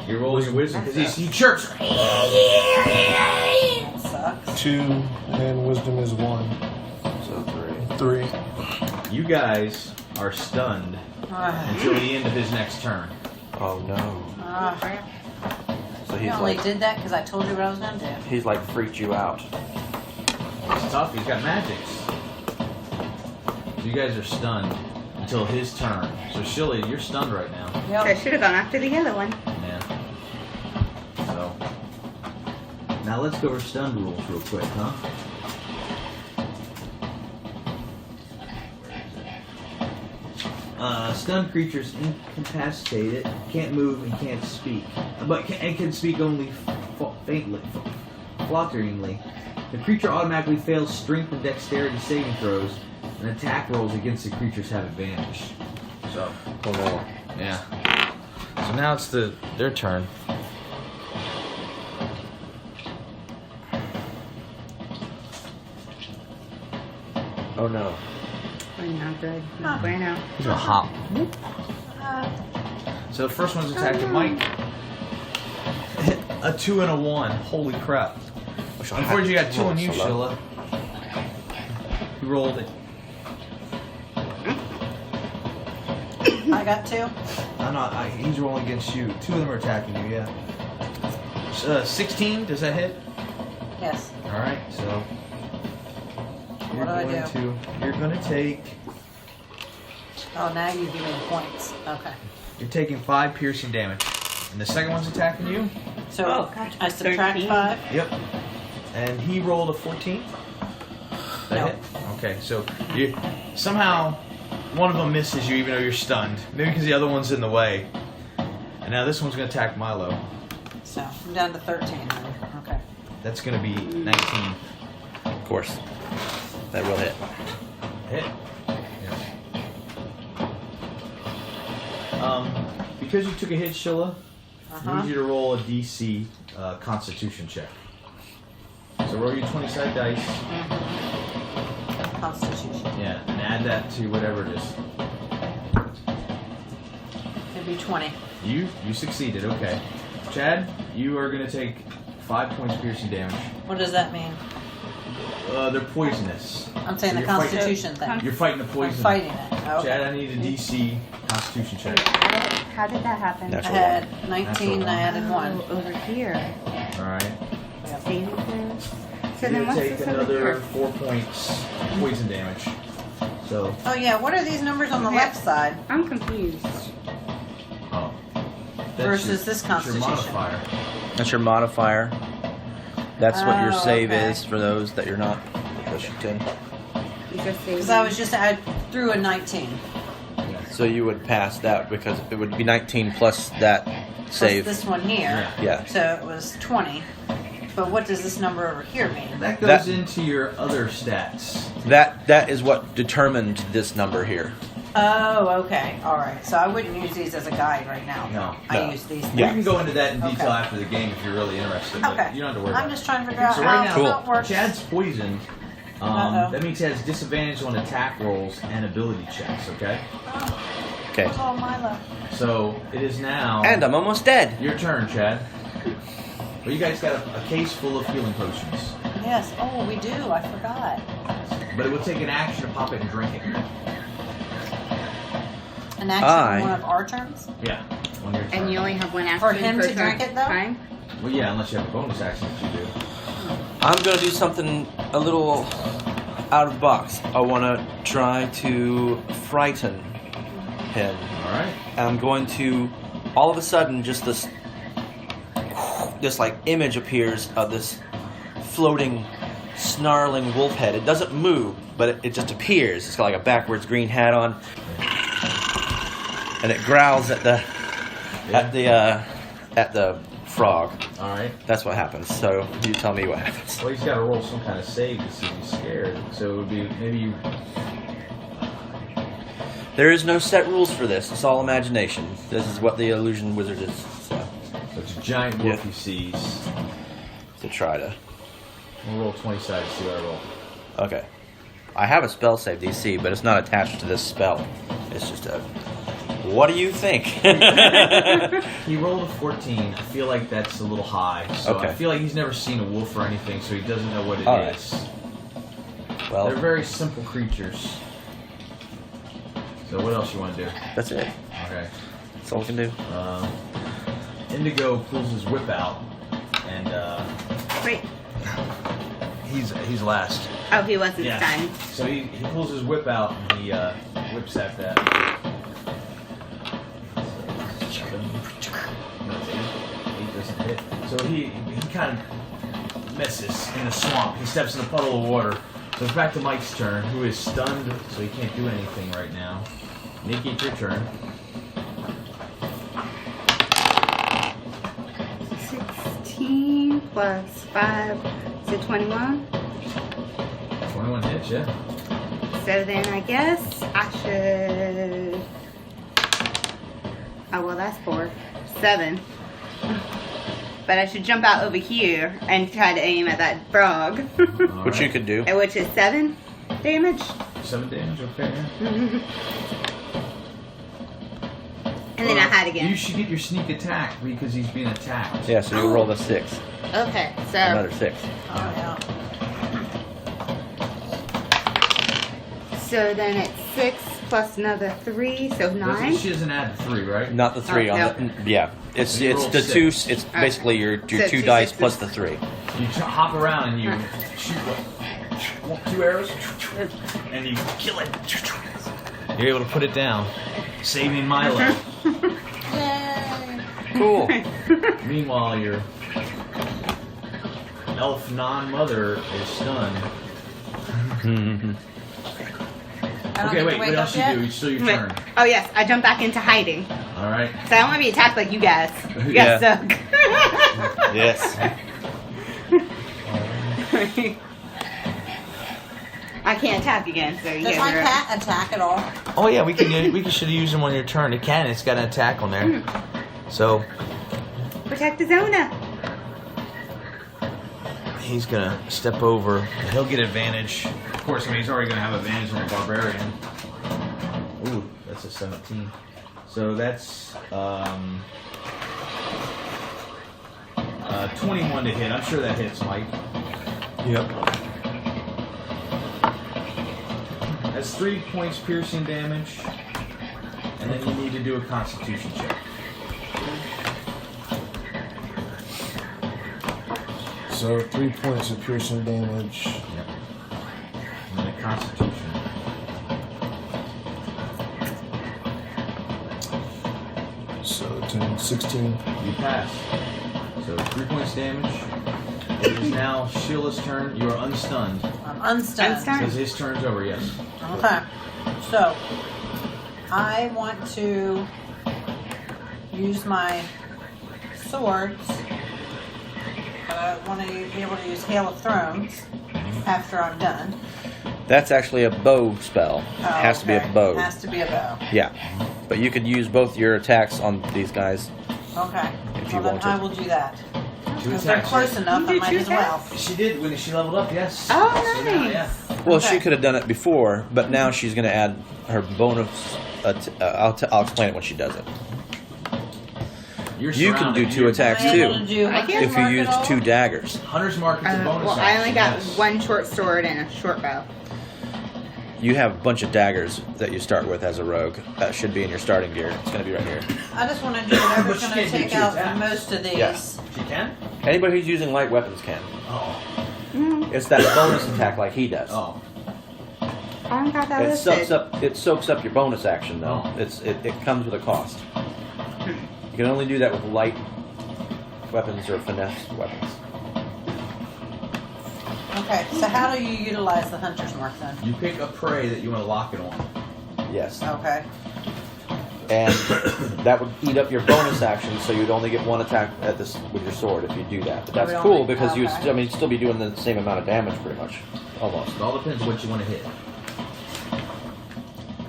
You're rolling your wisdom because he chirps. That sucks. 2, and wisdom is 1. So 3. You guys are stunned until the end of his next turn. 3. Oh no. So I he's only like, did that because I told you what I was going to do. he's like freaked you out. It's tough. He's got magics. So you guys are stunned until his turn. So Sheila, you're stunned right now. I Yep. should have gone after the other one. Yeah. So Now let's go over stun rules real quick, huh? Stunned creatures incapacitated, can't move and can't speak, but can speak only faintly, falteringly. The creature automatically fails strength and dexterity saving throws, and attack rolls against the creatures have advantage. So, Oh no. yeah. So now it's their turn. Oh no. Oh, not good. Not bueno. He's gonna hop. So the first one's attacking Mike. A 2 and a 1. Holy crap. Unfortunately, you got 2 on you, Sheila. You rolled it. I got 2. He's rolling against you. 2 of them are attacking you, yeah. 16, does that hit? Yes. Alright, so. What do I do? You're gonna take. Oh, now you give me the points. Okay. You're taking 5 piercing damage. And the second one's attacking you? So Oh, gosh, I subtract 13. 5. Yep. And he rolled a 14? That No. hit? Okay, so you somehow one of them misses you even though you're stunned. Maybe because the other one's in the way. And now this one's going to attack Milo. So I'm down to 13 then. Okay. That's going to be 19. Of course. That will hit. Hit. Yeah. Because you took a hit, Sheila, I need you to roll a DC Constitution check. So roll your 20-sided dice. Constitution. Yeah, and add that to whatever it is. It'd be 20. You succeeded, okay. Chad, you are going to take 5 points piercing damage. What does that mean? They're poisonous. I'm saying So the you're fighting- Constitution thing. You're fighting a I'm poison. fighting it. Okay. Chad, I need a DC Constitution check. How did that happen? Natural I had 19 and I added 1. Oh, over here. Alright. Save throws. So You're then going to what's take this over another here? 4 points poison damage. So, Oh yeah, what are these numbers on the Okay. left side I'm confused. oh. versus this Your Constitution? modifier. That's your modifier. That's what your Oh, save okay. is for those that you're not proficient in. You just saved Because I threw a 19. So you would pass that because it would be 19 plus that save. Plus this one here. Yeah. So it was 20. But what does this number over here mean? That goes That- into your other stats. That is what determined this number here. Oh, okay. All right. So I wouldn't use these as a guide right now. No. I No. use these. We Yeah. can go into that in detail Okay. after the game if you're really interested. But Okay. you don't have to worry about I'm it. just trying to figure out So right how now, it works. Chad's poisoned. Uh-oh. That means he has disadvantage on attack rolls and ability checks, okay? Okay. Oh, Milo. So it is now And I'm almost dead. your turn, Chad. Well, you guys got a case full of healing potions. Yes. Oh, we do. I forgot. But it would take an action to pop it and drink it. An action on one of our turns? Yeah. On your turn. And you only have one action For him per to drink it, though? time? Well, yeah, unless you have a bonus action that you do. I'm going to do something a little out of the box. I want to try to frighten him. All right. I'm going to, all of a sudden, just this like image appears of this floating, snarling wolf head. It doesn't move, but it just appears. It's got like a backwards green hat on, and it growls at the frog. All right. That's what happens. So you tell me what happens. Well, he's got to roll some kind of save to see if he's scared. So it would be maybe you. There is no set rules for this. It's all imagination. This is what the illusion wizard is. So It's a giant wolf Yeah. he sees. to try to. We'll roll 20 sided, see what I roll. Okay. I have a spell save DC, but it's not attached to this spell. It's just a. What do you think? He rolled a 14. I feel like that's a little high. So Okay. I feel like he's never seen a wolf or anything, so he doesn't know what it All right. is. They're Well, very simple creatures. So what else you want to do? that's it. Okay. That's all we can do. Indigo pulls his whip out, and Wait. he's last. Oh, he wasn't Yeah. stunned. So he pulls his whip out and he whips at that. So 7. That's 8. 8 doesn't hit. So he kind of messes in the swamp. He steps in a puddle of water. So it's back to Mike's turn, who is stunned, so he can't do anything right now. Nikki, it's your turn. 16 plus 5, so 21. 21 hits, yeah. So then I guess I should. Oh, well, that's 4. 7. But I should jump out over here and try to aim at that frog. Which you could do. Which is 7 damage. 7 damage, okay, yeah. And then I hide again. You should get your sneak attack because he's being attacked. Yeah, so you roll a 6. Okay, so. Another 6. Oh, yeah. So then it's 6 plus another 3, so 9. She doesn't add the 3, right? Not the 3 Oh, on the. Yeah. It's You it's roll the 6. 2. It's basically your So 2 2 dice sixes. plus the 3. You hop around and you shoot 2 arrows, and you kill it. You're able to put it down, saving Milo. Yay! Cool. Meanwhile, your elf non-mother is stunned. I don't Okay, get wait, to what wake else up you yet? do? It's still your Wait. turn. Oh, yes, I jump back into hiding. All right. So I don't want to be attacked like you guys. You Yeah. guys suck. Yes. I can't attack again, so you Does guys my are up. cat attack at all? Oh yeah, we should use him on your turn. It can. It's got an attack on there. So Protect the Zona. he's gonna step over. And he'll get advantage. Of course, I mean, he's already going to have advantage on the barbarian. Ooh, that's a 17. So that's 21 to hit. I'm sure that hits, Mike. Yep. That's 3 points piercing damage. And then you need to do a constitution check. So 3 points of piercing damage. Yep. And then a constitution. So 10, 16. You pass. So 3 points damage. It is now Sheila's turn. You are unstunned. I'm unstunned. Unstunned. Because his turn's over, yes. Okay. So, I want to use my swords, but I want to be able to use Hail of Thrones after I'm done. That's actually a bow spell. Oh, It has to be a okay. bow. Has to be a bow. Yeah. But you could use both your attacks on these guys. Okay. If you Well, then want to. I will do that. Two Because they're attacks. close enough, You I do might two as well. She did when she leveled up, yes. Oh, So now, nice. yeah. Well, Okay. she could have done it before, but now she's going to add her bonus. I'll explain it when she does it. You're You can surrounded. do 2 You're- attacks Am I able too. to do I Hunter's can. If you Mark at used all? 2 daggers. Hunter's Mark is a bonus Well, I action, only got yes. 1 short sword and a short bow. You have a bunch of daggers that you start with as a rogue. That should be in your starting gear. It's going to be right here. I just want to do whatever's But she going to can't do take two out attacks. most of these. Yeah. She can? Anybody who's using light weapons can. Oh. It's that bonus attack like he does. Oh. I only got that It listed. soaks up your bonus action though. Oh. It comes with a cost. You can only do that with light weapons or finesse weapons. Okay, so how do you utilize the Hunter's Mark then? You pick a prey that you want to lock it on. Yes. Okay. And that would eat up your bonus action, so you'd only get 1 attack at this with your sword if you do that. But that's Really? cool because Okay. you'd still be doing the same amount of damage pretty much. Almost. It all depends on what you want to hit.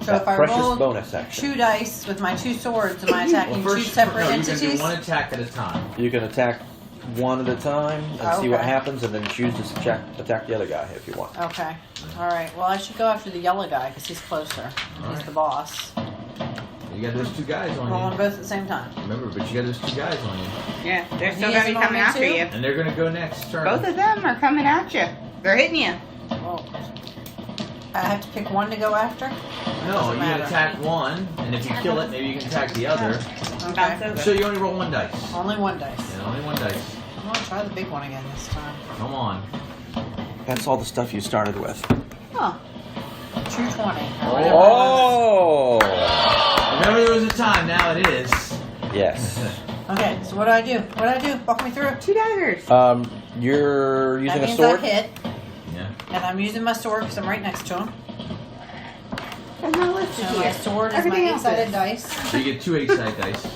So That if I precious roll bonus action. 2 dice with my 2 swords, am I attacking Well, 2 separate no, you entities? can do 1 attack at a time. You can attack 1 at a time and see what Okay. happens, and then choose to attack the other guy if you want. Okay. All right. Well, I should go after the yellow guy because he's closer. He's the boss. You got those 2 guys Roll them on you. both at the same time. Remember, but you got those 2 guys on you. Yeah, they're He still going to be isn't on coming me after too? you. And they're going to go next turn. Both of them are coming at you. They're hitting you. Oh. I have to pick one to go after? No, Doesn't you matter. can attack one, and if you kill it, maybe you can attack the other. Okay. So you only roll 1 dice. Only 1 dice. Yeah, only 1 dice. I'm going to try the big one again this time. Come on. That's all the stuff you started with. Huh. 220. Oh! Remember there was a time, now it is. Yes. Okay, so So what do I do? What do I do? Walk me through. 2 daggers. You're using That a means sword. I hit, Yeah. and I'm using my sword because I'm right next to him. There's no list So here. my sword is my Everything else 8-sided is. dice. So you get 2 8-sided dice.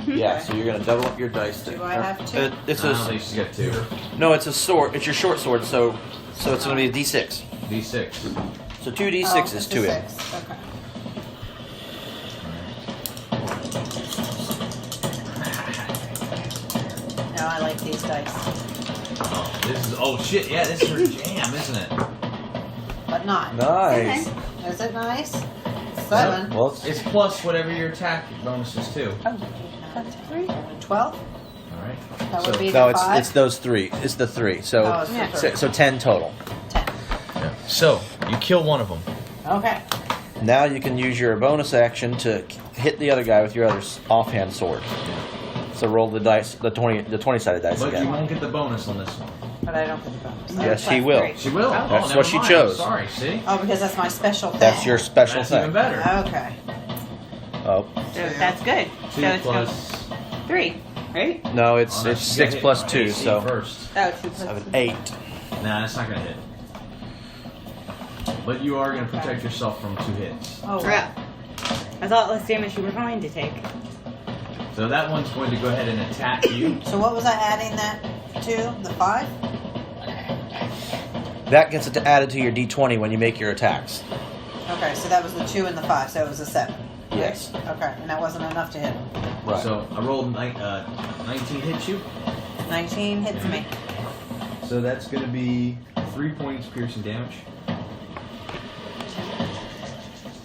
Yeah, so you're gonna double up your dice. Do I have to? It's I don't a think she's got 2. no. It's a sword. It's your short sword. So it's gonna be a D6. D6. So 2 Oh, D6s it's to a hit. 6. Okay. No, I like these dice, Oh, this is. Oh shit! Yeah, this is her jam, isn't it? but not. Nice. Is it nice? 7. Well, It's plus whatever your attack bonus is too. 12. All right. That So- would be no, the 5. it's those 3. It's the 3. So Oh, it's the three. so 10 total. 10. Yeah. So you kill one of them. Okay. Now you can use your bonus action to hit the other guy with your other offhand sword. So roll the dice, the 20-sided dice But you again. won't get the bonus on this one. But I don't get the bonus. Yes, he will. She will. Oh. That's never what she mind. chose. Sorry. See. Oh, because that's my special thing. That's your special That's thing. even better. Okay. Oh So that's good. 2 So it's plus. 3, right? no, it's Oh, no, it's she 6 got plus hit. 2, AC so first. Oh, 2 plus 7, 8. Nah, that's not gonna hit. But you are gonna protect yourself from 2 hits. Oh, Yeah. That's all less damage you were going to take. So that one's going to go ahead and attack you. So what was I adding that to? The 5? That gets added to your D20 when you make your attacks. Okay, so that was the 2 and the 5, so it was a 7. right? Yes. Okay, and that wasn't enough to hit him. Right. So I rolled 19 hits you. 19 hits me. So that's going to be 3 points piercing damage.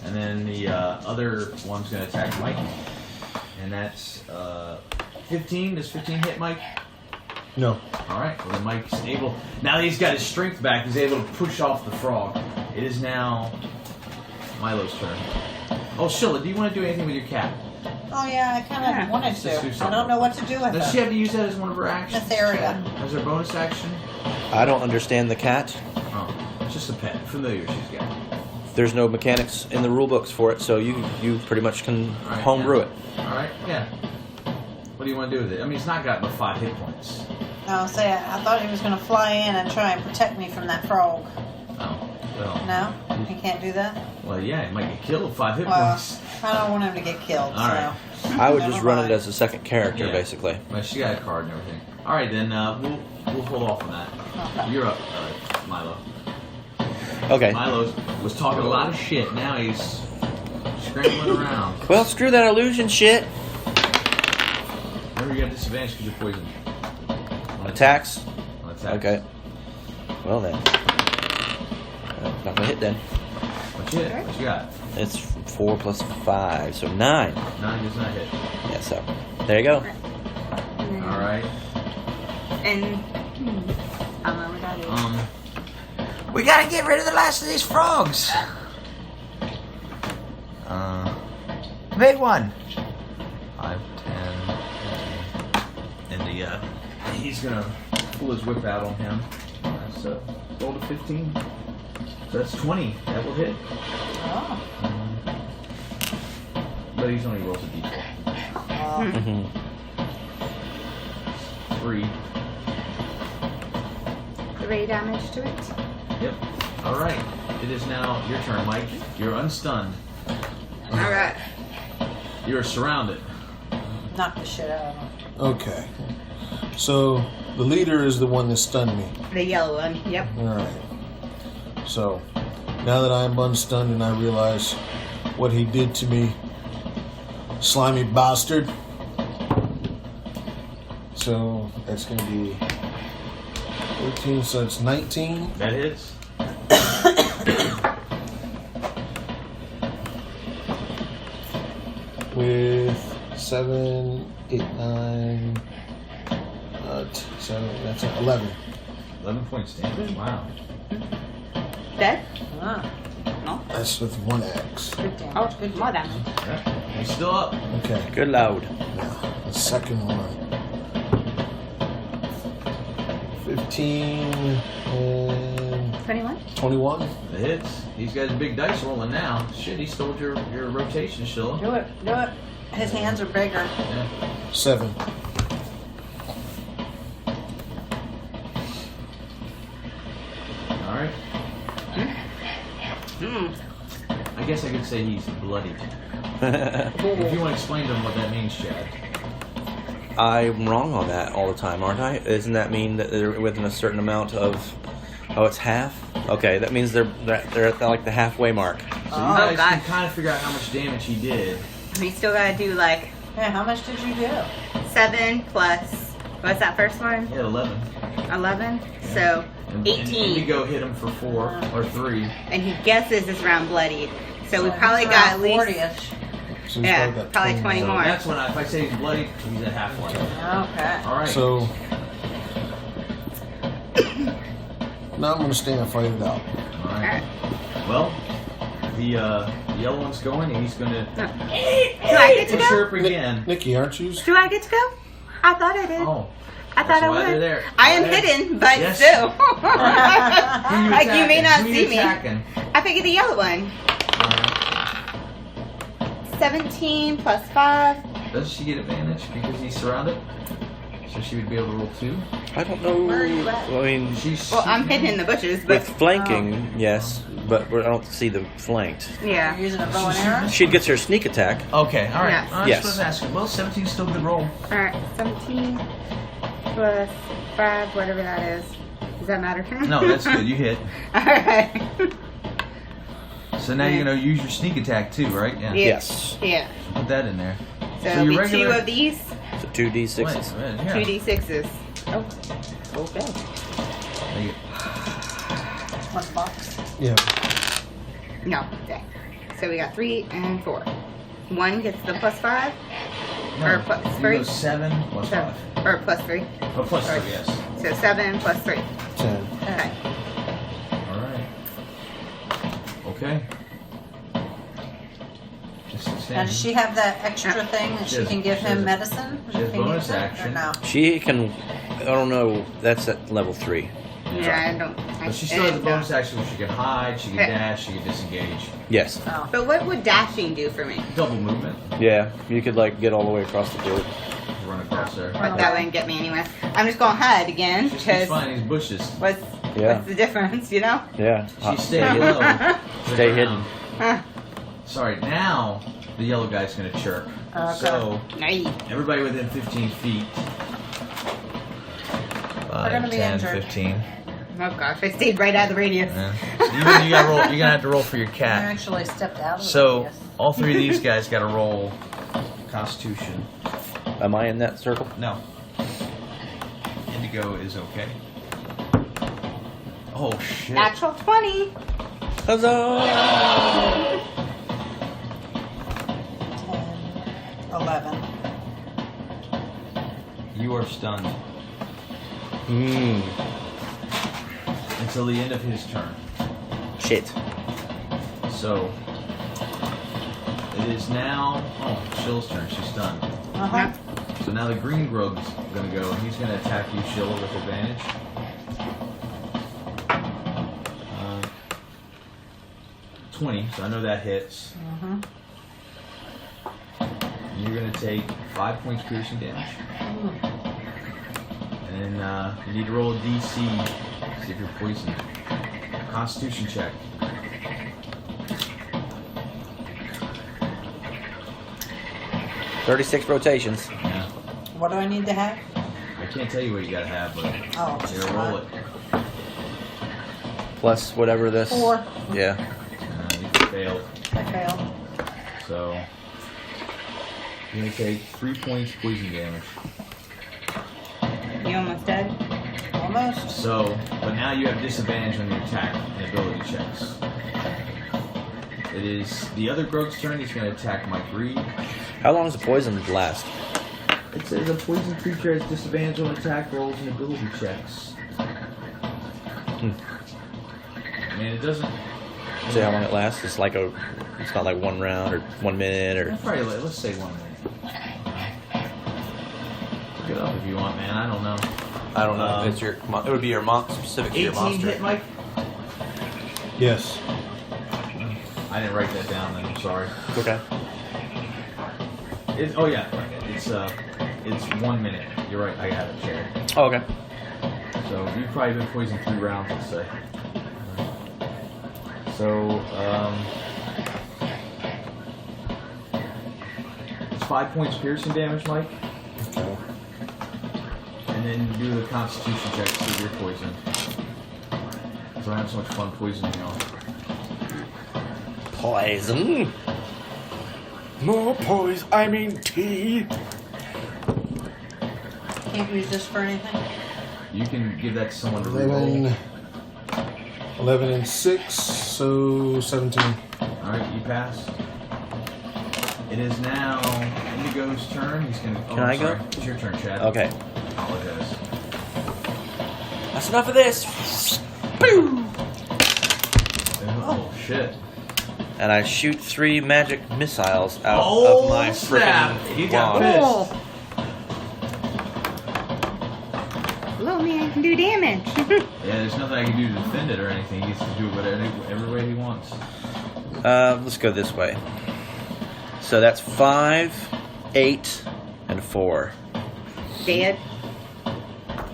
And then the other one's going to attack Mike. And that's 15. Does 15 hit Mike? No. Alright, well then Mike's able... Now that he's got his strength back, he's able to push off the frog. It is now Milo's turn. Oh, Sheila, do you want to do anything with your cat? Oh yeah, I kind of Yeah. wanted Let's just do to. I something. don't know what to do with Does it. she have to use that as one of her actions? This area. As her bonus action? I don't understand the cat. Oh, it's just a pet. Familiar she's got. There's no mechanics in the rule books for it, so you pretty much can Alright, homebrew it. Alright, yeah. What do you want to do with it? I mean, it's not got but 5 hit points. No, say I thought he was going to fly in and try and protect me from that frog. Oh, well. No, he can't do that. Well, yeah, he might get killed with 5 hit Well, points. I don't want him to get killed. All right. So. I would Never just run it mind. as a second character, Yeah. basically. But she got a card and everything. Alright, then we'll hold off on that. Okay. You're up, Milo. Okay. Milo was talking a lot of shit. Now he's scrambling around. Well, screw that illusion shit. Remember, you got disadvantage because you're poisoned. On Attacks. On attacks. Okay. Well then. Not gonna hit then. What you hit? What you got? It's 4 plus 5, so 9. 9 does not hit. Yeah, so there you go. Alright. And I don't know what that is. We gotta get rid of the last of these frogs. Big one. 5, 10. And he's gonna pull his whip out on him. That's roll to 15. So that's 20. That will hit. Oh. But he's only rolls a d12. Mhm. 3. 3 damage to it. Yep. Alright. It is now your turn, Mike. You're unstunned. Alright. You're surrounded. Knock the shit out of him. Okay. So the leader is the one that stunned me. The yellow one. Yep. Alright. So now that I'm unstunned and I realize what he did to me, slimy bastard. So that's gonna be 14, so it's 19. That hits. With 7, 8, 9, 7, that's 11. 11 points damage. Wow. Dead? Ah, That's with one axe. good damage. Oh, Good more damage. damage. Yeah. He's still up. Okay, Good loud. now the second one. 15 and 21? 21. It hits. He's got his big dice rolling now. Shit, he stole your rotation, Sheila. Do it. Do it. His hands are bigger. Yeah. 7. I guess I could say he's bloodied. If you want to explain to him what that means, Chad. I'm wrong on that all the time, aren't I? Doesn't that mean that they're within a certain amount of... Oh, it's half? Okay, that means they're at like the halfway mark. So you guys can kind of figure out how much damage he did. We still gotta do like Yeah, how much did you do? 7 plus, what's that first one? He had 11. 11? So, And 18. Indigo hit him for 4 or 3. And he guesses it's around bloodied. So we So probably he's got around at least 40-ish. So he's Yeah, got probably 20 So more. that's when if I say he's bloodied, he's at half life. Okay. All right. So now I'm gonna stand and fight it out. All right. Well, the yellow one's going, and he's gonna Do I get to go? chirp again. Nikki, aren't you? Do I get to go? I thought I did. Oh. I thought That's I why would. they're there. I am They're there. hidden, but Yes. still. Who Like you may attacking? not Who see me. attacking? I figured the yellow one. All right. 17 plus 5. Does she get advantage because he's surrounded? So she would be able to roll 2. I don't know. Where are you at? I mean, Well, I'm hidden in the bushes, but with flanking, yes, but I don't see them flanked. yeah. You're using a bow and arrow? She gets her sneak attack. Okay, all right. Yes. I was Yes. supposed to ask you. Well, 17 is still a good roll. Alright, 17 plus 5, whatever that is. Does that matter? No, that's good. You hit. Alright. So now you're gonna use your sneak attack too, right? Yeah. Yes. Yeah. Put that in there. So it'll your be 2 of these, So 2d6s. Wait, yeah. 2d6s. Oh, okay. There you go. 1 box. Yeah. No, okay. So we got 3 and 4. 1 gets the plus 5, or plus you 3. go 7 plus 5. Or plus 3. Oh, plus 3, yes. So 7 plus 3. 10. Okay. All right. Okay. Just Now, stand. does she have that extra thing that She she has- can give she has- him medicine? she has Can you bonus use that, action. Or no? She can. I don't know. That's at level 3. Yeah, I don't. But she still has a bonus action where she can hide, she can Okay. dash, she can disengage. Yes. Oh. But what would dashing do for me? Double movement. Yeah. You could like get all the way across the board. Run across there. But that wouldn't get me anywhere. I'm just gonna hide again Just keeps because finding these bushes. what's Yeah. what's the difference, you know? Yeah. She stayed low. Stay hidden. Huh. Sorry, now the yellow guy's gonna chirp. Okay. So Nice. everybody within 15 feet. We're gonna be 10, injured. 15. Oh gosh, I stayed right out of the radius. Yeah. So you gotta roll. You're gonna have to roll for your I cat. actually stepped out of the So radius. all 3 of these guys gotta roll Constitution. Am I in that circle? No. Indigo is okay. Oh shit. Natural 20. Huzzah! 10, 11. You are stunned Mmm. until the end of his turn. Shit. So it is now. Oh, Shill's turn. She's stunned. Uh-huh. So now the green grub's gonna go, and he's gonna attack you, Shill, with advantage. 20, so I know that hits. Mhm. You're gonna take 5 points piercing damage. And then you need to roll a DC, see if you're poisoned. Constitution check. $36 rotations. Yeah. What do I need to have? I can't tell you what you gotta have, but Oh, you just gotta roll one. it. Plus whatever this. 4. Yeah. You failed. I failed. So you're gonna take 3 points poison damage. You almost dead? Almost. So, but now you have disadvantage on your attack and ability checks. It is the other Grog's turn. He's going to attack Mike Reed. How long does the poison last? It says a poison creature has disadvantage on attack rolls and ability checks. I mean, it doesn't. See how long it lasts? It's like a. It's not like 1 round or 1 minute or. Probably let's say 1 minute. Look it up if you want, man. I don't know. I don't know. It's your. It would be your specific to your 18 monster. hit, Mike. Yes. I didn't write that down. Then I'm sorry. Okay. Oh yeah, it's 1 minute. You're right. I have it shared. Oh, okay. So you've probably been poisoned 3 rounds, let's say. So 5 points piercing damage, Mike. Okay. And then do the Constitution check to see if you're poisoned. So I have so much fun poisoning y'all. Poison. More poison. I mean tea. Can't use this for anything. You can give that to someone to reroll. 11 and 6, so 17. Alright, you pass. It is now Indigo's turn. He's gonna. Oh, Can I go? sorry. It's your turn, Chad. Okay. Apologize. That's enough of this. Boom. Oh shit. And I shoot 3 magic missiles out Oh, of my snap. freaking You got wand. pissed. Little man can do damage. Yeah, there's nothing I can do to defend it or anything. He gets to do it whatever way he wants. Let's go this way. So that's 5, 8, and 4. Dead.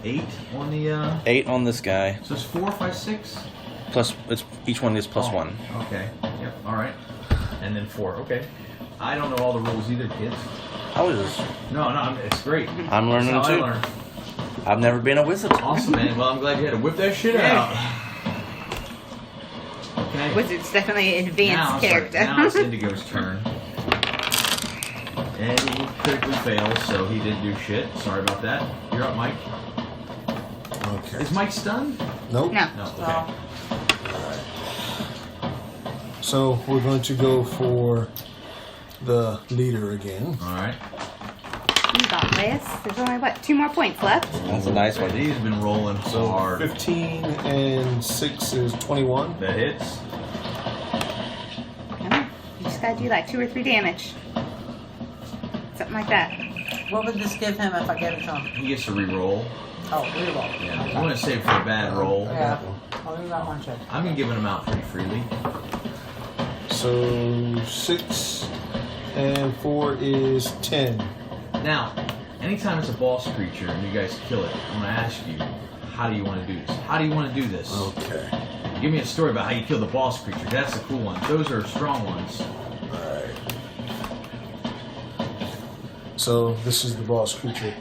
8 on the. 8 on this guy. So it's 4, 5, 6. Plus, it's each one is plus Oh, 1. Okay. Yep. All right. And then 4. Okay. I don't know all the rules either, kids. I was just, No, it's great. I'm learning That's how too. I learn. I've never been a wizard. Awesome, man. Well, I'm glad you had to whip that shit out. Okay. Wizard's definitely an advanced character. Now it's Indigo's turn. And he critically fails, so he didn't do shit. Sorry about that. You're up, Mike. Okay. Is Mike stunned? Nope. No. No. Okay. So, So we're going to go for the leader again. All right. You got this. There's only, what, 2 more points left? That's a nice one. He's been rolling so So hard. 15 and 6 is 21. That hits. Come on. You just gotta do like 2 or 3 damage. Something like that. what would this give him if I gave it to him? He gets to re-roll. Oh, reroll. Yeah. I'm gonna save for a bad roll. Yeah. I'll do that one too. I've been giving him out pretty freely. So 6 and 4 is 10. Now, anytime it's a boss creature and you guys kill it, I'm gonna ask you, how do you want to do this? How do you want to do this? Okay. Give me a story about how you kill the boss creature. That's the cool one. Those are strong ones. Alright. So this is the boss creature.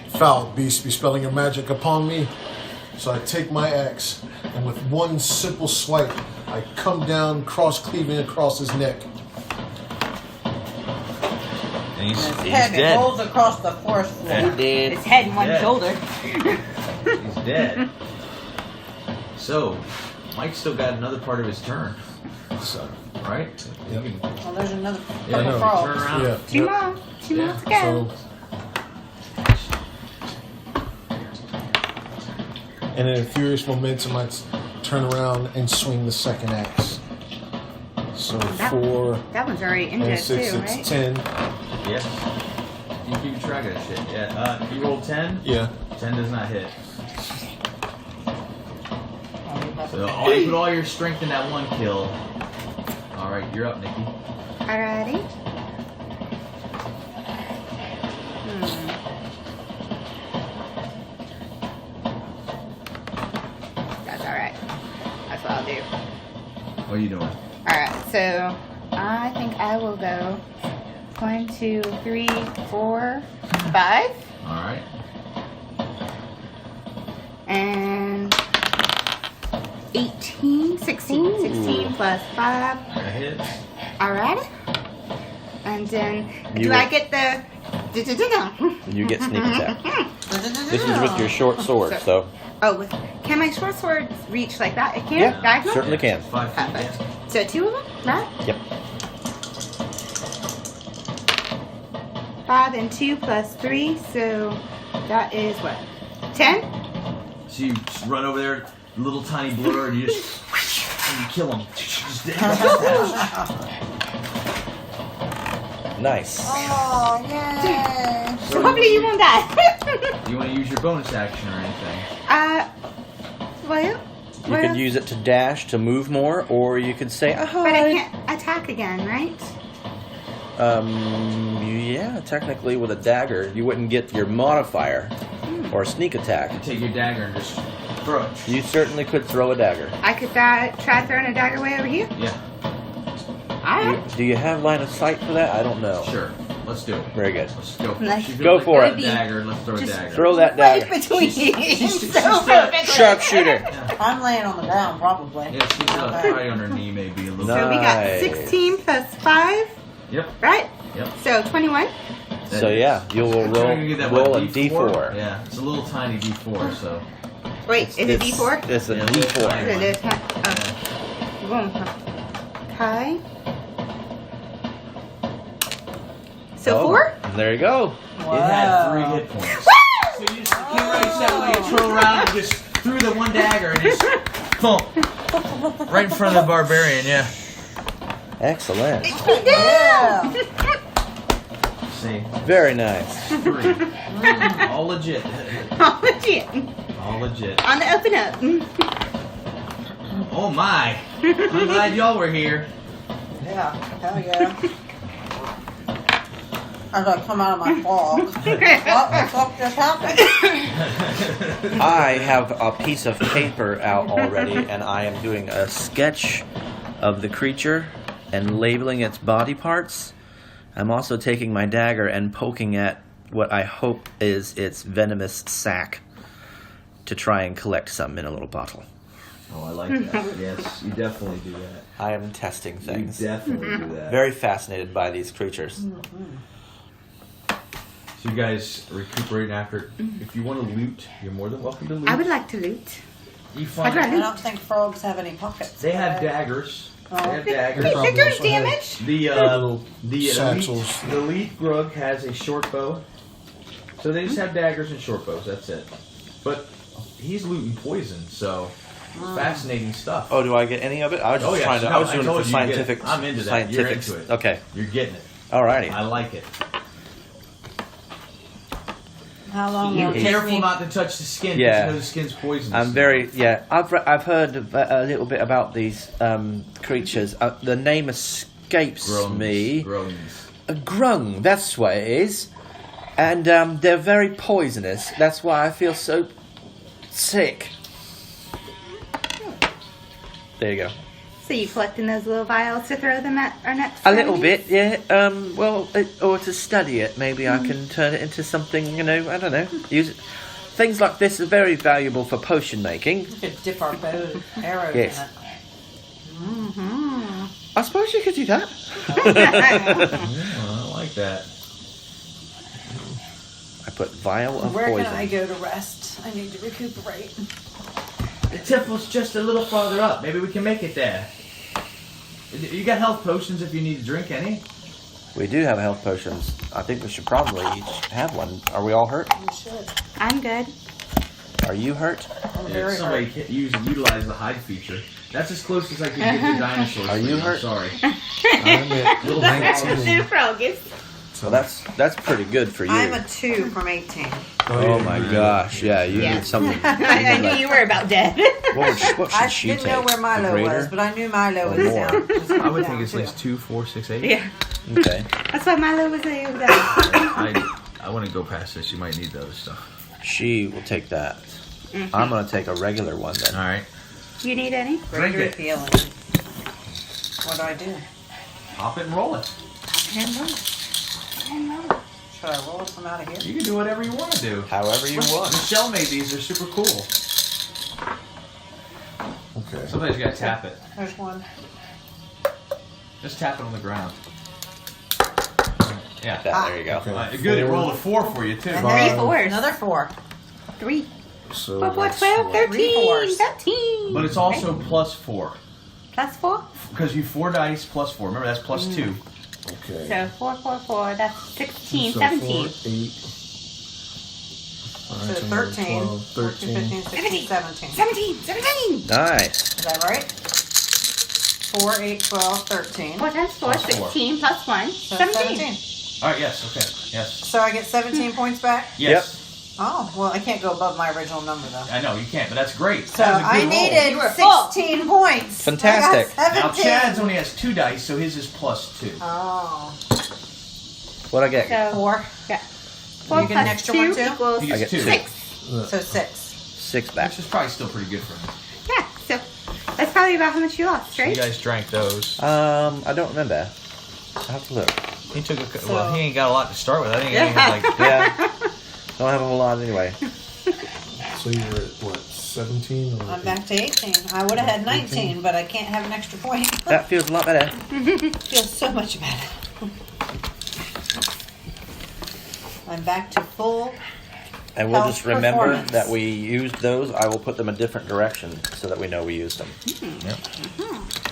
Foul beast, bespelling your magic upon me. So I take my axe, and with one simple swipe, I come down, cross-cleaving across his neck. And he's His head dead. rolls across the forest floor. Yeah. Dead. His head and one Yeah. shoulder. He's dead. So, Mike's still got another part of his turn, So, right? Yep. You can, Well, there's another yeah, couple no, frogs. turn around. yeah. 2 more. 2 more to go. So, and in a furious momentum, I turn around and swing the second axe. So That- 4 That one's already and injured 6, too, it's right? 10. Yes. You keep track of that shit. Yeah. You rolled 10? Yeah. 10 does not hit. Oh, we got So, the- you put all your strength in that one kill. Alright, you're up, Nikki. Alrighty. That's alright. That's what I'll do. What are you doing? Alright, so I think I will go 1, 2, 3, 4, 5. Alright. And 18, 16. 16 plus 5. That hits. Alright. And then, You do will- I get the... You get sneak attack. This is with your short sword, so Oh, can my short sword reach like that? It can? Yeah, Diagonal? certainly can. 5 feet, Perfect. yeah. So 2 of them, right? Yep. 5 and 2 plus 3, so that is what? 10? So you just run over there, little tiny blur, and you just and you kill him. Just Nice. Oh, yay! So hopefully you won't die. Do you want to use your bonus action or anything? Well, You could use it to dash to move more, or you could say, but I "Ahoy!" can't attack again, right? Yeah, technically with a dagger, you wouldn't get your modifier or a sneak attack. You take your dagger and just throw it. You certainly could throw a dagger. I could try throwing a dagger way over here. Yeah, Alright. Do you have line of sight for that? I don't know. sure. Let's do it. Very good. Let's go for it. Let's She go feels for like it. a dagger. Let's throw a Just dagger. Throw that Right dagger. between you. she's So still- perfect. Sharpshooter. I'm laying on the ground, probably. Yeah, she's right on her knee, maybe a little No. So we got Nice. 16 plus 5, Yep. right? Yep. So 21. So yeah, you will I'm trying to get that, roll what, a D4. Yeah, it's a little tiny D4, so. Wait, is it D4? It's a Yeah, D4. tiny It one. is. Boom. Okay. So Oh, 4? There you go. It had 3 hit points. So you just came right set like you throw around and just threw the one dagger and just thump. Right in front of the barbarian, yeah. Excellent. Yeah. See, Very nice. 3. All legit. Oh, legit. All legit. On the open up. Oh my. I'm glad y'all were here. Yeah. Hell yeah. As I come out of my fog. What the fuck just happened? I have a piece of paper out already, and I am doing a sketch of the creature and labeling its body parts. I'm also taking my dagger and poking at what I hope is its venomous sac to try and collect some in a little bottle. Oh, I like that. Yes, you definitely do that. I am testing things. You definitely do that. Very fascinated by these creatures. So you guys recuperate after. If you want to loot, you're more than welcome to loot. I would like to loot. You I'd find rather- I don't think frogs have any pockets. they have daggers. They have daggers. They're doing also have- damage. The Little elite, satchels. the elite grug has a short bow, so they just have daggers and short bows. That's it. But he's looting poison, so fascinating stuff. Oh, do I get any of it? I was just Oh, yeah. trying to. No, I was I doing it told for you you get it. scientific. I'm into that. You're Scientific. into it. Okay. You're getting it. Alrighty. I like it. How long You will Be it careful take? not to touch the skin. Yeah. Because you know the skin's poisonous. I'm very I've heard a little bit about these creatures. The name escapes me. Groans. A grung. That's what it is. And they're very poisonous. That's why I feel so sick. There you go. So you collecting those little vials to throw them at our next A little enemy? bit, yeah. Or to study it. Maybe I can turn it into something. I don't know. Use it. Things like this are very valuable for potion making. We could dip our bow arrows Yes. in it. I suppose you could do that. I like that. I put vial of Where poison. can I go to rest? I need to recuperate. The temple's just a little farther up. Maybe we can make it there. You got health potions if you need to drink any. We do have health potions. I think we should probably each have one. Are we all hurt? You should. I'm good. Are you hurt? I'm Yeah, very somebody hurt. can utilize the hide feature. That's as close as I can get to dinosaurs. Are for you I'm hurt? sorry. I'm at Little 19. frog is. Well, that's pretty good for you. I'm a 2 from 18. Oh my gosh! Yeah, you Yeah. need something. I knew you were about dead. What I should she didn't take? know where The Milo greater? was, but I knew Milo Or was more? down. I would think it's at least 2, 4, 6, 8. Yeah. Okay. That's why Milo was able to. I want to go past this. You might need the other stuff. She will take that. I'm gonna take a regular one then. All right. You need any? Drink Greater it. feeling. What do I do? Pop it and roll it. Should I roll it from out of here? You can do whatever you want to do. However you want. Michelle made these. They're super cool. Okay. Somebody's got to tap it. There's one. Just tap it on the ground. Yeah. There you go. Okay. Good. It rolled a 4 for you too. And Three then fours. Another 4. 3, So 4, 4, that's 12, what? 13, fours. 13. But it's also plus 4 Plus 4? because you 4 dice plus 4. Remember that's plus 2. Okay. So 4, 4, 4. That's 16, So 17. 4, 8. So 13, 13, 12, 14, 15, 16, 17. 17, 17. Nice. Is that right? 4, 8, 12, 13. 4 times 4, Plus 4. 16 plus 1, So 17. All right. Yes. Okay. Yes. So I get 17 points back? Yes. Oh, well, I can't go above my original number, though. I know you can't, but that's great. So That was a I good roll. needed You were full. 16 points. Fantastic. I got Now 17. Chad's only has 2 dice, so his is plus 2. Oh. What I get? So 4. yeah. 4 You get plus an extra 2 one, too? equals He gets I get 2, 6. So 6. 6 back. which is probably still pretty good for him. Yeah, so that's probably about how much you lost, So you right? guys drank those. I don't remember. I have to look. He took So- he ain't got a lot to start with. I think he Yeah. had like Yeah. Don't have a whole lot anyway. So you're at what, 17? Or I'm back to 18. I would have had 19, but I can't have an extra point. That feels a lot better. Feels so much better. I'm back to full. And we'll Health just remember performance. that we used those. I will put them a different direction so that we know we used them.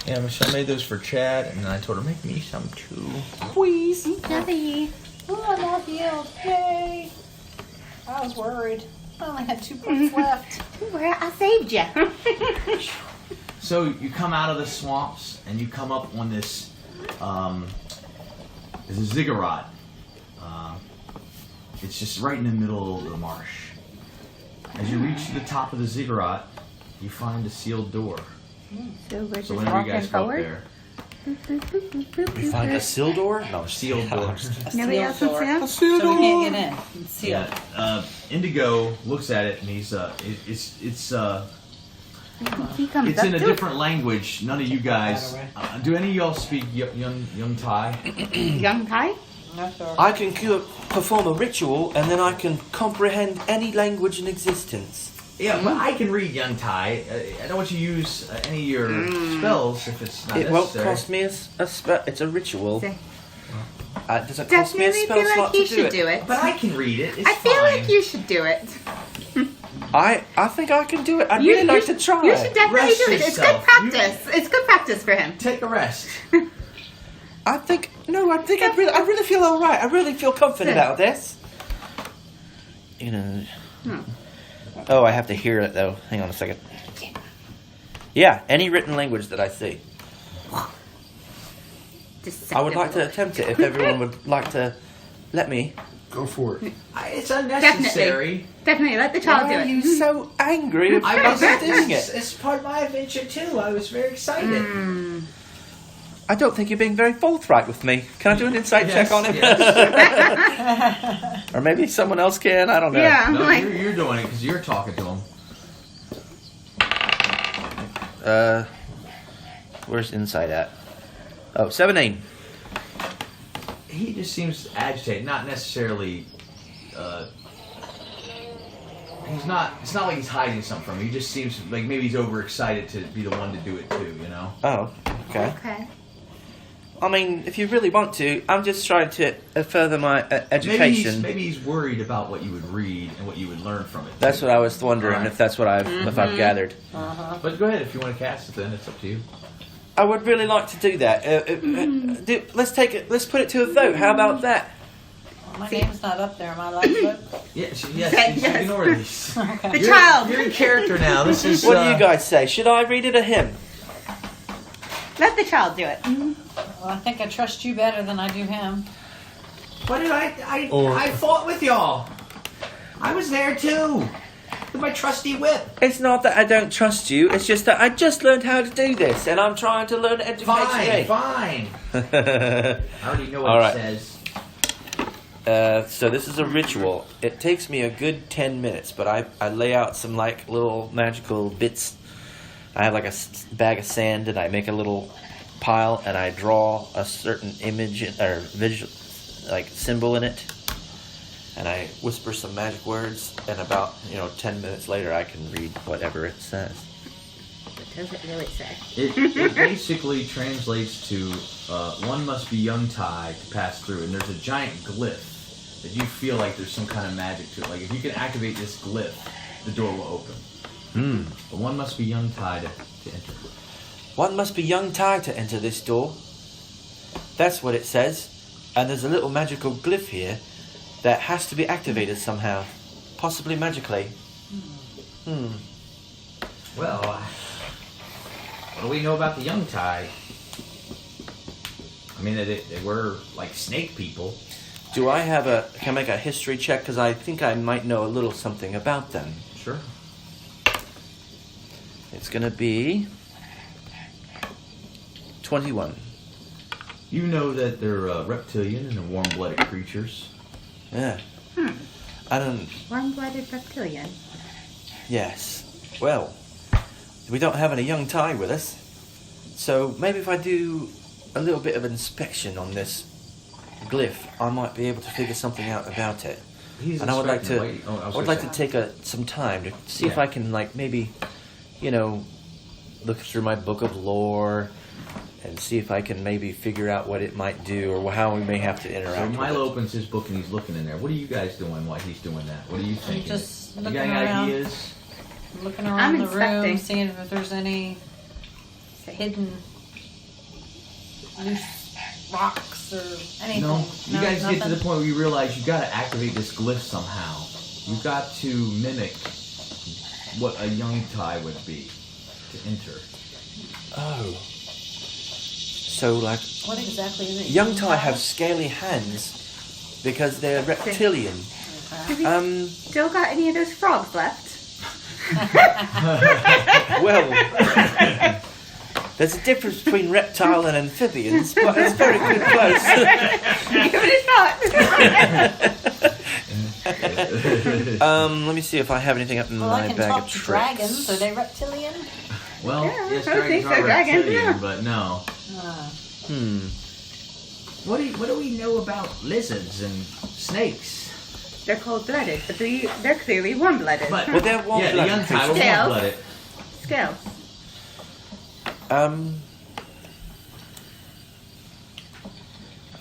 yeah. Michelle made those for Chad, and then I told her make me some too. Please. Nothing. Oh, I lost yield. Yay. I was worried. I only had 2 points left. Where I saved you. So you come out of the swamps and you come up on this. There's a ziggurat. It's just right in the middle of the marsh. As you reach the top of the ziggurat, you find a sealed door. So we're just So whenever you walking guys go up forward. there, We find a seal door? No, sealed door. Nobody else Sealed can door. see So we can't get in. It's sealed. Yeah. Indigo looks at it and he's it's He comes it's up in a to different language. None of you guys. Do any of y'all speak Yuan-Ti? Yuan-Ti? No, sir. I can perform a ritual and then I can comprehend any language in existence. Yeah, but I can read Yuan-Ti. I don't want you to use any of your spells if it's not It won't necessary. cost me a spell. It's a ritual. So- Does it cost me a Definitely spell feel slot like you to do should it? do it. But I can read it. It's I feel fine. like you should do it. I think I can do it. I'd really like to try. You should definitely Rest do it. It's good yourself. practice. It's good practice for him. Take a rest. I think I really feel all right. I really feel confident about this. You know. Oh, I have to hear it though. Hang on a second. Yeah, any written language that I see. I would like to attempt it if everyone would like to let me. Go for it. It's unnecessary. Definitely, let the child Why do are it. you so angry about doing it? It's part of my adventure too. I was very excited. I don't think you're being very forthright with me. Can I do an insight Yes, check on him? yes. Or maybe someone else can. I don't know. Yeah, I'm No, like, you're doing it because you're talking to him. Where's insight at? Oh, 17. He just seems agitated, not necessarily. He's not. It's not like he's hiding something from you. He just seems like maybe he's overexcited to be the one to do it too. You know. Oh, okay. okay. I mean, if you really want to, I'm just trying to further my education. Maybe he's worried about what you would read and what you would learn from it. That's too. what I was wondering. Alright. If that's what if I've gathered. But go ahead if you want to cast it. Then it's up to you. I would really like to do that. Let's take it. Let's put it to a vote. How about that? Well, my name's not up there. Am I allowed to vote? Yes. Yes. Ignore these. The child. You're in character now. This is. What do you guys say? Should I read it or him? Let the child do it. Well, I think I trust you better than I do him. What did I Or- fought with y'all. I was there too. With my trusty whip. It's not that I don't trust you. It's just that I just learned how to do this, and I'm trying to learn education. Fine. I already know what All it right. says. So this is a ritual. It takes me a good 10 minutes, but I lay out some like little magical bits. I have like a bag of sand, and I make a little pile, and I draw a certain image or visual, like symbol in it, and I whisper some magic words, and about 10 minutes later, I can read whatever it says. What does it really say? It basically translates to one must be Yuan-Ti to pass through, and there's a giant glyph that you feel like there's some kind of magic to it. Like if you can activate this glyph, the door will open. But one must be Yuan-Ti to enter. One must be Yuan-Ti to enter this door. That's what it says. And there's a little magical glyph here that has to be activated somehow. Possibly magically. Well, what do we know about the Yuan-Ti? I mean, they were like snake people. Can I make a history check? Because I think I might know a little something about them. Sure. It's going to be 21. You know that they're reptilian and they're warm-blooded creatures. Yeah. I don't... Warm-blooded reptilian. Yes. Well, we don't have any Yuan-Ti with us. So maybe if I do a little bit of inspection on this glyph, I might be able to figure something out about it. He's And I would like to, expecting- wait, oh, I would like to take some time to see if I can, like, maybe, look through my book of lore and see if I can maybe figure out what it might do or how we may have to So interact Milo with it. opens his book and he's looking in there. What are you guys doing while he's doing that? What are you thinking? just you looking got any around. ideas? Looking I'm around the room, inspecting. seeing if there's any hidden loose rocks or anything. No. You guys get to nothing? the point where you realize you got to activate this glyph somehow. You've got to mimic what a Yuan-Ti would be to enter. Oh. So, like, What exactly is it? Yuan-Ti have scaly hands because they're reptilian. Have you still got any of those frogs left? Well, there's a difference between reptile and amphibians, but it's very good close. Give it a shot. Let me see if I have anything up in Well, my I can bag talk of to tricks. dragons. Are they reptilian? Well, Yeah, yes, I would think dragons so, are dragons, reptilian, yeah. but no. What do we know about lizards and snakes? They're cold-blooded, but they're clearly warm-blooded. But Well, they're yeah, the warm-blooded Yuan-Ti were creatures. Scales. warm-blooded. Scales.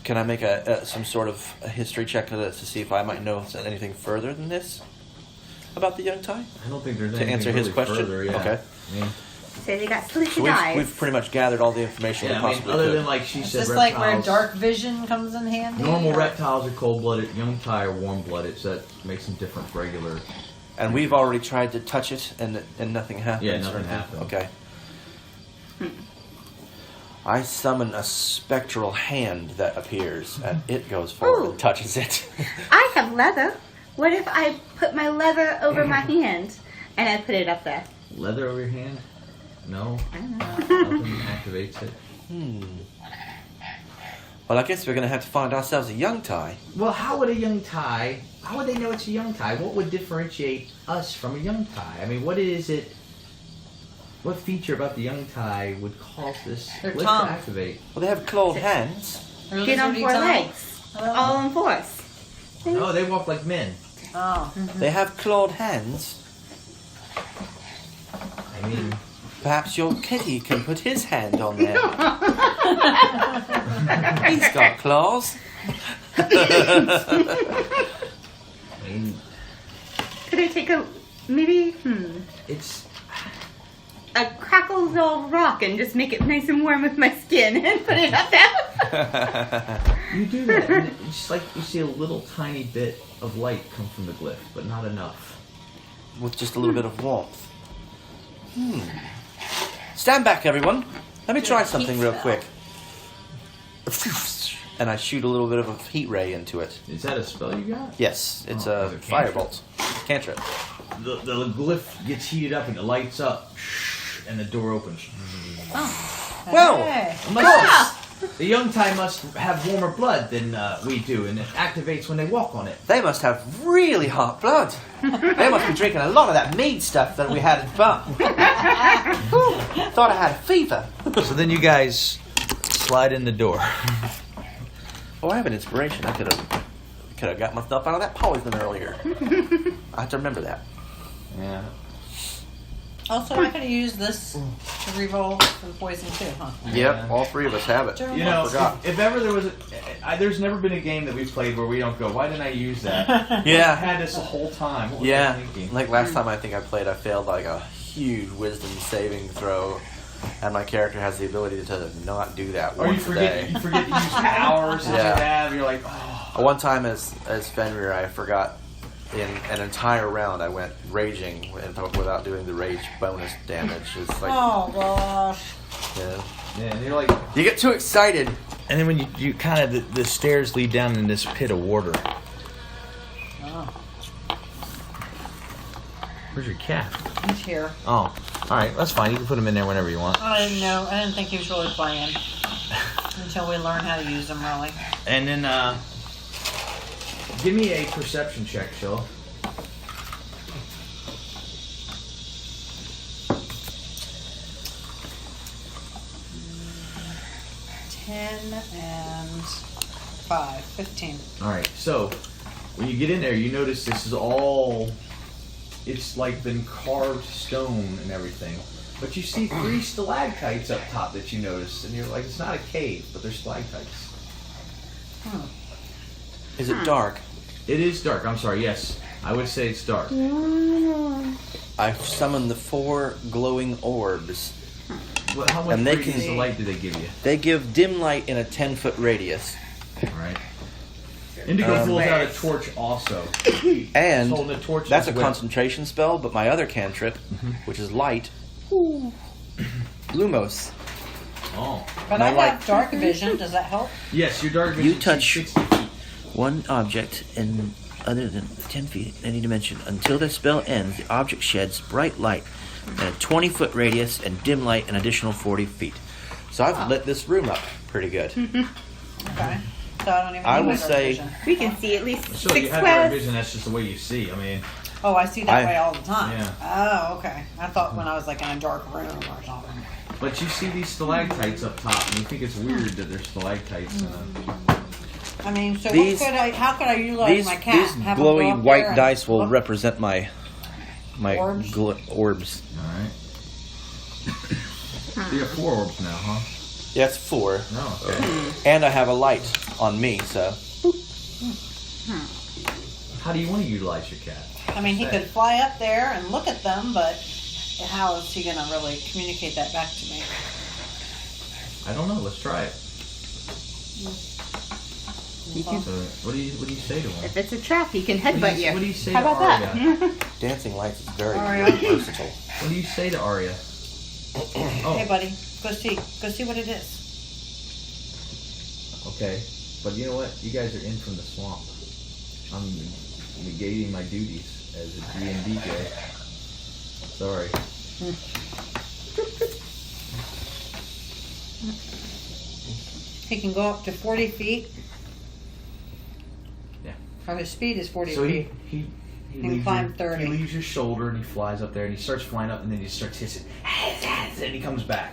Can I make some sort of a history check to see if I might know anything further than this about the Yuan-Ti? I don't think there's To anything answer his really question? further, yeah. Okay. I mean, Say they got slicky So eyes. we've pretty much gathered all the information yeah, we I mean, possibly other could. than like she Is said, this reptiles. like where dark vision comes in handy? Normal or- reptiles are cold-blooded. Yuan-Ti are warm-blooded, so that makes them different from regular. And we've already tried to touch it, and nothing happens. Yeah, or nothing anything? happened. Okay. I summon a spectral hand that appears, and it goes forward Ooh. and touches it. I have leather. What if I put my leather over my hand and I put it up there? Leather over your hand? No. I don't know. Nothing activates it. Well, I guess we're going to have to find ourselves a Yuan-Ti. Well, how would a Yuan-Ti? How would they know it's a Yuan-Ti? What would differentiate us from a Yuan-Ti? I mean, what is it? What feature about the Yuan-Ti would cause this Their glyph tongue. to activate? Well, they have clawed hands. Or Get on lizardy 4 tongue? legs. All on 4s. No, they walk like men. Oh. They have clawed hands. I mean, Perhaps your kitty can put his hand on there. He's got claws. I mean, Could I take maybe it's. a crackles old rock and just make it nice and warm with my skin and put it up there? You do that, and it's just like you see a little tiny bit of light come from the glyph, but not enough. With just a little bit of warmth. Stand back, everyone. Let me try something real quick. And I shoot a little bit of a heat ray into it. Is that a spell you got? Yes, it's Oh, a it's a cantrip. firebolt. Cantrip. The glyph gets heated up and it lights up, and the door opens. Well, Hey. The Yuan-Ti must have warmer blood than we do, and it activates when they walk on it. they must have really hot blood. They must be drinking a lot of that mead stuff that we had in bar. Thought I had a fever. So then you guys slide in the door. Oh, I have an inspiration. I could have got myself out of that poison earlier. I have to remember that. Yeah. Also, I could have used this to reroll for the poison too, huh? Yep, all three of us have it. You know, I forgot. if ever there was there's never been a game that we've played where we don't go, why didn't I use that? I Yeah, had this the whole time. What was I yeah. thinking? Like last time I think I played, I failed like a huge wisdom saving throw, and my character has the ability to not do that Or you once a day. forget to use powers that Yeah. you have. You're like, oh. One time as Fenrir, I forgot in an entire round I went raging without doing the rage bonus damage. It's like, Oh gosh. Yeah, and you're like, you get too excited. and then when you kind of the stairs lead down in this pit of water. Oh, Where's your cat? he's here. Oh, all right, that's fine. You can put him in there whenever you want. I didn't know. I didn't think he was really playing until we learn how to use them. Really. And then give me a perception check, Jill. $10 and 5, 15. Alright, so when you get in there, you notice this is all, it's like been carved stone and everything. But you see 3 stalactites up top that you notice, and you're like, it's not a cave, but they're stalactites. Is it dark? It is dark, I'm sorry, yes. I would say it's dark. I've summoned the 4 glowing orbs. How much And they radius can- of light do they give you? They give dim light in a 10-foot radius. Alright. Indigo pulls out a torch also. And He's holding a torch that's a as well. concentration spell, but my other cantrip, which is light, Lumos. Oh. But My I light- have dark vision. Does that help? Yes, your dark vision You sees touch 60 feet. one object in other than 10 feet in any dimension. Until the spell ends, the object sheds bright light in a 20-foot radius and dim light an additional 40 feet. So I've lit this room up pretty good. Okay. So I don't even I need my will dark say- vision. We can see at least So 6 you have dark squares. vision, that's just the way you see. I mean, Oh, I see that way all the time. Yeah. Oh, okay. I thought when I was like in a dark room or something. but you see these stalactites up top, and you think it's weird that there's stalactites in them. I mean, so These- how could I utilize These, my cat? these Have him go glowy up there white and dice will look? represent my Orbs? orbs. Alright. So you have 4 orbs now, huh? Yeah, it's 4. No, okay. And I have a light on me, so. How do you want to utilize your cat? I mean, he could fly up there and look at them, but how is he going to really communicate that back to me? I don't know. Let's try it. You can, So, what do you say to him? if it's a trap, he can What headbutt do you. what do you say How to about Arya? that? Dancing lights is very Aria. versatile. What do you say to Arya? Oh, Hey, buddy, go see what it is. okay. But you know what? You guys are in from the swamp. I'm negating my duties as a D&D guy. Sorry. He can go up to 40 feet. Yeah. Or his speed is 40 So feet. he can leaves climb your, 30. He leaves your shoulder and he flies up there and he starts flying up and then he starts hissing. And he comes back.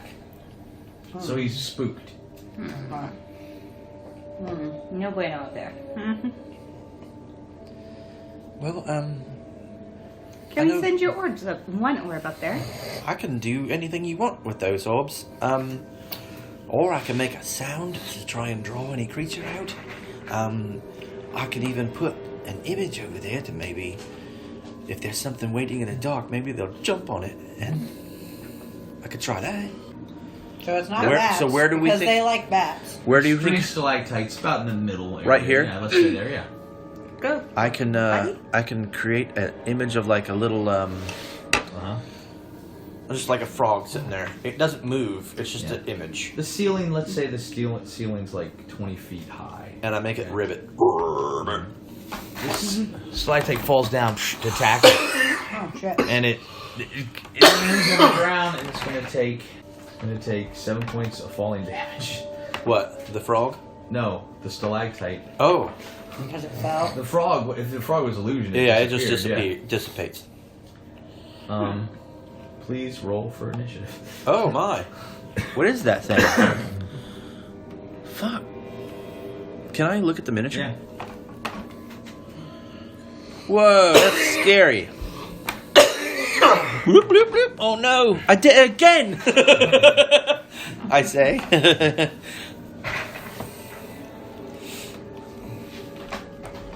So he's spooked. Alright. No bueno out there. Well, Can we send your orbs up? One orb up there. I can do anything you want with those orbs. Or I can make a sound to try and draw any creature out. I could even put an image over there to maybe, if there's something waiting in the dark, maybe they'll jump on it, and I could try that. So it's not Where- bats. so where do we because think- they like bats. Where do you 3 think stalactites about in the middle area. Right here? Yeah, let's say there, yeah. Go. I can? I can create an image of like a little, Uh-huh. just like a frog sitting there. It doesn't move. It's just an image, The ceiling, let's say the ceiling's like 20 feet high. and I make it ribbit. This stalactite falls down to tackle it, Oh, shit. and it lands on the ground, and it's gonna take 7 points of falling damage. What? The frog? No, the stalactite. Oh, Because it fell. The frog. If the frog was illusion, yeah. It just disappeared, dissipates. yeah. Please roll for initiative. Oh my! What is that thing? Fuck. Can I look at the miniature? Yeah. Whoa, that's scary. Bloop, bloop, bloop. Oh no! I did it again! I say.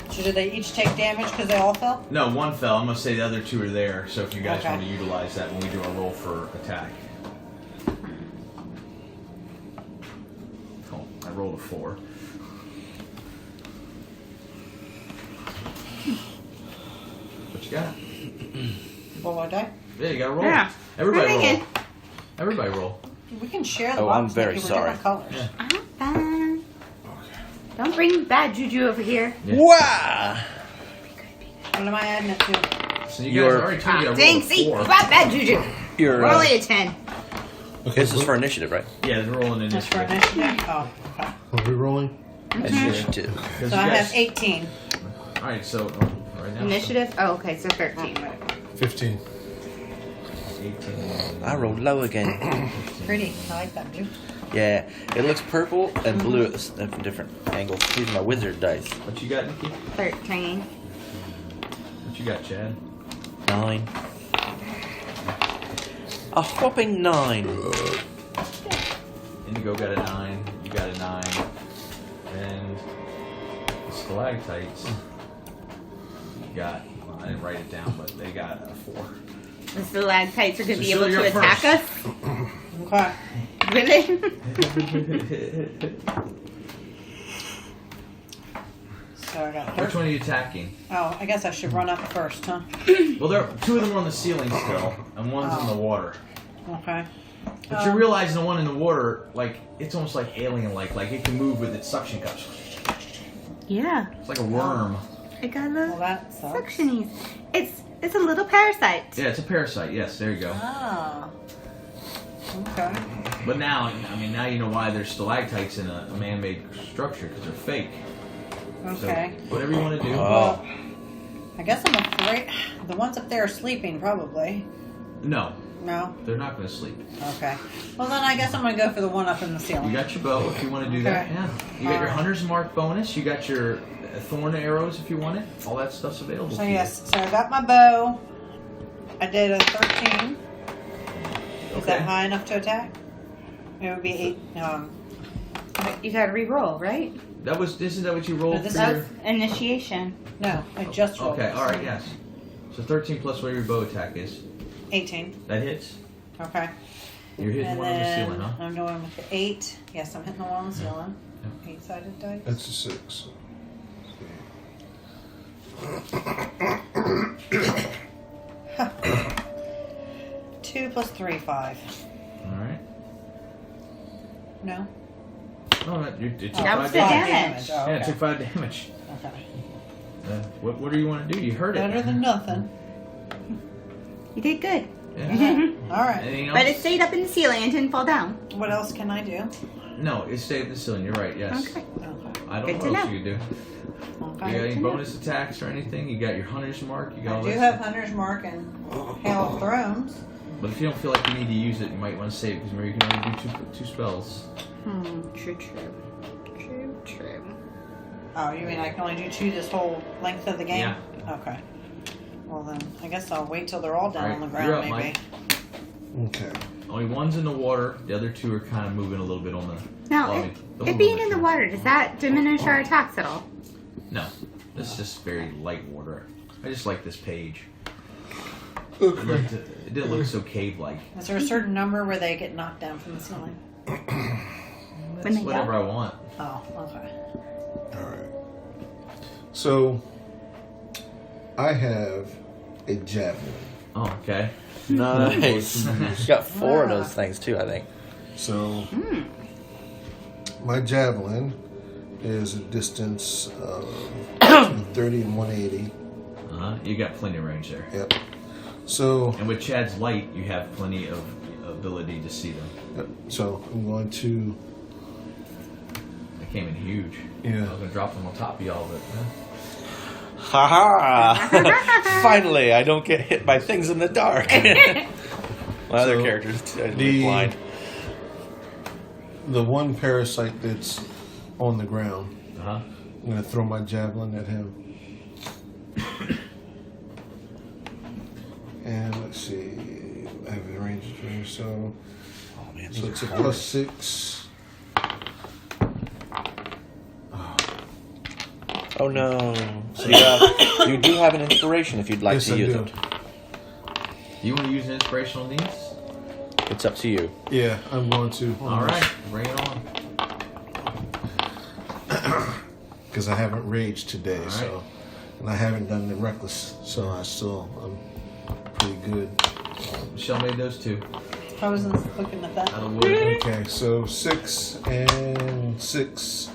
So did they each take damage because they all fell? No, one fell. I'm gonna say the other 2 are there. So if you guys Okay. want to utilize that when we do our roll for attack. Oh, I rolled a 4. What you got? Roll my die. Yeah, you gotta roll. Yeah. Everybody We're roll. thinking. Everybody roll. We can share the Oh, box. I'm very maybe with sorry. different colors. Yeah. I'm fine. Don't bring bad juju over here. Yeah. Wow! What am I adding it to? So you guys Your- already told me to Dang, roll a see? 4. About bad juju. You're, We're only a 10. Okay, this is for initiative, right? Yeah, they're rolling That's for initiative. initiative? Oh, okay. Are we rolling? Initiative. 'Cause So you I guys- have 18. Alright, so right now. Initiative? Oh, okay, so 13. 15. 18. I rolled low again. Pretty. I like that blue. Yeah, it looks purple and blue at different angles. These are my wizard dice. What you got, Nikki? 13. What you got, Chad? 9. A whopping 9. Indigo got a 9. You got a 9. And the stalactites, you got, I didn't write it down, but they got a 4. The stalactites are going to be So able you're to attack first. us? Okay. Really? So I got Which 13. one are you attacking? Oh, I guess I should run up first, huh? Well, two of them are on the ceiling still, and one's in the water. Okay. But you're realizing the one in the water, like, it's almost like alien-like. Like, it can move with its suction cups. Yeah. It's like a worm. I got Well, a that sucks. suctionies. It's a little parasite. Yeah, it's a parasite. Yes, there you go. Ah. Okay. But now, I mean, now you know why there's stalactites in a man-made structure, because they're fake. Okay. So, whatever you want to do. Well, I guess I'm afraid the ones up there are sleeping, probably. No, No? they're not going to sleep. Okay. Well, then I guess I'm going to go for the one up in the ceiling. You got your bow if you want to do that. Okay. Yeah. You got your hunter's mark bonus. You got your thorn arrows if you want it. All that stuff's available. So to you. yes, so I got my bow. I did a 13. Is Okay. that high enough to attack? It would be 8. But you got to re-roll, right? Isn't that what you rolled No, this for your... is- Initiation. No, I just rolled. Okay, this. all right, yes. So 13 plus whatever your bow attack is. 18. That hits. Okay. You're hitting And one on the then ceiling, huh? I'm going with the 8. Yes, I'm hitting the one on the ceiling. 8-sided dice. That's a 6. 2 plus 3, 5. All right. No? Oh, it took That was 5 the damage. damage. Oh, Yeah, it okay. took 5 damage. Okay. What do you want to do? You heard it. Better than nothing. You did good. Yeah. All right. Anything else? But it stayed up in the ceiling and didn't fall down. What else can I do? No, it stayed at the ceiling. You're right, yes. Okay. Okay. I don't Good know to what else know. you could do. You got Okay. any bonus attacks or anything? You got your hunter's mark? You got I all do that have stuff? Hunter's Mark and Hail of Thrones. But if you don't feel like you need to use it, you might want to save it because maybe you can only do two spells. True. Oh, you mean I can only do 2 this whole length of the game? Yeah. Okay. Well then, I guess I'll wait till they're all down on the Alright, you're ground, up, maybe. Okay. Only one's in the water. The other 2 are kind of moving a little bit on the... Now, well, I it, mean, they'll it move being a bit in the too. water, does that diminish our attacks at all? No. This is just very light water. I just like this page. Okay. It didn't look so cave-like. Is there a certain number where they get knocked down from the ceiling? That's they whatever I want. Oh, okay. Alright. So, I have a javelin. Oh, okay. Nice. You got 4 of those things too, I think. So, my javelin is a distance of between 30 and 180. You got plenty of range there. Yep. So, And with Chad's light, you have plenty of ability to see them. yep. So I'm going to, They came in huge. Yeah. I was going to drop them on top of y'all, but... Haha! Finally, I don't get hit by things in the dark. My other So, characters are the- blind. the one parasite that's on the ground, Uh-huh. I'm going to throw my javelin at him. And let's see, I have a range here, so Oh man, so these it's are a hard. +6. Oh no! So you do have an inspiration if you'd like Yes, to I use do. it. You want to use an inspiration on these? It's up to you. Yeah, I'm going to. All right, bring it on. Because I haven't raged today, All right. so, and I haven't done the reckless, so I'm pretty good. Michelle made those 2 I wasn't looking at that. out of wood. Okay, so 6 and 6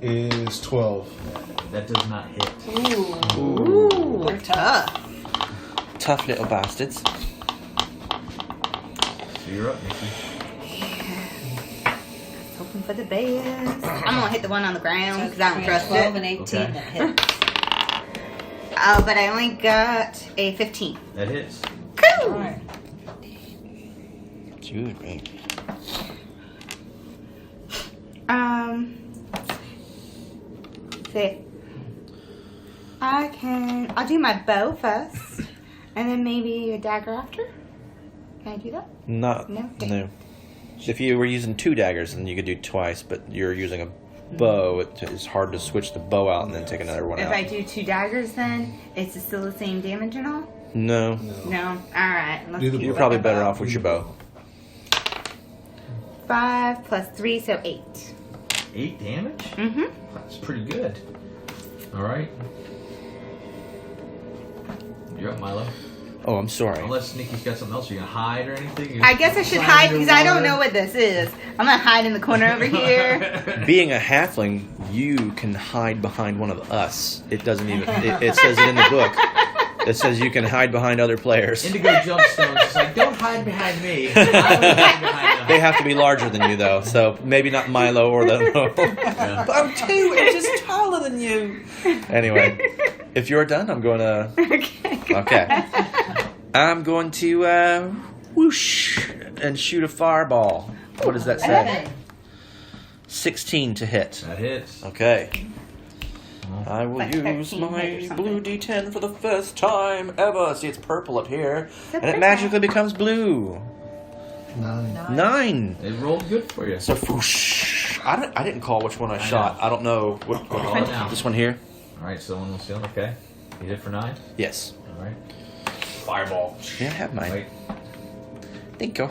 is 12. That does not hit. Ooh, they're tough. Tough little bastards. So you're up, Nikki. Hoping for the best. I'm gonna hit the one on the ground So because I don't between trust 12 it. and 18 Okay. that hits. But I only got a 15. That hits. Cool. Alright. Dude, man. See. I'll do my bow first, and then maybe a dagger after. Can I do that? No. If you were using 2 daggers, then you could do twice, but you're using a bow. It's hard to switch the bow out and then take another one If out. I do 2 daggers, then it's still the same damage and all? No. No. Alright. Let's do You're probably better off with your bow. 5 plus 3, so 8. 8 damage? Mm-hmm. That's pretty good. Alright. You're up, Milo. Oh, I'm sorry. Unless Nikki's got something else, you're gonna hide or anything? I guess I should hide because I don't know what this is. I'm gonna hide in the corner over here. Being a halfling, you can hide behind one of us. It doesn't even. It says it in the book. It says you can hide behind other players. Indigo Jumpstones is like, don't hide behind me. I will hide behind them. They have to be larger than you, though. So maybe not Milo or the. Yeah. But I'm 2 inches taller than you. Anyway, if you're done, I'm going to. Okay. I'm going to whoosh and shoot a fireball. What does that say? 16 to hit. That hits. Okay. I will Like use 13 my hit or blue something. D10 for the first time ever. See, it's purple up here, and it purple. magically becomes blue. 9. It rolled good for you. So whoosh. I didn't call which one I shot. I don't know. What Call it now. this one here? Alright, so one was sealed. Okay. You did for 9? Yes. Alright. Fireball. Yeah, I have mine. Wait. Thank you.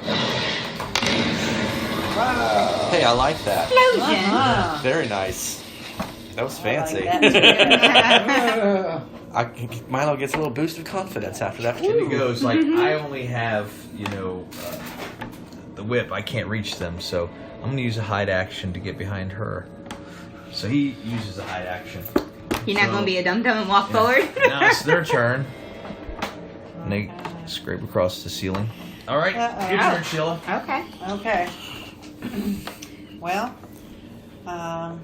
Hey, I like that. Ah. Very nice. That was fancy. I like that. Milo gets a little boost of confidence after that. Indigo's like, I only have, the whip. I can't reach them, so I'm going to use a hide action to get behind her. So he uses a hide action. You're not gonna be a dum-dum and walk forward? Now it's their turn. And they scrape across the ceiling. All right, your turn, Sheila. Okay. Okay. Well, Tough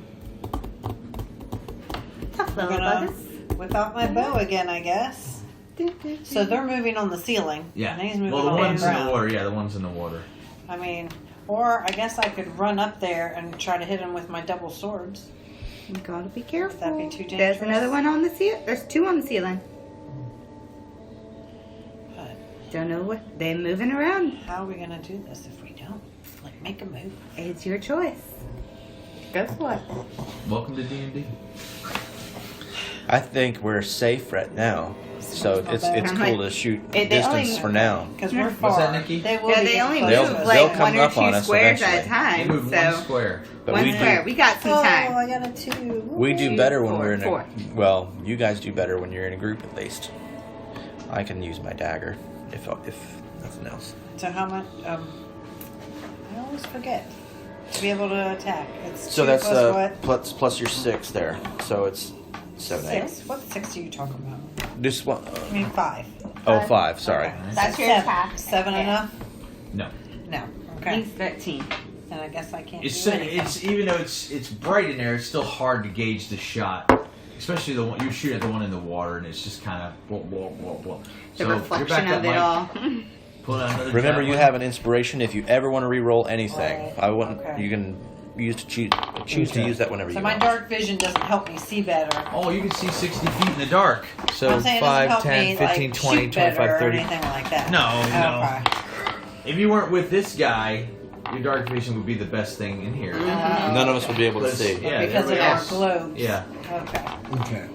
I'm little gonna buggers. whip out my bow again, I guess. So they're moving on the ceiling. Yeah. And he's moving Well, the on one's the in ground. the water. Yeah, the one's in the water. I mean, or I guess I could run up there and try to hit him with my double swords. You gotta be careful. Would that be too There's dangerous? another one on the ceiling. There's 2 on the ceiling. But Don't know what they're moving around. how are we gonna do this if we don't? Like, make a move. It's your choice. Go for it. Welcome to D&D. I think we're safe right now. So it's cool to shoot They distance only- for now. Because we're What's far. that, Nikki? They will Yeah, be they only close They'll- to move us. they'll like come 1 or up on 2 us squares at a eventually. They time. move So one square. But one we square. do, We got some Oh, time. I got a 2. we do better when we're in Four. a. Well, you guys do better when you're in a group at least. I can use my dagger if nothing else. So how much? I always forget to be able to attack. It's So 2 that's plus what? plus your 6 there. So it's 7, 8. 6. What 6 are you talking about? This one. I mean 5. Oh, 5. Sorry. Okay. That's your 7. attack. 7 Yeah. enough? No. No. Okay. He's 13. Then I guess I can't It's do anything. it's even though it's bright in there, it's still hard to gauge the shot. Especially the one you're shooting at the one in the water, and it's just kind of whoa. The So, reflection you're back of up, it Mike. all. Pull out another Remember, you javelin. have an inspiration if you ever want to re-roll anything. Right. I wouldn't. Okay. You can choose to use that whenever So you my want. dark vision doesn't help me see better. Oh, you can see 60 feet in the dark. So I'm saying it doesn't 5, help 10, me, 15, like, 20, shoot better 25, or 30. anything like that. No. Okay. If you weren't with this guy, your dark vision would be the best thing in here. None of us would be able to Because- see. Yeah, Because of everybody our else- globes. Yeah. Okay. Okay.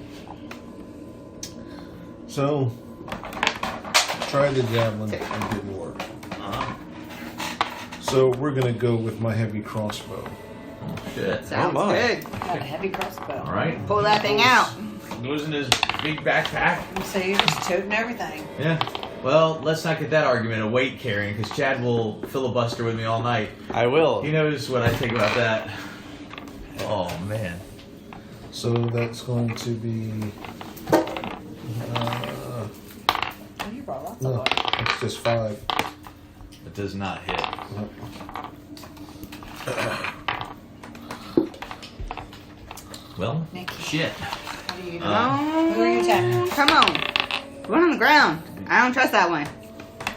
So, try the javelin. It didn't work. So we're gonna go with my heavy crossbow. Oh, shit. Sounds my. good. Got a heavy crossbow. All right. Pull that thing out. Goes in his big backpack. So you're just toting everything. Yeah. Well, let's not get that argument of weight carrying, because Chad will filibuster with me all night. I will. He knows what I think about that. Oh, man. So that's going to be. Oh, you brought lots of No, oil. it's just 5. It does not hit. Well, Nikki. shit. What are you doing? Come Who are you attacking? on. Come on. One on the ground. I don't trust that one.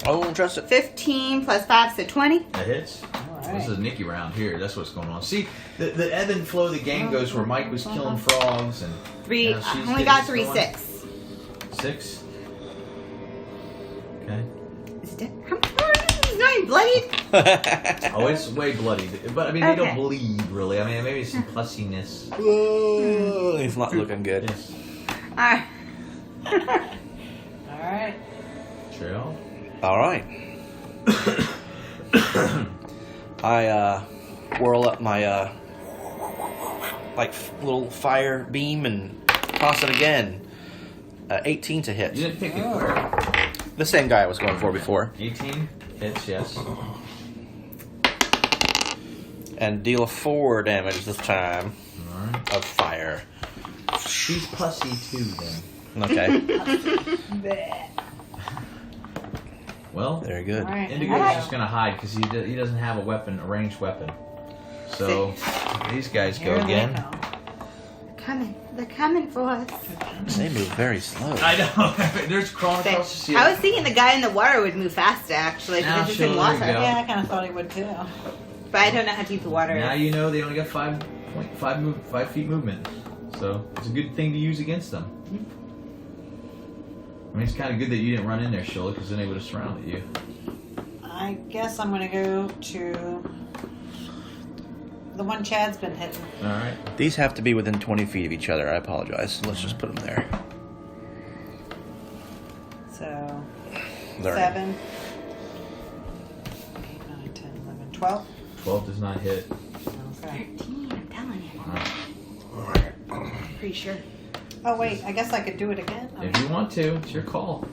I won't trust it. 15 plus 5, so 20. That hits. All right. This is Nikki round here. That's what's going on. See, the ebb and flow of the game goes where Mike was killing frogs and 3. now she's I only getting got this 3 going. 6. 6. Okay. Is it dead? How much more is it? It's not even bloodied. Oh, it's way bloody, but I mean they Okay. don't bleed really. I mean maybe some pussiness. Whoa, he's not looking good. Yes. Alright. All right. Trail. All right. I whirl up my little fire beam and toss it again. 18 to hit. You didn't pick it where? The same guy I was going for before. 18 hits. Yes. And deal 4 damage this time All right. of fire. She's pussy too then. Okay. Well, Very good. All right. Indigo's just gonna hide because he doesn't have a ranged weapon. So these guys go Here they again. come. They're coming for us. They move very slow. I know. There's crawling across the ceiling. I was thinking the guy in the water would move faster, actually, Now because it's in show water. there you go. Yeah, I kind of thought he would too. But I don't know how deep the water Now is. you know they only got 5 feet movement. So it's a good thing to use against them. I mean, it's kind of good that you didn't run in there, Sheila, because then they would have surrounded you. I guess I'm gonna go to the one Chad's been hitting. All right. These have to be within 20 feet of each other. I apologize. Let's just put them there. So There. 7, 8, 9, 10, 11, 12. 12 does not hit. Okay. 13, I'm telling you. All right. Pretty sure. Oh wait, I guess I could do it again. If you want to, it's your call.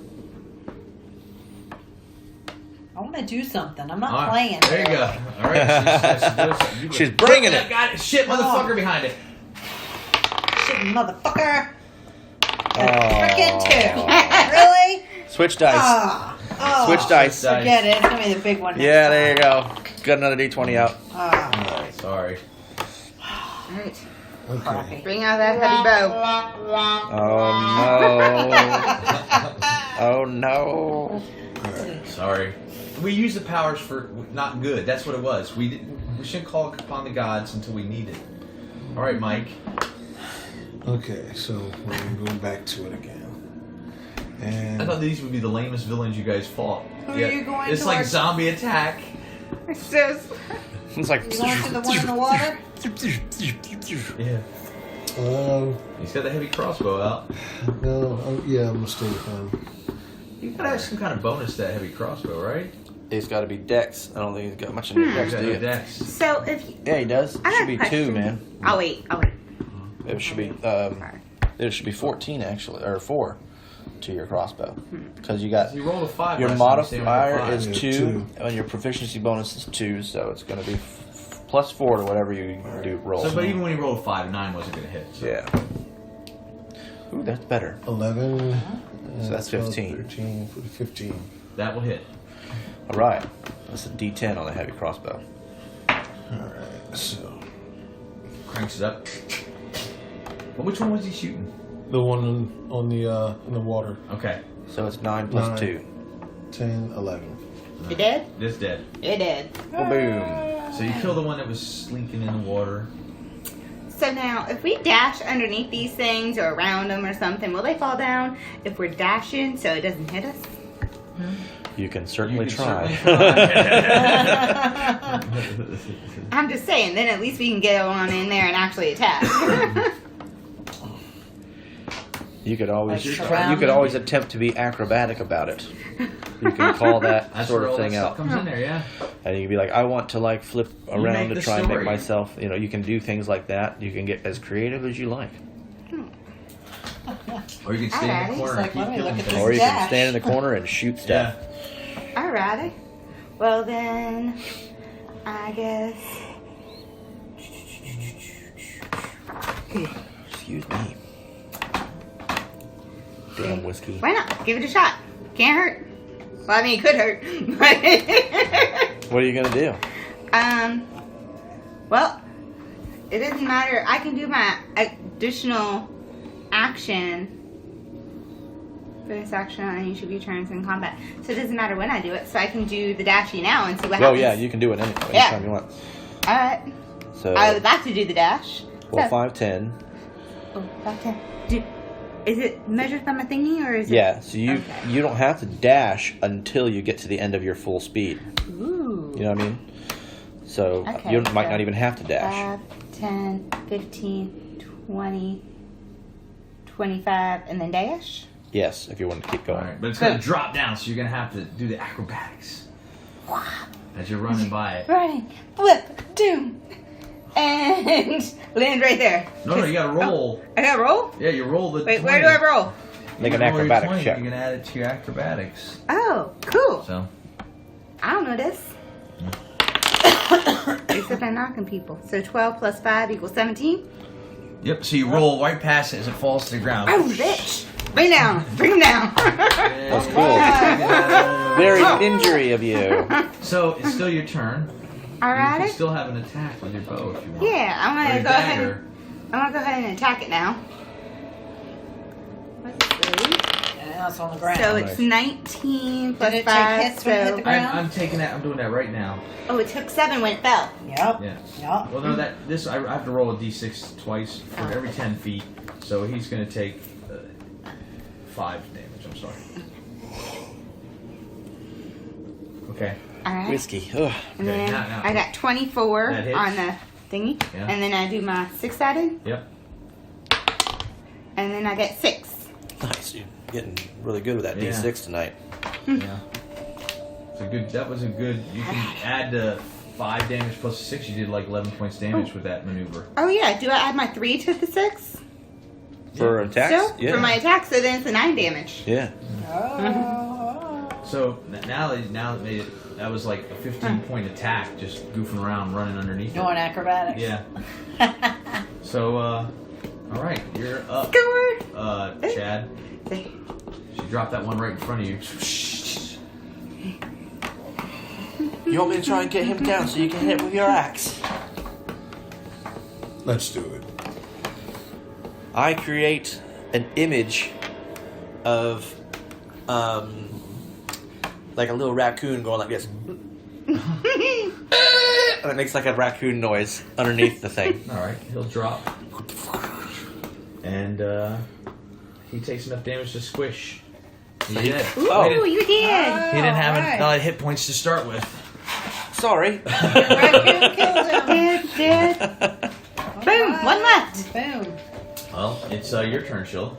I want to do something. I'm not All right, playing. There you go. All right. She's bringing it. Got it. Shit, motherfucker behind it. Shit, motherfucker. Oh. Frickin' 2. Really? Switch dice. Oh, Switch dice. Forget it. It's gonna be the big one. Yeah, next there you time. go. Got another D20 out. Ah, Sorry. Alright. Okay. crappy. Bring out that heavy bow. Oh no. Oh no. Sorry. We use the powers for not good. That's what it was. We shouldn't call upon the gods until we need it. All right, Mike. Okay, so we're going back to it again. And I thought these would be the lamest villains you guys fought. Who are you going It's like towards? zombie attack. So, It's like. You going to the one in the water? Yeah. He's got the heavy crossbow out. no, yeah, I'm gonna stay with him. You gotta have some kind of bonus to that heavy crossbow, right? He's got to be Dex. I don't think he's got much in his Dex, Got do no you? dex. so if you, Yeah, he does. It I should have be a 2, question. man. I'll wait. I'll wait. It should be. Sorry. It should be 14 actually, or 4 to your crossbow, because you got You rolled a 5. your last time, you stayed on modifier your 5. is Yeah, 2, 2. and your proficiency bonus is 2, so it's going to be plus 4 to whatever you do roll. So, but even when you rolled a 5, 9 wasn't gonna hit. So. Yeah. Ooh, that's better. 11. So that's 12, 15. 13, 15. That will hit. All right. That's a D10 on the heavy crossbow. Alright, so. Cranks it up. But which one was he shooting? The one on the in the water. Okay. So it's 9 plus 9. 2. 10, 11. You did? This dead. You did. Well, boom. So you kill the one that was sleeping in the water. So now, if we dash underneath these things or around them or something, will they fall down if we're dashing so it doesn't hit us? You can certainly You can try. certainly I'm just saying, then at least we can get on in there and actually attack. You could always Like try, you could surrounding. always attempt to be acrobatic about it. You can call that That's sort where of all thing that stuff out. comes in there, yeah. And you can be like, I want to like flip around make to the try and make story. myself, you can do things like that. You can get as creative as you like. Or you can stay in Alright. the corner It's like, and keep let me killing look at things. Or you can dash. stand in the corner and shoot stuff. Yeah. Alrighty. Well then, I guess. Excuse me. Damn whiskey. Why not? Give it a shot. Can't hurt. Well, I mean, it could hurt. What are you gonna do? Well, it doesn't matter. I can do my additional action bonus action on each of your turns in combat. So it doesn't matter when I do it. So I can do the dashy now and see what Oh happens. yeah, you can do it anytime you want. All right. So I would like to do the dash. well, So- 5, 10. Oh, 5, 10. Is it measured by my thingy or is Yeah, it? so you Okay. you don't have to dash until you get to the end of your full speed. Ooh. You know what I mean? So Okay, you might so not even have to dash. 5, 10, 15, 20, 25, and then dash? Yes, if you want to keep going. Alright, but it's going to drop down, so you're going to have to do the acrobatics. As you're running by it. Running, flip, doom, and land right there. No, you got to roll. I gotta roll? Yeah, you roll the Wait, 20. where do I roll? Make an You roll your acrobatic 20, check. You can add it to your acrobatics. Oh, cool. So, I don't know this. Except I'm knocking people. So 12 plus 5 equals 17. yep, so you roll right past it as it falls to the ground. Oh, bitch. Bring it down. Bring him down. That's cool. Very injury of you. So, it's still your turn. You can Alright. still have an attack with your bow if you want. Yeah, I'm Or gonna your go ahead. dagger. I'm gonna go ahead and attack it now. Let's see. And now it's on the ground. So it's 19 plus Did it take 5. hits when it hit the So, ground? I'm taking that. I'm doing that right now. oh, it took 7 when it fell. Yep. Yeah. Yep. Well, no, I have to roll a d6 twice for Oh. every 10 feet. So he's going to take 5 damage. I'm sorry. Okay. Alright. Whiskey. Ugh. And Okay, then now. I got 24 That hits. on the thingy. Yeah. And then I do my 6-sided. Yep. And then I get 6. Nice. You're getting really good with that Yeah. D6 tonight. Yeah. It's a good. That was a good. You can add the 5 damage plus 6. You did like 11 points damage with that maneuver. Oh, yeah. Do I add my 3 to the 6? For attacks? Still? Yeah. For my attack, so then it's a 9 damage. Yeah. Oh. So now that made it. That was like a 15-point attack, just goofing around, running underneath. it. Doing acrobatics. Yeah. So, all right, you're up. Score! Chad. She dropped that one right in front of you. You want me to try and get him down so you can hit it with your axe? Let's do it. I create an image of, like a little raccoon going like this. And it makes like a raccoon noise underneath the thing. All right, he'll drop, and he takes enough damage to squish. He's dead. Ooh, Oh. you did! He didn't have Alright. enough hit points to start with. Sorry. Raccoon killed him. Dead. Boom! One left. Boom. Well, it's your turn, Shill.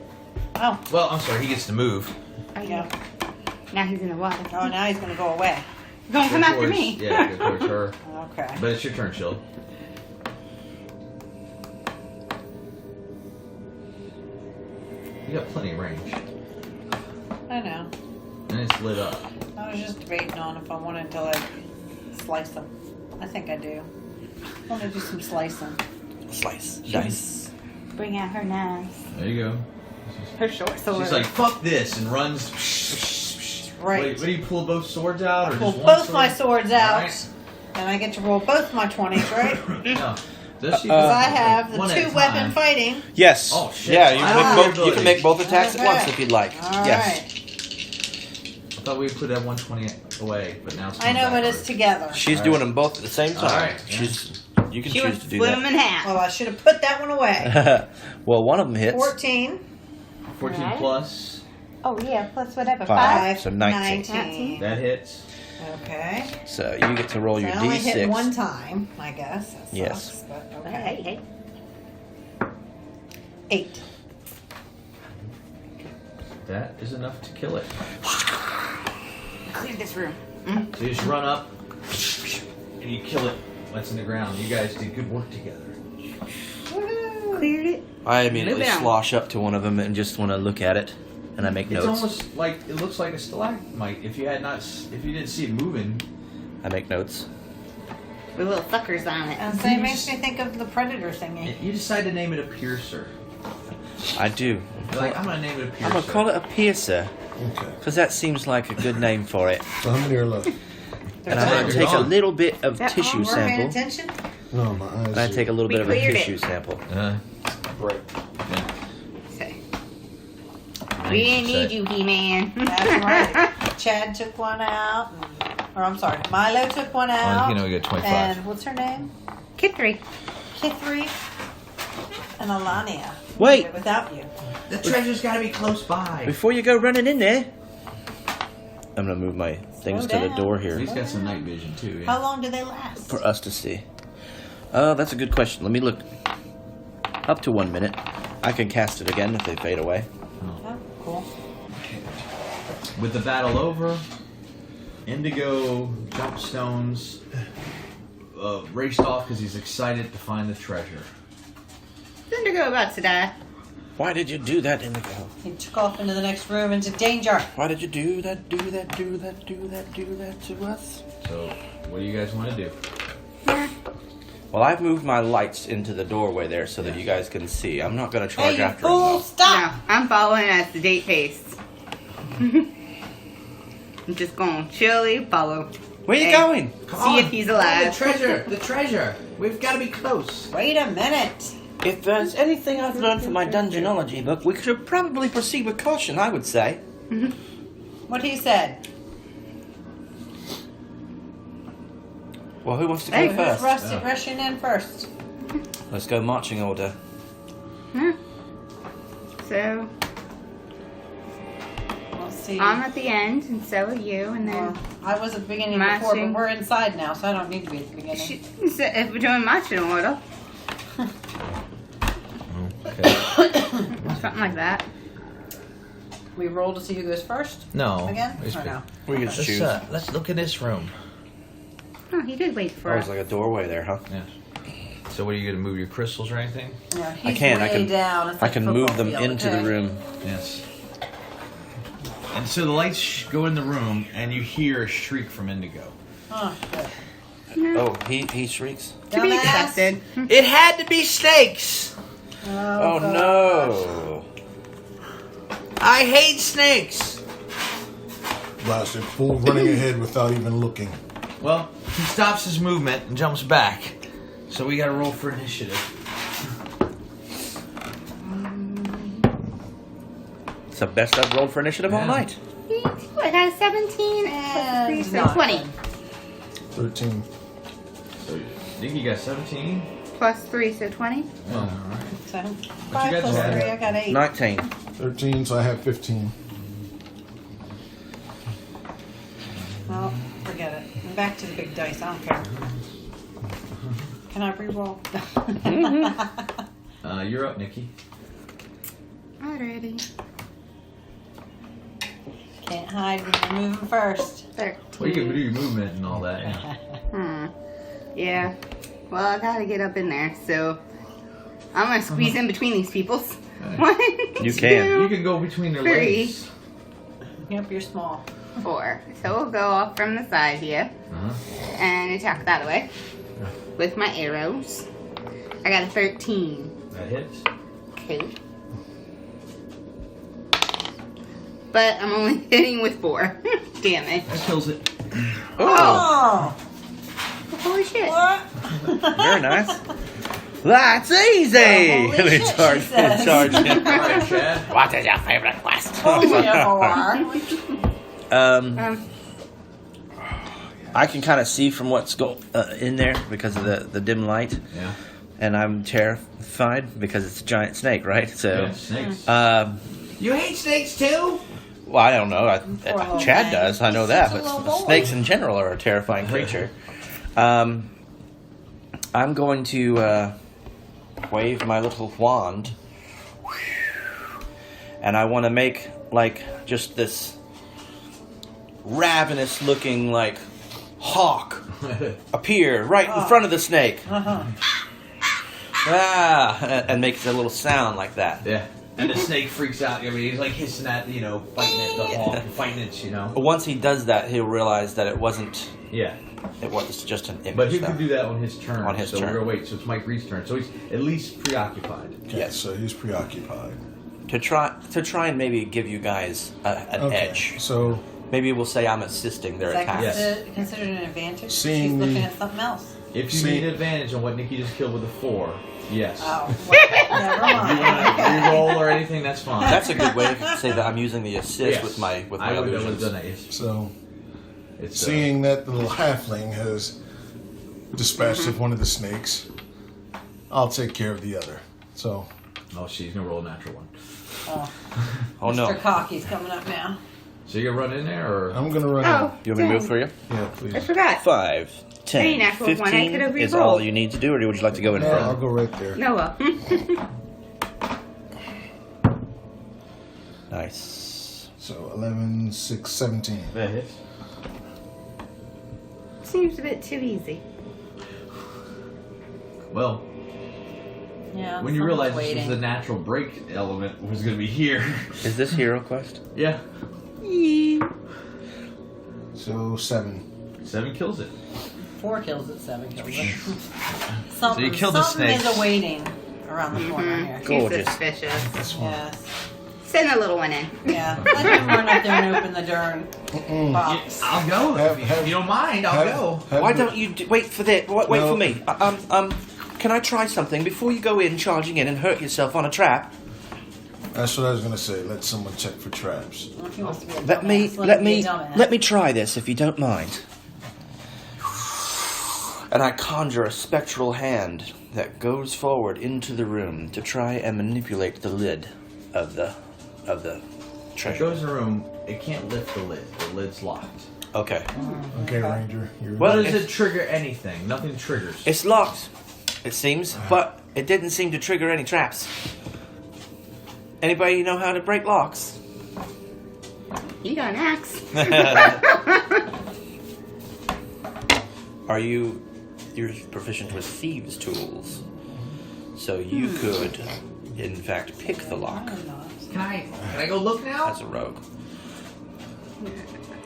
Oh. Well, I'm sorry, he gets to move. Oh, Yeah. Now he's in the water. Oh, now he's gonna go away. He's gonna come Go after towards- me. Yeah, go towards her. Okay. But it's your turn, Shill. You got plenty of range, I know. and it's lit up. I was just debating on if I wanted to like slice them. I think I do. I want to do some slicing. Slice. Dice. Bring out her knives. There you go. Her short sword. She's like, "Fuck this," and runs. Right. What do you pull both swords out, or Pull just one both sword? my swords out, Alright. and I get to roll both my 20s, right? No. Does she? Because I have the One at a 2 weapon time. fighting. Yes. Oh, shit. Yeah, you I can, have make both, you ability. can make both attacks at Okay. once if you'd like. All yes. right. I thought we put that 120 away, but now it's I coming know, but back it's over. together. She's All doing right. them both at the same time. All right, yeah. You can she choose would to do split them in half. Well, I should have put that one away. that. Well, one of them hits. 14. 14 Alright. plus. Oh yeah, plus whatever. 5. 5. So 19. 19. That hits. Okay. So you get to roll So your I only D6. hit one time, I guess. That Yes. sucks, but Hey, okay. hey. 8. That is enough to kill it. Clear this room. So you just run up, and you kill it. What's in the ground? You guys did good work together. Cleared it. I immediately Move down. slosh up to one of them and just want to look at it, and I make It's notes. almost like it looks like a stalagmite. If you didn't see it moving, I make notes. With little suckers on it. And so it makes me think of the Predator thingy. you decide to name it a piercer. I do. You're like, I'm gonna name it a piercer. I'm gonna call it a piercer Okay. because that seems like a good name for it. So how many are left? And I'm gonna You're take a gone. little bit of That tissue We're paying sample. attention? No, my eyes. And I take a little We bit of a cleared it. tissue sample. Right. Okay. We didn't need you, He-Man. That's right. Chad took one out. Or I'm sorry, Milo took one out. we get 25. And what's her name? Kithri. Kithri and Alania. Wait. Without you. The treasure's got to be close by. Before you go running in there, I'm gonna move my things Slow to the down. door here He's got some night vision too. How Yeah. long do they last? for us to see. Oh, that's a good question. Let me look. Up to 1 minute. I can cast it again if they fade away. Oh, cool. With the battle over, Indigo, Jumpstones raced off because he's excited to find the treasure. Indigo about to die. Why did you do that, Indigo? He took off into the next room into danger. Why did you do that, do that, do that, do that, do that to us? So, what do you guys want to do? Well, I've moved my lights into the doorway there so that you guys can see. I'm not going to charge Hey, you after fool, him. stop! No, I'm following at the date pace. I'm just going to chilly follow. Where you Hey. going? Come See on. if he's Oh, alive. the treasure. The treasure. We've got to be close. Wait a minute. If there's anything I've learned from my dungeonology book, we should probably proceed with caution, I would say. What he said. Well, who wants to go Hey, first? Rushing in first. Let's go marching order. So, Let's see. I'm at the end, and so are you, and then... Well, I was at the beginning before, Matching. but we're inside now, so I don't need to be at the beginning. So if we're doing matching order, Okay. something like that. We roll to see who goes first? No. Again? It's- Or no? We can choose. Let's look in this room. Oh, he did wait Oh, for there's us. like a doorway there, huh? Yeah. So, what are you going to move your crystals or anything? No, he's can, way I can- down. It's I like can football move them field, into okay? the room. Yes. And so the lights go in the room, and you hear a shriek from Indigo. Oh, good. Oh, he shrieks. To be Dumbass. expected. It had to be snakes. Oh, God. no. I hate snakes. Blasted fool running ahead without even looking. Well, he stops his movement and jumps back. So we got to roll for initiative. It's the best I've rolled for initiative all Yeah. night. I got a 17 And plus 3, so not 20. 13. So, Nikki got 17. Plus 3, so 20. Oh, alright. So, you 5 got, plus Chad? 3, I got 8. 19. 13, so I have 15. Well, forget it. I'm back to the big dice. I don't care. Can I re-roll? You're up, Nikki. Alrighty. Can't hide when you're moving first. 13. Well, you can do your movement and all that. Yeah. Yeah. Well, I gotta get up in there, so I'm gonna squeeze in between these peoples. 1, You can. You 2, can go between their 3. legs. Yep, you're small. 4. So we'll go off from the side here Uh-huh. and attack that way with my arrows. I got a 13. That hits. Okay. But I'm only hitting with 4. Damn it. That kills it. Oh, Oh! Holy shit. What? very nice. That's easy. Holy Let me shit, charge, she says. charge him. Alright, Chad. What is your favorite quest? Holy F.O.R. I can kind of see from what's in there because of the dim light, Yeah. and I'm terrified because it's a giant snake, right? So, Yeah, snakes. You hate snakes too? well, I don't know. Poor little Chad thing. does. I know He's that, such a but little boy. snakes in general are a terrifying creature. I'm going to wave my little wand, and I want to make like just this ravenous-looking like hawk appear right in front of the snake. And makes a little sound like that. Yeah. And the snake freaks out. I mean, he's like hissing at, fighting at the hawk, fighting it, But once he does that, he'll realize that it was Yeah. just an image. But he though. can do that on his turn. On his so turn. we're going to wait. So it's Mike Reed's turn. So he's at least preoccupied. Okay, Yes. so he's preoccupied. to try and maybe give you guys an Okay, edge. so Maybe we'll say I'm assisting their Is that attack. Yes. considered an advantage? Seeing She's looking the- at something else. If you See- need advantage on what Nikki just killed with a 4, yes. Oh, well, never If you mind. want to re-roll or anything, that's That's fine. That's a good way to say that I'm using the assist Yes. with my I would have illusions. done that. Yes. So, It's, seeing that the little halfling has dispatched of one of the snakes, I'll take care of the other. So, oh, she's gonna roll a natural one. Oh Mr. no. Cocky's coming up now. So you gonna run in there, or I'm gonna run. Oh, You want me to move dang. for you? Yeah, I please. forgot. 5, 10, Any natural one, I 15 could have is re-rolled. all you need to do, or would you like to go in No, I'll front? go right there. No, well. Nice. So 11, 6, 17. that hits? Seems a bit too easy. Well, Yeah. when you someone's realize this was waiting. the natural break element was gonna be here. Is this hero quest? Yeah. So 7. 7 kills it. 4 kills it, 7 kills it. Something, So you killed the something snakes. is awaiting around the corner here. Too Gorgeous. suspicious. That's fine. Yes. Send the little one in. Yeah. Let him run up there and open the darn box. I'll go if you don't mind. I'll go. Why don't you wait for this? Wait No. for me. Can I try something before you go in, charging in, and hurt yourself on a trap? That's what I was gonna say. Let someone check for traps. Well, if he wants to be a Let me dumbass, let him be me a dumbass. let me try this if you don't mind. And I conjure a spectral hand that goes forward into the room to try and manipulate the lid of the It treasure. goes in the room. It can't lift the lid. The lid's locked. Okay. Okay, Ranger. You're Well, What does it's- it trigger anything? Nothing triggers. It's locked, it seems, but it didn't seem to trigger any traps. Anybody know how to break locks? You got an axe. Are you're proficient with thieves' tools? So you could, in fact, pick the lock Can I go look now? as a rogue.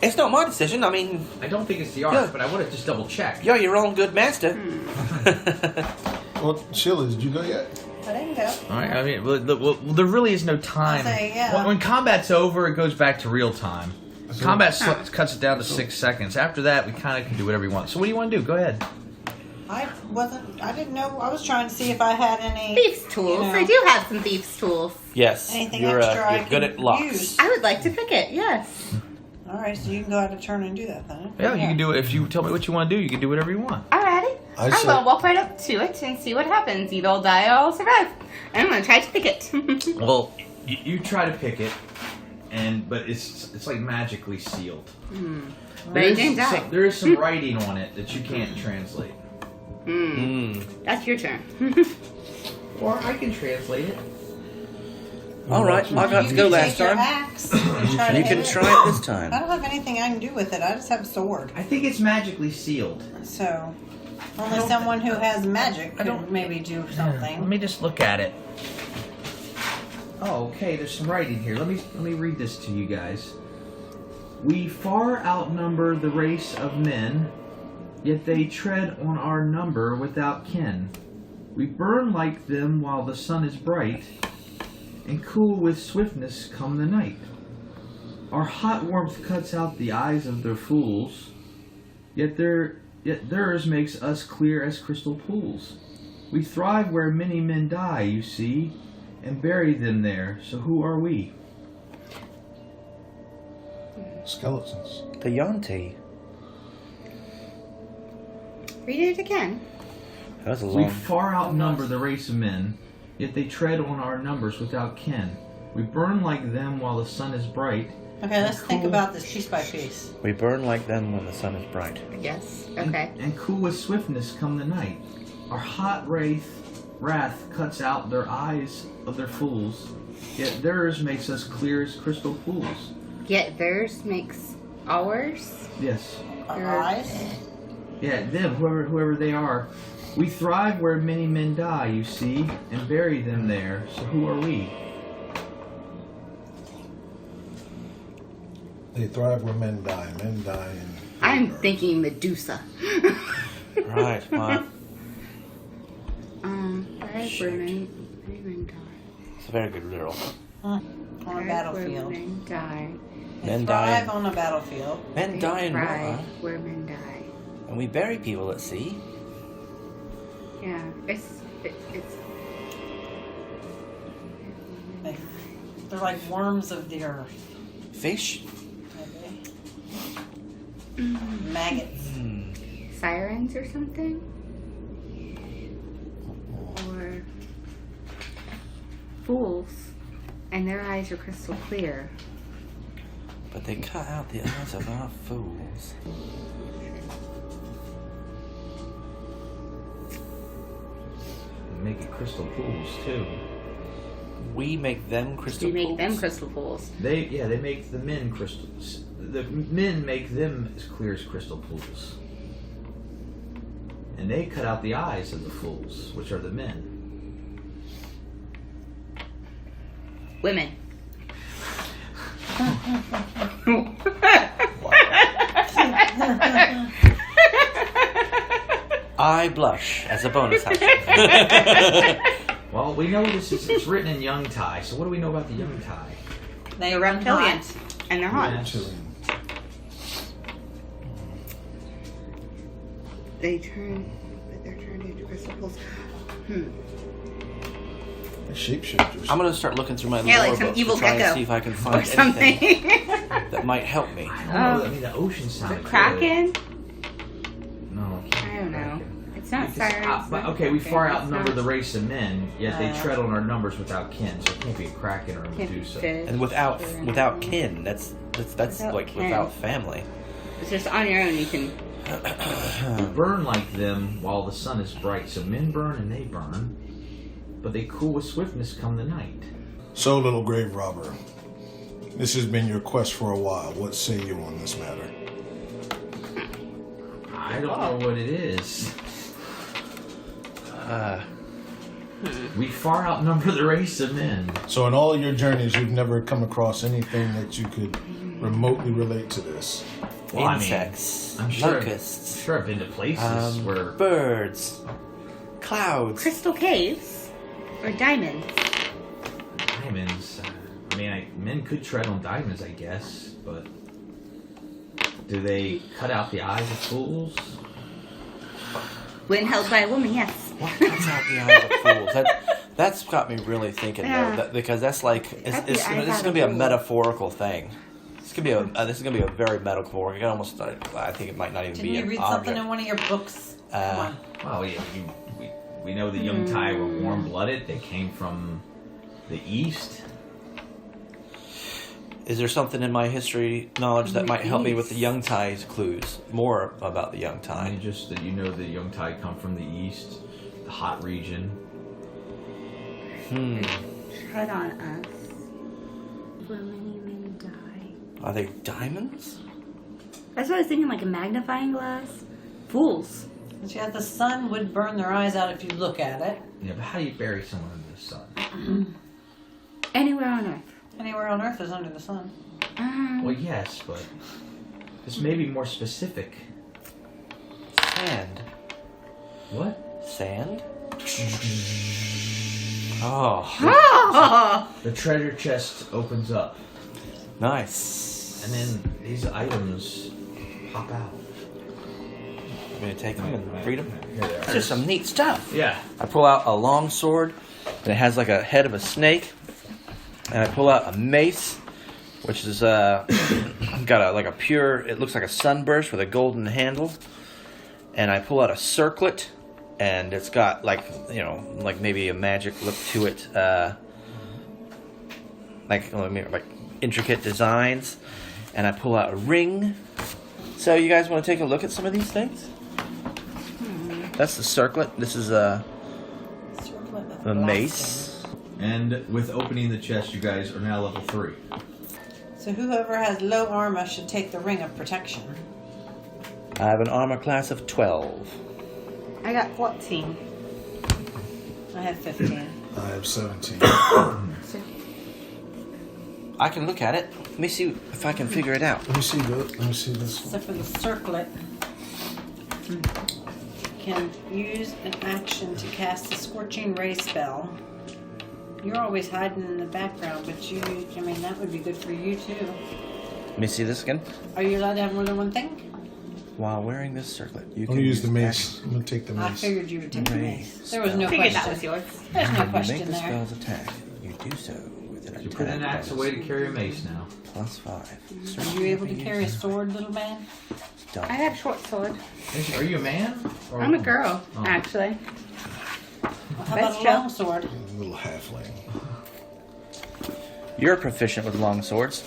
It's not my decision. I mean, I don't think it's the art, Yeah. but I want to just double check. you're your own good master. Well, Sheila, did you go yet? I didn't go. All right. I mean, well, there really is no time. I'll say, yeah. When combat's over, it goes back to real time. So- Combat cuts it down to 6 seconds. After that, we kind of can do whatever we want. So what do you want to do? Go ahead. I didn't know. I was trying to see if I had any Thieves' tools. You know. I do have some thieves' tools. Yes, Anything you're extra I you're good can at locks. use. I would like to pick it, yes. All right, so you can go out of turn and do that then. Yeah, you can do it. If you tell me what you want to do, you can do whatever you want. Alrighty. I I'm said- gonna walk right up to it and see what happens. Either I'll die or I'll survive. I'm gonna try to pick it. Well, you try to pick it, but it's like magically sealed. But it didn't die. There is some writing on it that you can't translate. That's your turn. Or I can translate it. All right, I got to go last Take your time. axe and try to You hit can it. try it this I time. don't have anything I can do with it. I just have a sword. I think it's magically sealed. So only someone who has magic could maybe do Let something. me just look at it. Oh, okay. There's some writing here. Let me read this to you guys. We far outnumber the race of men, yet they tread on our number without kin. We burn like them while the sun is bright, and cool with swiftness come the night. Our hot warmth cuts out the eyes of their fools, yet theirs makes us clear as crystal pools. We thrive where many men die, you see, and bury them there, so who are we? Skeletons. The Yuan-Ti. Read it again. That was a We long. far outnumber the race of men, yet they tread on our numbers without kin. We burn like them while the sun is bright. Okay, let's think Cool. about this piece by piece. We burn like them when the sun is bright. Yes. And, Okay. and cool with swiftness come the night. Our hot wrath cuts out their eyes of their fools, yet theirs makes us clear as crystal pools. Yet theirs makes ours. Yes. Our Your- eyes. Yeah, them, whoever they are. We thrive where many men die, you see, and bury them there, so who are we? They thrive where men die. Men die in. I'm thinking Medusa. Right, fine. Thrive where men die. It's a very good literal. On a Thrive where battlefield. men die. They Men thrive die. on a battlefield. Men They die in thrive war, where men die. and we bury people at sea. Yeah. It's. They They're like worms of the earth. Fish? Maybe. Maggots. Sirens or something? Or fools, and their eyes are crystal clear. But they cut out the eyes of our fools. Make it crystal pools too. We make them crystal You make pools? them crystal pools. They make the men crystals. The men make them as clear as crystal pools. And they cut out the eyes of the fools, which are the men. Women. I blush as a bonus action. Well, we know it's written in Yuan-Ti, so what do we know about the Yuan-Ti? They They're run reptilians, and they're hot. Yes. They're turned into crystal pools. Shapeshifters. I'm gonna start looking through my Yeah, lore like some books evil to try gecko and see if I can Or find something. anything that might help me. I don't know. I mean, the ocean sounded Kraken? good. No, it can't I be don't know. Kraken. It's not Because, sirens. but not okay, we Kraken, far it's outnumber not- the race of men, yet they tread on our numbers without kin, so it can't be a Kraken or a Can't be Medusa. fish And without or- kin, that's Without like kin. without family. It's just on your own. You can. We burn like them while the sun is bright, so men burn and they burn, but they cool with swiftness come the night. So, little grave robber, this has been your quest for a while. What say you on this matter? I don't know what it is. We far outnumber the race of men. So, in all of your journeys, you've never come across anything that you could remotely relate to this. Well, I mean, Insects, I'm sure, locusts, I've been to places where birds, clouds. Crystal caves or diamonds. diamonds. I mean, men could tread on diamonds, I guess, but do they cut out the eyes of fools? When held by a woman, yes. What cuts out the eyes of fools? That's got me really thinking Yeah. though, because that's like Cut the this eyes is out going to of be a fools. metaphorical thing. This is going to be a very metaphorical. I think it might not even Didn't be you an read object. something in one of your books? Come on. Well, yeah, we know the Yuan-Ti were warm-blooded. They came from the east. Is there something in my history knowledge that might help me with the Yuan-Ti's clues? More about the I Yuan-Ti. mean, just that you know the Yuan-Ti come from the east, the hot region. Tread on us. Will many men die? Are they diamonds? That's what I was thinking, like a magnifying glass. Fools. But yeah, the sun would burn their eyes out if you look at it. Yeah, but how do you bury someone under the sun? Anywhere on Earth. Anywhere on Earth is under the sun. Well, yes, but this may be more specific. Sand. What? Sand? Oh, Oh! The treasure chest opens up, nice. and then these items pop out. I'm going to take them and read them. Here they are. This is some neat stuff. Yeah. I pull out a long sword, and it has like a head of a snake. And I pull out a mace, which is got a pure. It looks like a sunburst with a golden handle. And I pull out a circlet, and it's got like maybe a magic look to it, like intricate designs. And I pull out a ring. So you guys want to take a look at some of these things? That's the circlet. This is a mace. And with opening the chest, you guys are now level 3. So whoever has low armor should take the ring of protection. I have an armor class of 12. I got 14. I have 15. I have 17. I can look at it. Let me see if I can figure it out. Let me see this. Except for the circlet. Can use an action to cast a scorching ray spell. You're always hiding in the background, but that would be good for you too. Let me see this again. Are you allowed to have more than one thing? While wearing this circlet, you I'm can gonna use the mace. action. I'm gonna take the I mace. figured you would take the Ray mace. There was no Figured question. that was yours. There's no When you question make the there. spell's attack, you do so with So put an axe away to carry a mace now. +5. Are you able to carry a sword, little man? I have short sword. Are you a man? Or I'm a girl, Oh. actually. How That's about a true. long sword? A little halfling. You're proficient with long swords.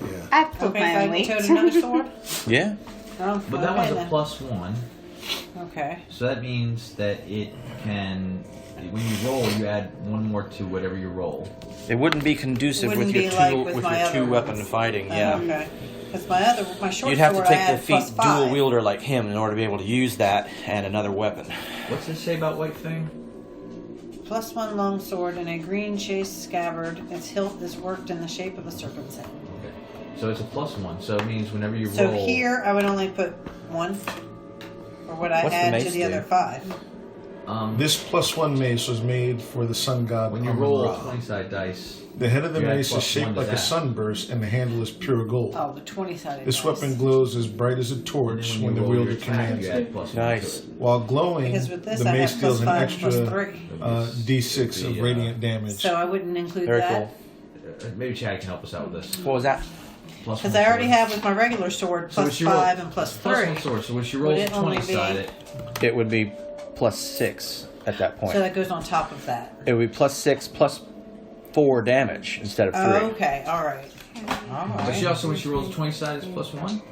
Yeah. I have to put Okay, my if I own weight. toted another sword? Yeah. Oh, But that okay one's a then. +1. Okay. So that means that it can, when you roll, you add one more to whatever you roll. It wouldn't be conducive Wouldn't with your be like two with with my your other two weapon ones. fighting. Oh, Yeah. okay. Because my short You'd have to sword I take had the feat +5. dual wielder like him in order to be able to use that and another weapon. What's this say about White Fang? +1 long sword and a green chased scabbard. Its hilt is worked in the shape of a serpent's head. Okay. So it's a +1. So it means whenever you So roll. here I would only put 1 for what I What's the had to mace the do? other 5. This +1 mace was made for the sun god when you Amun roll Ra. 20-sided dice, The head of the you add mace is +1 shaped to like a that. sunburst, and the handle is pure gold. Oh, the 20-sided This dice. weapon glows as bright as a and torch then when the you roll your wielder attack, commands you it. add +1 Nice. to it. While glowing, Because with this the I mace have deals an +5 and extra +3. D6 of radiant damage. So I wouldn't include Very that. cool. Maybe Chad can help us out with this. What was that? +1 Because I already sword. have with my regular sword So when she roll- +5 and +3. +1 sword. So when she Would rolls it only be- 20-sided, It would be +6 at that point. So that goes on top of that. It would be +6 +4 damage instead of 3. Oh, okay, alright. but she also, when she rolls 20-sided, is +1.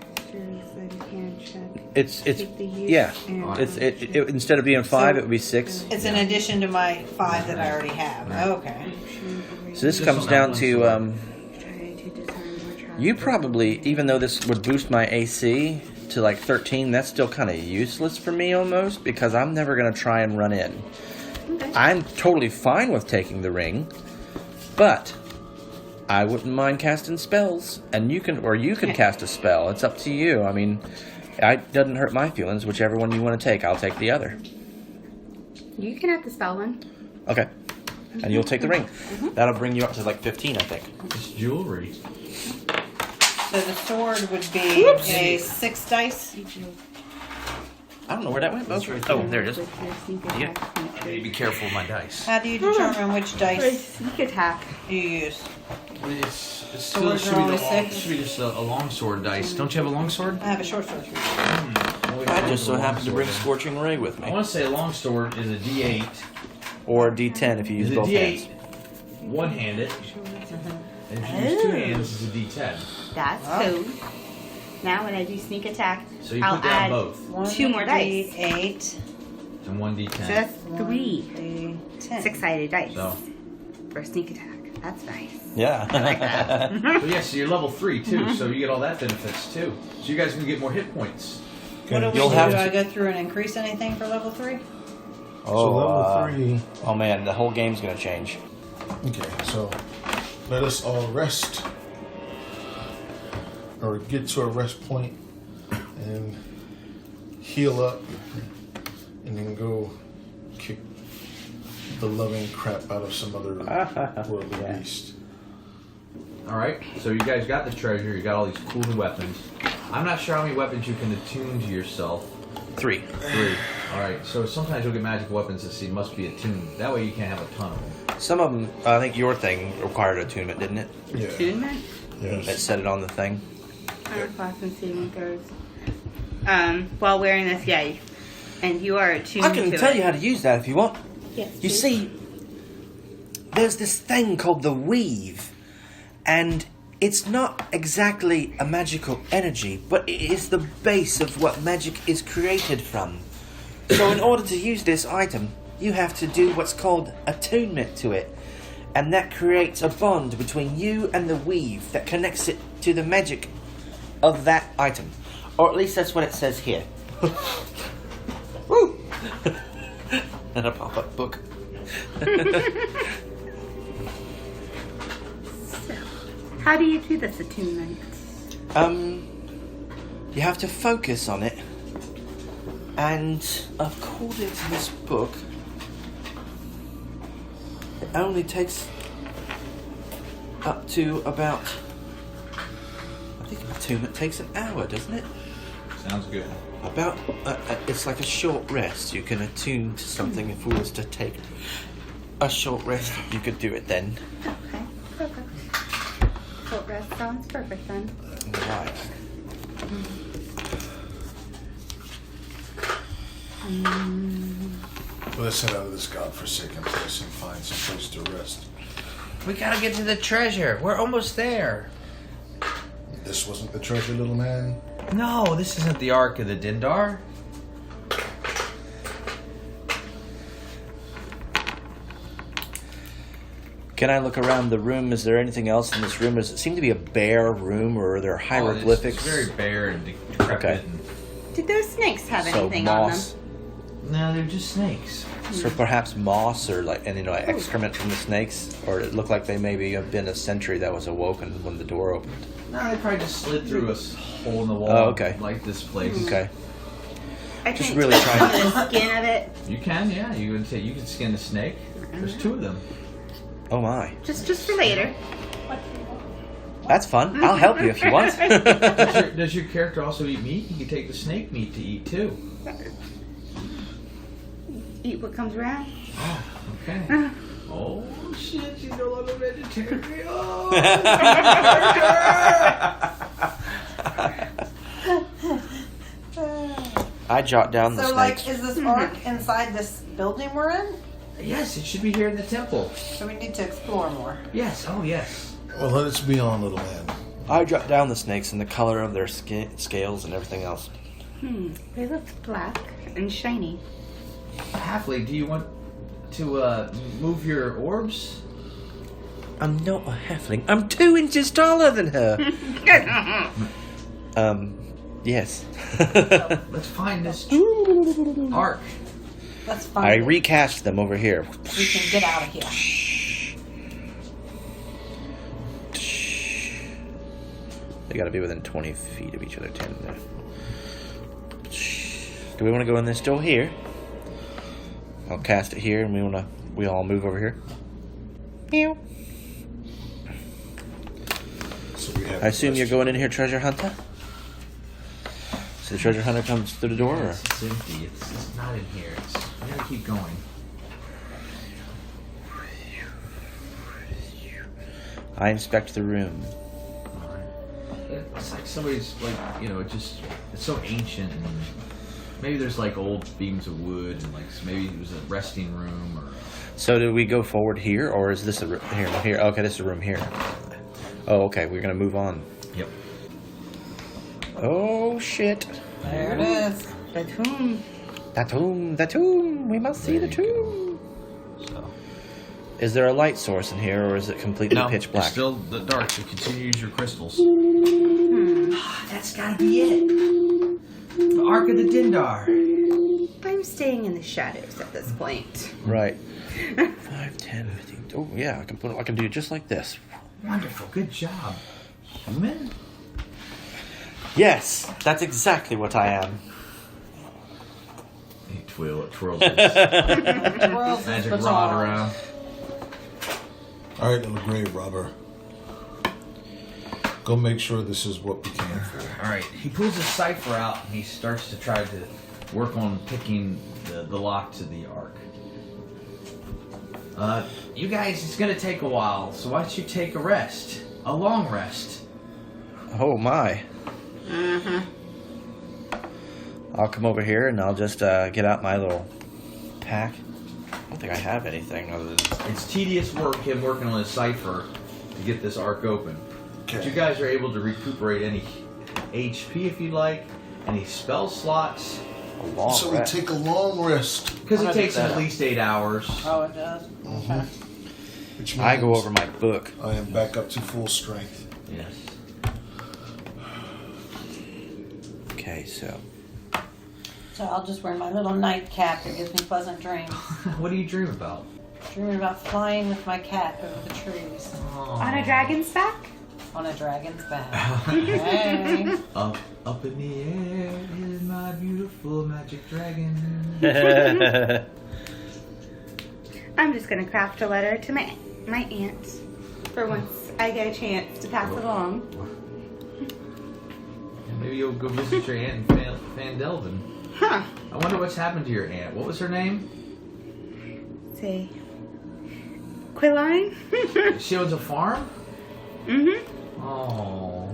It's yeah. It instead of being 5, it would be 6. It's in addition to my 5 that I already have. Okay. So this Just comes on that down one to sword. you probably, even though this would boost my AC to like 13, that's still kind of useless for me almost because I'm never gonna try and run in. I'm totally fine with taking the ring, but I wouldn't mind casting spells, and you can cast a spell. It's up to you. I mean, it doesn't hurt my feelings. Whichever one you want to take, I'll take the other. You can have the spell one. Okay, and you'll take the ring. That'll bring you up to like 15, I think. It's jewelry. So the sword would be a 6 dice. I don't know where that went. Oh, there it is. Yeah. I need to be careful with my dice. How do you determine which dice Sneak attack. you use? It's still Swords should are be, always the long, 6? should be just a long sword dice. Don't you have a long sword? I have a short sword. I just so happen to bring Scorching Ray with I me. want to say a long sword is a D8. Or a D10 if you use Is a both D8 hands. one-handed, and if you use two hands, it's a D10. That's cool. Now when I do sneak attack, So you I'll put down add both, 2 more dice. 8. and one D10. So that's 3 10. 6-sided dice So, for sneak attack. That's nice. Yeah. so yeah, so you're level 3 too, so you get all that benefits too. So you guys can get more hit points. What do we You'll do? have Do to- I go through and increase anything for level 3? So level 3. Oh man, the whole game's gonna change. Okay, so let us all rest. Or get to a rest point and heal up. And then go kick the loving crap out of some other worldly beast. Alright, so you guys got the treasure, you got all these cool new weapons. I'm not sure how many weapons you can attune to yourself. 3. 3. Alright, so sometimes you'll get magical weapons that must be attuned. That way you can't have a ton of them. Some of them, I think your thing required attunement, didn't it? Yeah. Attunement? That Yes. set it on the thing. Class and saving throws. While wearing this, yeah. And you are attuned I can to tell it. you how to use that if you want. Yes, You please. see, there's this thing called the weave, and it's not exactly a magical energy, but it is the base of what magic is created from. So in order to use this item, you have to do what's called attunement to it, and that creates a bond between you and the weave that connects it to the magic of that item. Or at least that's what it says here. Woo! And a pop-up book. How do you do this attunement? You have to focus on it, and according to this book, it only takes up to about, I think attunement takes an hour, doesn't it? Sounds good. About, it's like a short rest. You can attune to something. If we was to take a short rest, you could do it then. Okay, perfect. Short rest sounds perfect then. Right. Let's head out of this godforsaken place and find some place to rest. We gotta get to the treasure. We're almost there. This wasn't the treasure, little man? No, this isn't the Ark of the Dindar. Can I look around the room? Is there anything else in this room? Does it seem to be a bare room, or are there hieroglyphics? It's very bare and decrepit. Okay. Did those snakes have So anything moss. No, they're just snakes. So perhaps moss, or like excrement from the snakes, or it looked like they maybe have been a sentry that was awoken when the door opened. No, they probably just slid through a hole in the wall. Oh, okay. Like this place. Okay. on them? I Just can't really take trying some of the skin of it. You can, yeah. You can skin the snake. There's 2 of them. Oh my. Just for later. That's fun. I'll help you if you want. Does your character also eat meat? You can take the snake meat to eat too. Eat what comes around. Oh, okay. Oh shit, she's no longer vegetarian. Oh, I jot down the So, snakes. like, is this ark inside this building we're in? yes, it should be here in the temple. So we need to explore more. Yes, oh yes. Well, let us be on, little man. I jot down the snakes and the color of their scales and everything else. They look black and shiny. Halfling, do you want to move your orbs? I'm not a halfling. I'm 2 inches taller than her. Yes. Let's find this ark. That's fine. I recast them over here. We can get out of here. They gotta be within 20 feet of each other. 10 there. Do we want to go in this door here? I'll cast it here, and we all move over here. Meow. So we have I assume you're rest. going in here, treasure hunter. So the treasure hunter comes through the door. Or? Yes, it's empty. It's not in here. We gotta keep going. I inspect the room. It's like somebody's it's so ancient, and maybe there's like old beams of wood, and like maybe it was a resting room or. So do we go forward here, or is this a here? Okay, this is a room here. Oh, okay. We're gonna move on. Yep. Oh shit! There it is. The tomb. The tomb. We must see the tomb. So. Is there a light source in here, or is it completely pitch black? It's still the dark, so continue to use your crystals. That's gotta be it. The Ark of the Dindar. I'm staying in the shadows at this point. Right. 5, 10, 15. Oh yeah, I can do it just like this. Wonderful, good job. Human? Yes, that's exactly what I am. He twirls his Twirls his magic baton. rod around. All right, little grave robber. Go make sure this is what we came for. Alright, he pulls his cipher out and he starts to try to work on picking the lock to the ark. You guys, it's gonna take a while, so why don't you take a rest? A long rest. Oh my. I'll come over here and I'll just get out my little pack. I don't think I have anything other than. It's tedious work, him working on his cipher to get this ark open. But you guys are able to recuperate any HP if you like, any spell slots, A long So we rest. take a long rest, because I'm it gonna takes do him that. at least 8 hours. Oh, it does? Okay. which means I go over my book. I am back up to full strength. Yes. Okay, so So I'll just wear my little nightcap that gives me pleasant dreams. What do you dream about? Dreaming about flying with my cat over the trees On a dragon's back? on a dragon's back. Hey. Up in the air is my beautiful magic dragon. I'm just gonna craft a letter to my aunt for once I get a chance to pass it along. Maybe you'll go visit your aunt in Fandelvin. Huh. I wonder what's happened to your aunt. What was her name? Say, Quilline? She owns a farm? Mm-hmm. Oh.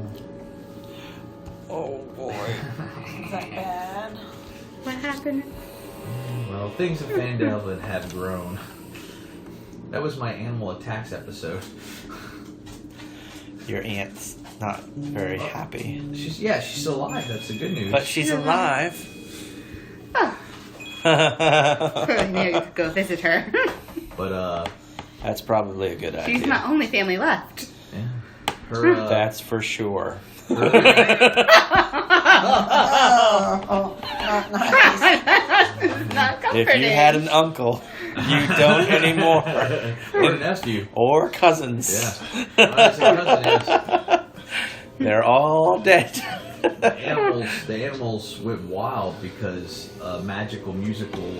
Oh boy. Is that bad? What happened? Well, things in Fandale have grown. That was my animal attacks episode. Your aunt's not very happy. She's alive. That's the good news. But she's alive. Oh. I knew you could go visit her. But That's probably a good idea. She's my only family left. yeah, her That's for sure. Oh, not nice. Not comforting. If you had an uncle, you don't anymore. or a nephew. Or cousins. Yeah. When I say cousin, yes. They're all dead. The animals went wild because a magical musical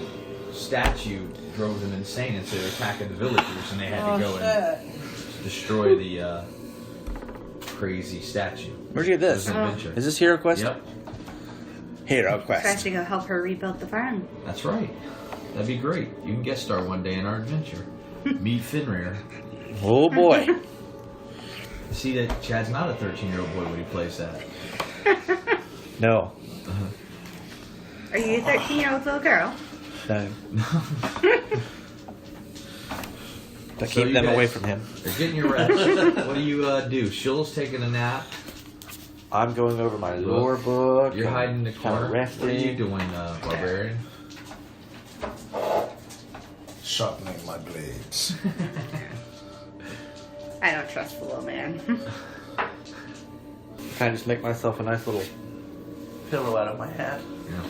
statue drove them insane, and so they were attacking the villagers, and they had to go and destroy the crazy statue. Where'd you get this? It was an adventure. Is this Hero Quest? Yep, Hero So I have Quest. to go help her rebuild the farm. that's right. That'd be great. You can guest star one day in our adventure. Meet Fenrir. Oh boy. See that Chad's not a 13-year-old boy when he plays that. No. Are you a 13-year-old little girl? No. But So keep you them guys- away from him. You're getting your rest. What do you do? Shill's taking a nap. I'm going over my lore book. You're hiding in the kinda corner. resting. What are you doing, Barbarian? Sharpening my blades. I don't trust the little man. Kind of just make myself a nice little pillow out of my hat. Yeah.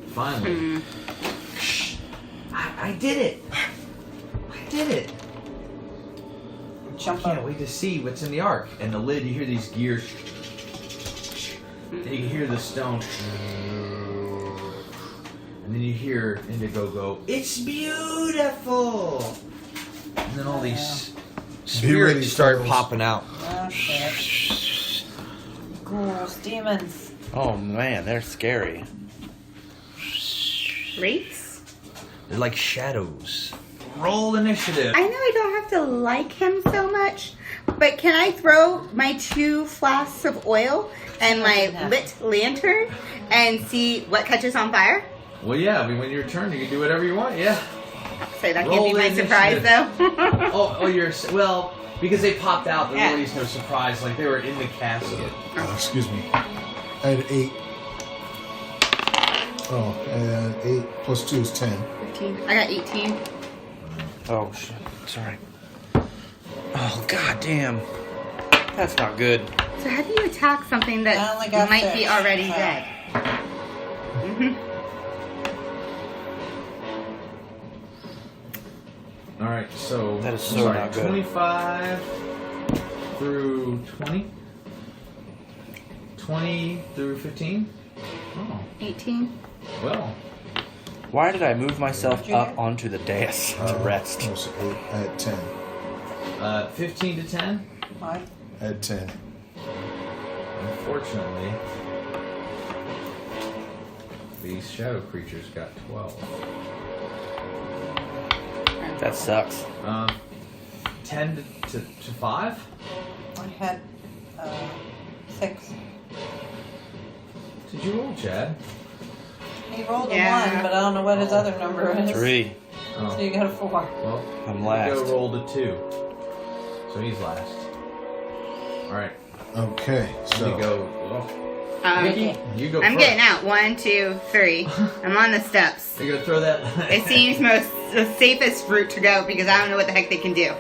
Finally. Shh. I did it. I did it. I Jump can't up. wait to see what's in the ark. And the lid, you hear these gears. And you can hear the stone. And then you hear Indigo go, "It's beautiful." And then all these Be ready, spirits start fellas. popping out. Oh, shit. Ghouls, demons. Oh man, they're scary. Wraiths? They're like shadows. Roll initiative. I know I don't have to like him so much, but can I throw my 2 flasks of oil and my lit lantern and see what catches on fire? Well, yeah. I mean, when your turn, you can do whatever you want. Yeah. So that can't Roll be my initiative. surprise, though. Oh, well, because they popped out. There Yeah. really is no surprise. Like they were in the casket. Excuse me. I had 8. Oh, and 8 plus 2 is 10. 15. I got 18. Oh shit. Sorry. Oh god damn. That's not good. So how do you attack something I that only got might be 6. already Oh. dead? Mm-hmm. All right. So That is so sorry, not good. 25 through 20. 20 through 15. Oh, 18. well. Why did I move myself Did you up hear? onto the dais to rest? I was 8. I had 10. 15 to 10. What? I had 10. Unfortunately, these shadow creatures got 12. That sucks. 10 to 5. I had 6. Did you roll, Chad? He rolled Yeah. a 1, but I don't know what his other number is. 3. Oh, So you got a 4. well. I'm last. Indigo rolled a 2, so he's last. All right, Okay, so Indigo. Oh. Nikki, you go I'm first. getting out. 1, 2, 3. I'm on the steps. You're gonna throw that. It seems the safest route to go because I don't know what the heck they can do.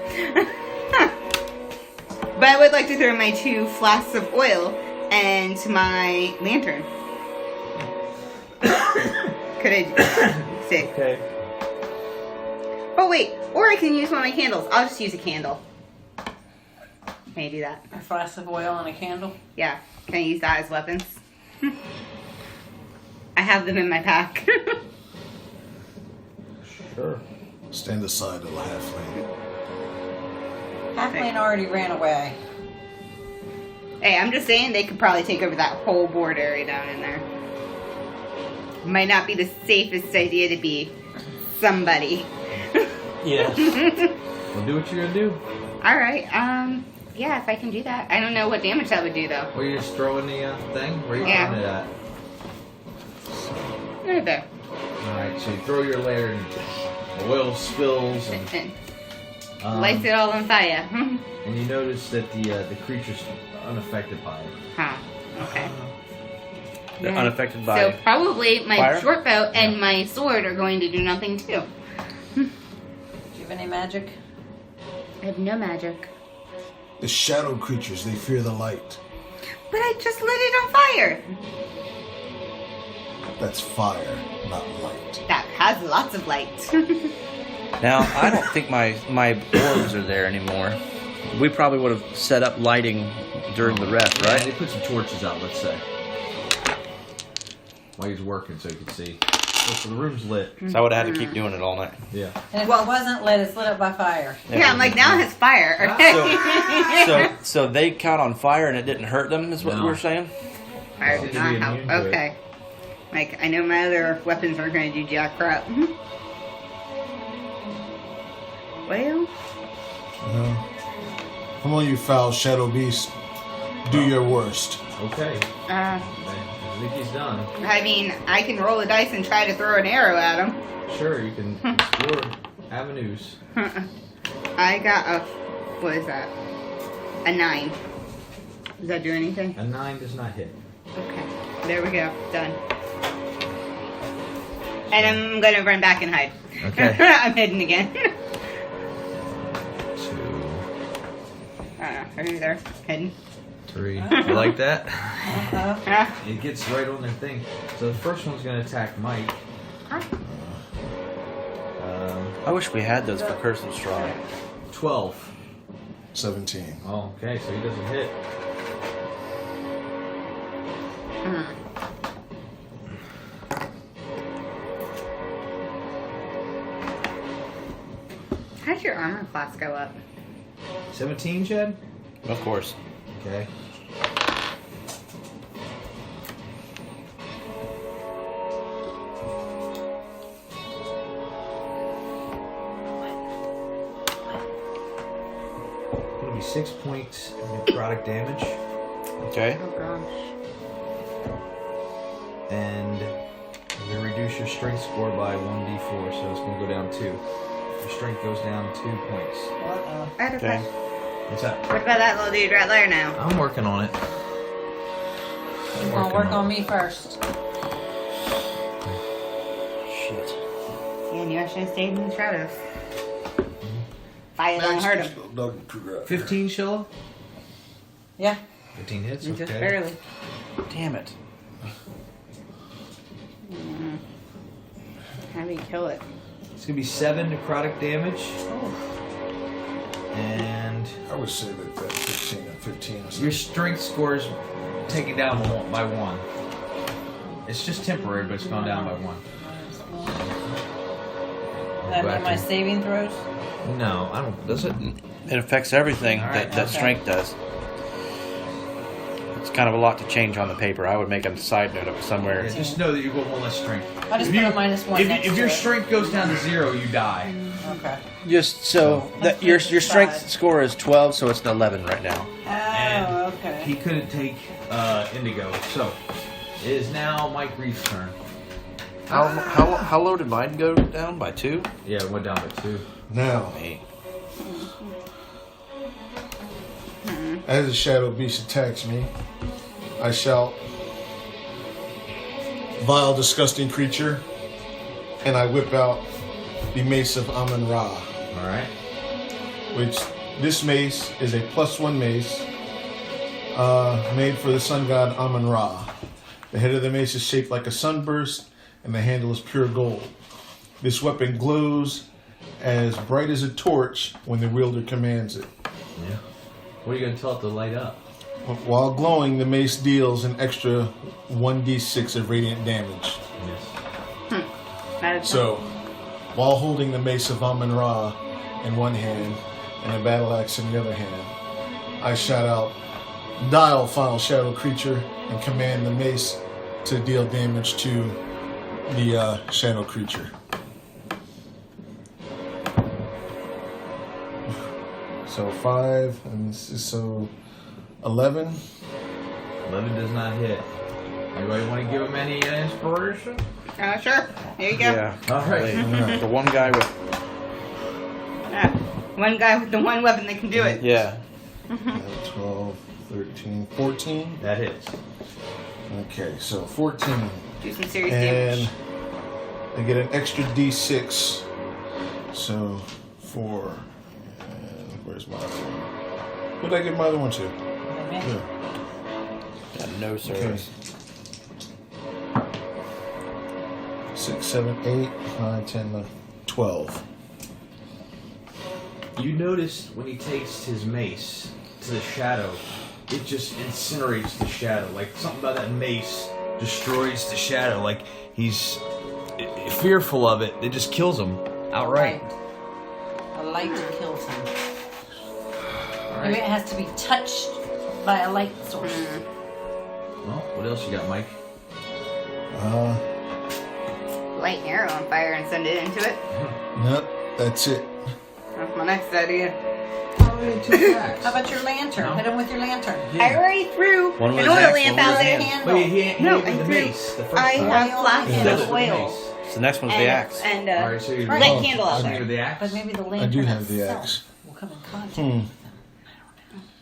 But I would like to throw my 2 flasks of oil and my lantern. Could I see? Okay. Oh wait, or I can use one of my candles. I'll just use a candle. Can I do that? A flask of oil and a candle. Yeah. Can I use that as weapons? I have them in my pack. Sure. stand aside, little halfling. Halfling already ran away. Hey, I'm just saying they could probably take over that whole board area down in there. Might not be the safest idea to be somebody. Yeah. Well, do what you're gonna do? All right. Yeah, if I can do that. I don't know what damage that would do though. Or you just throwing the thing? Where are you Yeah. throwing it at? Right there. Alright, so you throw your layer and oil spills and Lights it all on fire. and you notice that the creature's unaffected by it. Huh. Okay. They're unaffected by. So probably my fire? short bow and my sword are going to do nothing too. Do you have any magic? I have no magic. The shadow creatures, they fear the light. But I just lit it on fire. That's fire, not light. That has lots of light. Now, I don't think my orbs are there anymore. We probably would have set up lighting during the rest, Yeah, right? they put some torches out, let's say. While he's working so you can see. So the room's lit. So I would have had to keep doing it all night. Yeah. And if it wasn't lit, it's lit up by fire. Yeah, I'm like, now it has fire. So they caught on fire and it didn't hurt them, is what No. we're saying? Fire Seems does to be not help. immune to it. Okay. Like, I know my other weapons aren't going to do jack crap. Well, Come on, you foul shadow beast. Do your worst. Okay. uh, I think he's done. I mean, I can roll a dice and try to throw an arrow at him. Sure, you can explore avenues. I got a, what is that? A 9. Does that do anything? A 9 does not hit. Okay. There we go. Done. And I'm going to run back and hide. Okay. I'm hidden again. 2. Are you there? Hidden. 3. You like that? Ah. It gets right on their thing. So the first one's going to attack Mike. I wish we had those for Curse of Strahd. 12. 17. Oh, okay, so he doesn't hit. How'd your armor class go up? 17, Jed? Of course. Okay. It'll be 6 points of necrotic damage, Okay. Oh gosh. and you're gonna reduce your strength score by 1d4, so it's gonna go down 2. Your strength goes down 2 points. I had a Okay. question. What's that? What about that little dude right there now? I'm working on it. You're gonna work on me first. Shit. And you should have stayed in the shadows. Fire don't hurt him. 15, Sheila? Yeah. 15 hits, okay. Just barely. Damn it. How do you kill it? It's gonna be 7 necrotic damage. And I would say that 15 and 15 is your strength score is taken down by 1. It's just temporary, but it's gone down by 1. That Go mean my after- saving throws? No, I don't. Does it? It affects everything All right, that okay. strength does. It's kind of a lot to change on the paper. I would make a side note of it somewhere. Yeah, just know that you go 1 less strength. I just If put you- a -1 next If to your it. strength goes down to 0, you die. Okay. Just so that your strength score is 12, so it's an 11 right now. And Oh, okay. he couldn't take Indigo, so it is now Mike Reef's turn. How low did mine go down? By 2? Yeah, it went down by 2. Now, Me. as the shadow beast attacks me, I shout, "Vile, disgusting creature," and I whip out the mace of Amun-Ra, All right. which this mace is a +1 mace made for the sun god Amun-Ra. The head of the mace is shaped like a sunburst, and the handle is pure gold. This weapon glows as bright as a torch when the wielder commands it. Yeah. What are you gonna tell it to light up? While glowing, the mace deals an extra 1d6 of radiant damage. Yes. That is So, while holding the mace of Amun-Ra in one hand and a battle axe in the other hand, I shout out, "Dial, foul shadow creature," and command the mace to deal damage to the shadow creature. So 5, and this is so 11. 11 does not hit. Anybody want to give him any inspiration? Sure. There you go. Yeah. All right. The one guy with. One guy with the one weapon that can do it. Yeah. 12, 13, 14. That hits. Okay, so 14. Do some serious And damage. I get an extra D6. So 4. And where's my other one? Who did I give my other one to? Here. Yeah, no service. 6, 7, 8, 9, 10, 11, 12. You notice when he takes his mace to the shadow, it just incinerates the shadow. Like something about that mace destroys the shadow. Like he's fearful of it. It just kills him outright. A light kills him. All Maybe it right. has to be touched by a light source. Well, what else you got, Mike? Light an arrow on fire and send it into it. Nope, that's it. That's my next idea. How about your lantern? No. Hit him with your lantern. I already threw One with an his oil axe, lamp one with out his there. hand. But he No, gave I him the threw. mace the first I time. have Oil flasks and of the oil. mace. So the next one's the axe. And All right, so you light candle out you there. with the axe. But maybe the lantern I do have the itself axe. will come in contact with them.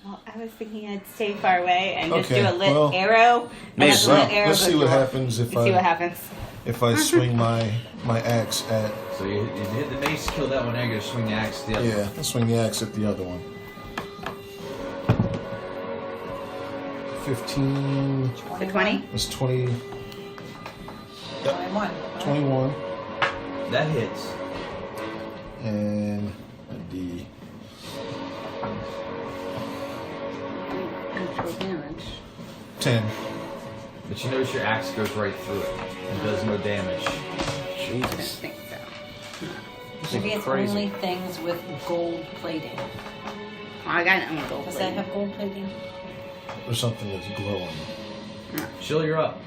Well, I was thinking I'd stay far away and just Okay, do a lit well, arrow. maybe And so. let the arrow Let's go see what through. happens Let's see what happens. if I swing my axe at. So you hit the mace, kill that one, now you're going to swing the axe to the other. Yeah, I'll swing the axe at the other one. 15. The 20? That's 20. 21. 21. That hits. And a D. Actual damage. 10. But you notice your axe goes right through it and does no damage. I don't Jesus. think so. Maybe it's Crazy. only things with gold plating. Oh, I got it. I'm gonna go Does for that it. have gold plating? Or something that's glowing. Chill, you're up.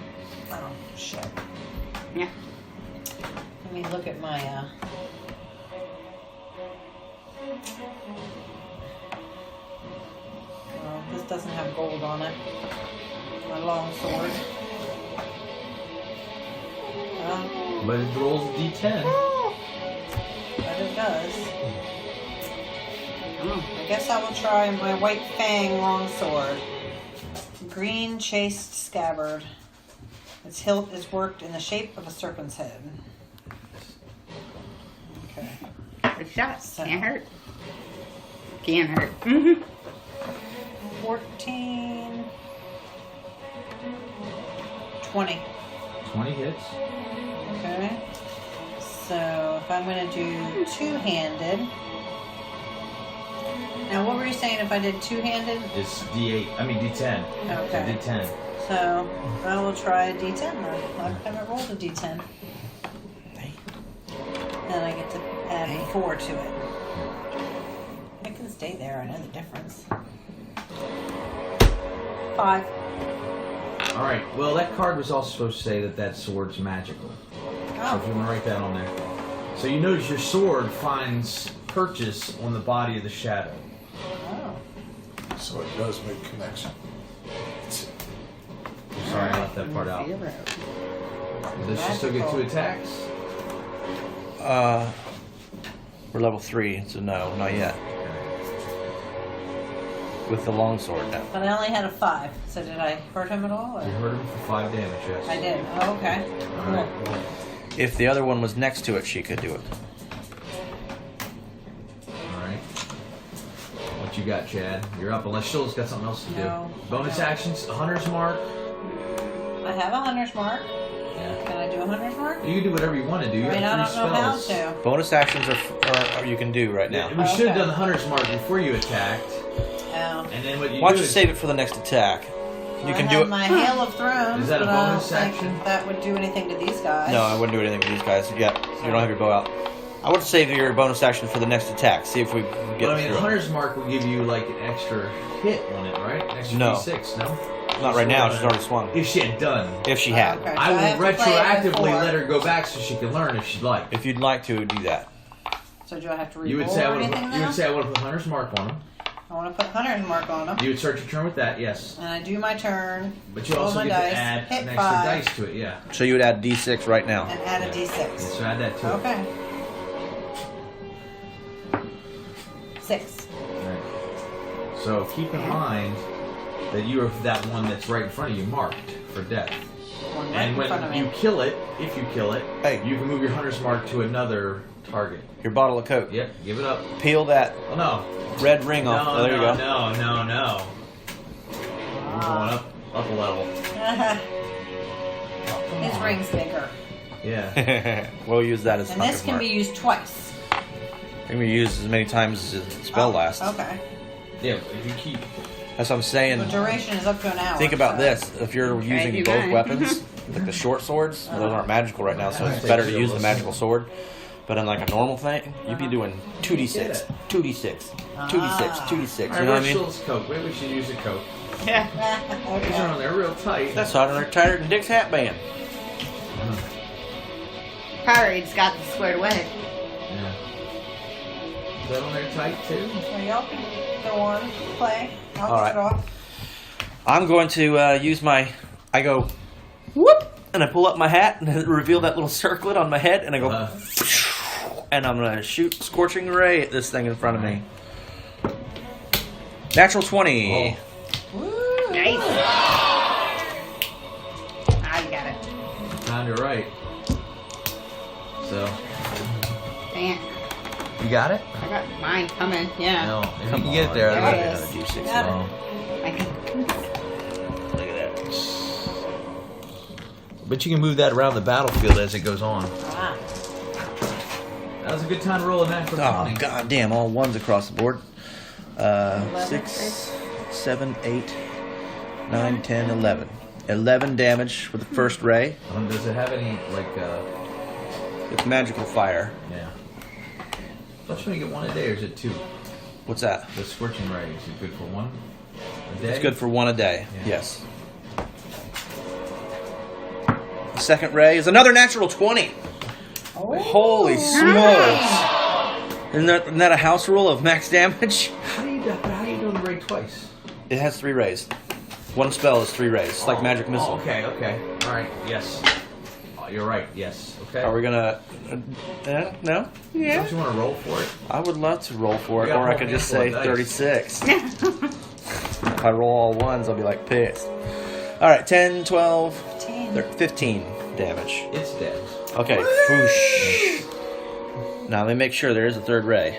Oh, shit. Yeah. Let me look at my, well, this doesn't have gold on it. My long sword. But it rolls a d10. But it does. I guess I will try my white fang longsword. Green chased scabbard. Its hilt is worked in the shape of a serpent's head. Okay. Good shot. So- Can't hurt. Can hurt. 14. 20. 20 hits. Okay. So if I'm going to do two-handed. Now, what were you saying if I did two-handed? It's d8. I mean d10. Okay. It's a d10. So I will try a D10 then. I haven't rolled a D10. Then I get to add 4 to it. It can stay there. I know the difference. 5. All right. Well, that card was also supposed to say that that sword's magical. So if you Oh, want to write that on there. So you notice your sword finds purchase on the body of the shadow. oh. So it does make connection. Sorry, I left that part out. 0. Does she still get 2 Magical. attacks? We're level 3, so no, not yet. With the longsword now. But I only had a 5. So did I hurt him at all? Or? You hurt him for 5 damage, yes. I did. Oh, okay. All right. If the other one was next to it, she could do it. All right. What you got, Chad? You're up. Unless Shill's got something else to do. No, Bonus I don't. actions, a hunter's mark. I have a hunter's mark. Yeah. Can I do a hunter's mark? You can do whatever you want to do. You I mean, I have don't 3 know how spells. to. Bonus actions are you can do right now. We should have Okay. done the hunter's mark before you attacked, Oh. and then what you Why do don't you is save it for the next attack? You can I do have it. my Hail of Thrones. Is that a but I don't bonus think action? That would do anything to these guys. No, I wouldn't do anything with these guys. Yeah, you don't have your bow out. I would save your bonus action for the next attack. See if we can get Well, I mean, through the it. hunter's mark will give you like an extra hit on it, right? An extra No. d6, no? Not right now. She's already swung. If she had done. If she had. Okay, so I have will to play it retroactively before. let her go back so she can learn if she'd like. If you'd like to, do that. So do I have to reroll You would say or I would anything put, you now? would say I would put Hunter's Mark on him. I want to put Hunter's Mark on them. You would start your turn with that, yes. And I do my turn. But you roll also my get dice, to add hit an extra 5, dice to it, yeah. So you would add D6 right now. and add a D6. So add that to it. Okay. 6. Right. So keep in mind that you are that one that's right in front of you marked for death. One right And in front of when me. you kill it, if you kill it, Hey. you can move your Hunter's Mark to another target. Your bottle of Coke. Yep, give it up. Peel that Oh no. red ring off. No, Oh, there you go. no. I'm going up a level. His ring's bigger. Yeah. We'll use that as And this Hunter's can Mark. be used twice. Can be used as many times as the spell lasts. Okay. Yeah, if you keep... That's what I'm saying. The duration is up to an hour. Think about so- this. If you're using you both got it. weapons, like the short swords, those aren't magical right now, so it's better to use the magical sword. But in like a normal thing, you'd be doing 2d6, 2d6, 2d6, 2d6. You know what I mean? Where's Coke? Maybe we should use a Coke. These Okay. are on there real tight. That's harder tighter than Dick's hat band. Powerade got this squared away. Yeah. Is that on there tight too? So y'all can go on, play. I'll All get it right. off. I'm going to use my. I go, whoop, and I pull up my hat and reveal that little circlet on my head, and I go, and I'm gonna shoot scorching ray at this thing in front of me. Natural 20. Woo! Nice. Ah, you got it. Kinda right. So, Dang it. You got it? I got mine coming. Yeah. no, if you Come can get it there. There I'll it let is. Another D6. Got it. Oh. I can. Look at that. But you can move that around the battlefield as it goes on. Ah. That was a good time to roll a natural Oh, 20. god damn, all ones across the board. 11. 6, 7, 8, 9, 10, 11. 11 damage with the first ray. Does it have any, like, It's magical fire. yeah. Don't you only get one a day, or is it 2? What's that? The scorching ray, is it good for one a day? It's good for 1 a day. Yeah. Yes. The second ray is another natural 20. Oh. Holy smokes. Isn't that a house rule of max damage? How do you do the ray twice? It has 3 rays. One spell is 3 rays. It's like magic missile. Oh, okay. All right, yes. Oh, you're right, yes. Okay. Are we gonna... no? Yeah. Don't you want to roll for it? I would love to roll for it, We got or I a could whole just say handful of dice. 36. If I roll all ones, I'll be like pissed. Alright, 10, 12, 15 damage. It's dead. Okay, whoosh. Now let me make sure there is a third ray.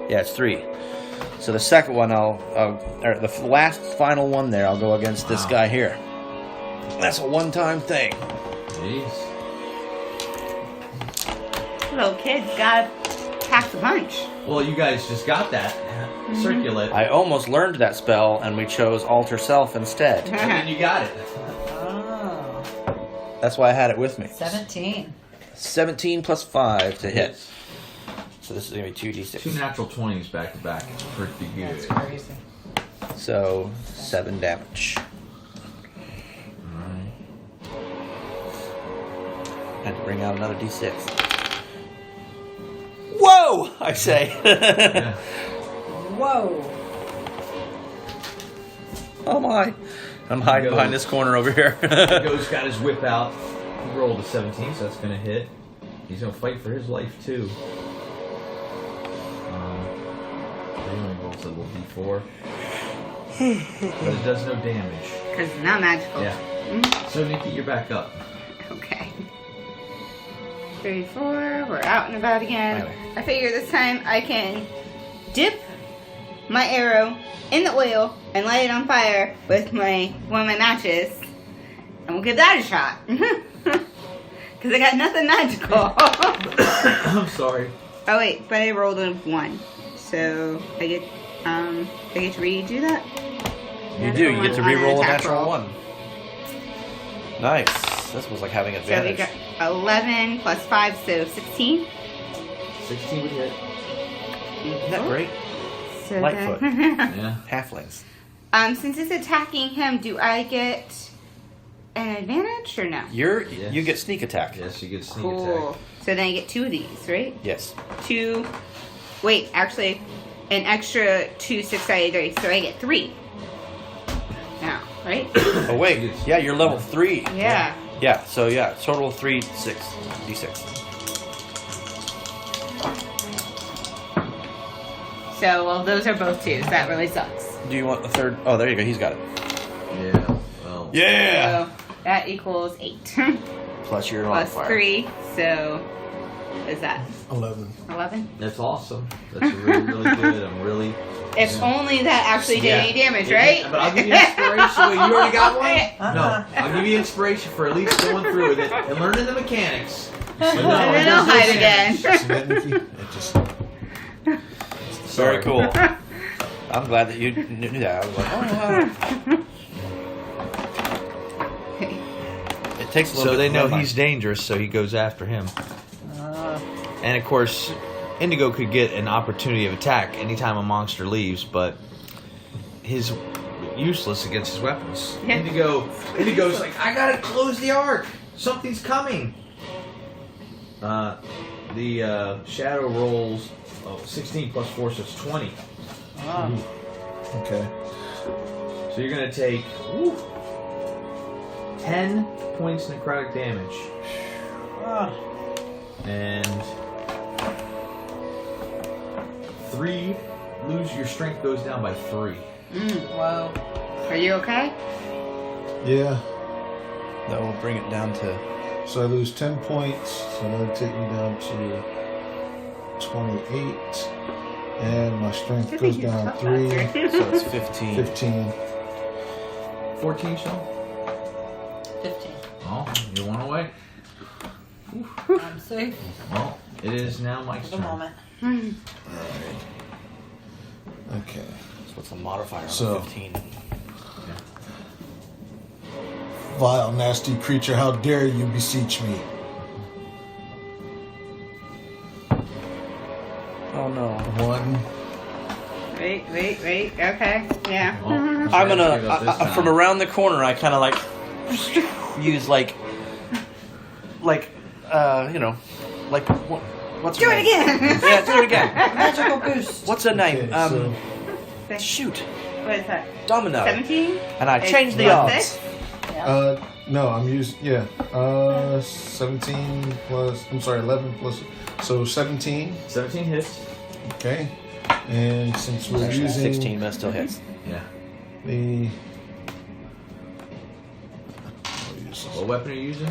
Yeah, it's 3. So the second one, or the last final one there, I'll go against this Wow. guy here. That's a one-time thing. Jeez. Little kid's got pack the punch. Well, you guys just got that. Circulate. I almost learned that spell, and we chose Alter Self instead. And then you got it. Oh. That's why I had it with me. 17. 17 plus 5 to hit. So this is going to be 2d6. 2 natural 20s back to back. Pretty good. That's crazy. So 7 damage. Alright. And bring out another d6. Whoa! I say. Yeah. Whoa. Oh my. I'm hiding behind this corner over here. Indigo's got his whip out. He rolled a 17, so that's going to hit. He's going to fight for his life, too. He only rolls a little d4. But it does no damage. Because it's not magical. Yeah. So, Nikki, you're back up. Okay. 3, 4. We're out and about again. Anyway. I figure this time I can dip my arrow in the oil and light it on fire with one of my matches, and we'll give that a shot. Because I got nothing magical. I'm sorry. Oh wait, but I rolled a 1, so I get to redo that. You do. You get to re-roll a attack natural roll. 1. Nice. This was like having So we advantage. got 11 plus 5, so 16. 16 would hit. Isn't that great? So Lightfoot. then- Yeah. Halflings. Since it's attacking him, do I get an advantage or no? You get sneak attack. Yes, you get sneak Cool. attack. So then I get 2 of these, right? Yes. 2. Wait, actually, an extra 2 6-sided dice, so I get 3. Now, right? Oh wait. Yeah, you're level 3. Yeah. Yeah. So yeah, total 3 6 d6. So, well, those are both 2s. That really sucks. Do you want the third? Oh, there you go. He's got it. Yeah. Well. Yeah. So that equals 8. Plus your Plus modifier. 3, so what is that? 11. 11? That's awesome. That's really, really good. I'm really. If only that actually did Yeah. any damage, Yeah, right? But I'll give you inspiration. Wait, you already got one? No. Uh-huh. I'll give you inspiration for at least going through with it and learning the mechanics. But no, And then I'll there's no hide again. damage. See that, Nikki? It just. Very Sorry. cool. I'm glad that you knew that. I was like, oh wow. It takes a little So bit they to know run he's dangerous, so he goes after him. Uh, And of course, Indigo could get an opportunity of attack anytime a monster leaves, but his useless against his weapons. Yeah. Indigo's like, I gotta close the arc. Something's coming. The shadow rolls 16 plus 4, so it's 20. Okay. So you're gonna take 10 points necrotic damage, and 3 your strength goes down by 3. whoa. Are you okay? Yeah. That will bring it down to. So I lose 10 points. So that'll take me down to 28. And my strength goes down 3. So it's 15. 15. 14, Sean? 15. Oh, you're 1 away. I'm safe Well, it is now Mike's for the turn. moment. Alright. Okay. So what's the modifier So- on 15? Vile, nasty creature, how dare you beseech me? Oh no. 1. Wait. Okay. Yeah. Well, I'm let's give up this gonna time. from around the corner. I kind of like use like you know, like what's her Do it name? again. Yeah, do it again. Magical boost. What's her name? Okay, Shoot, What is that? Domino. 17? And I It's changed the plus odds. 6? no, I'm using, 17 plus, I'm sorry, 11 plus, so 17. 17 hits. Okay. And since we're Actually, using 16, but it still hits. Yeah. the, What weapon are you using?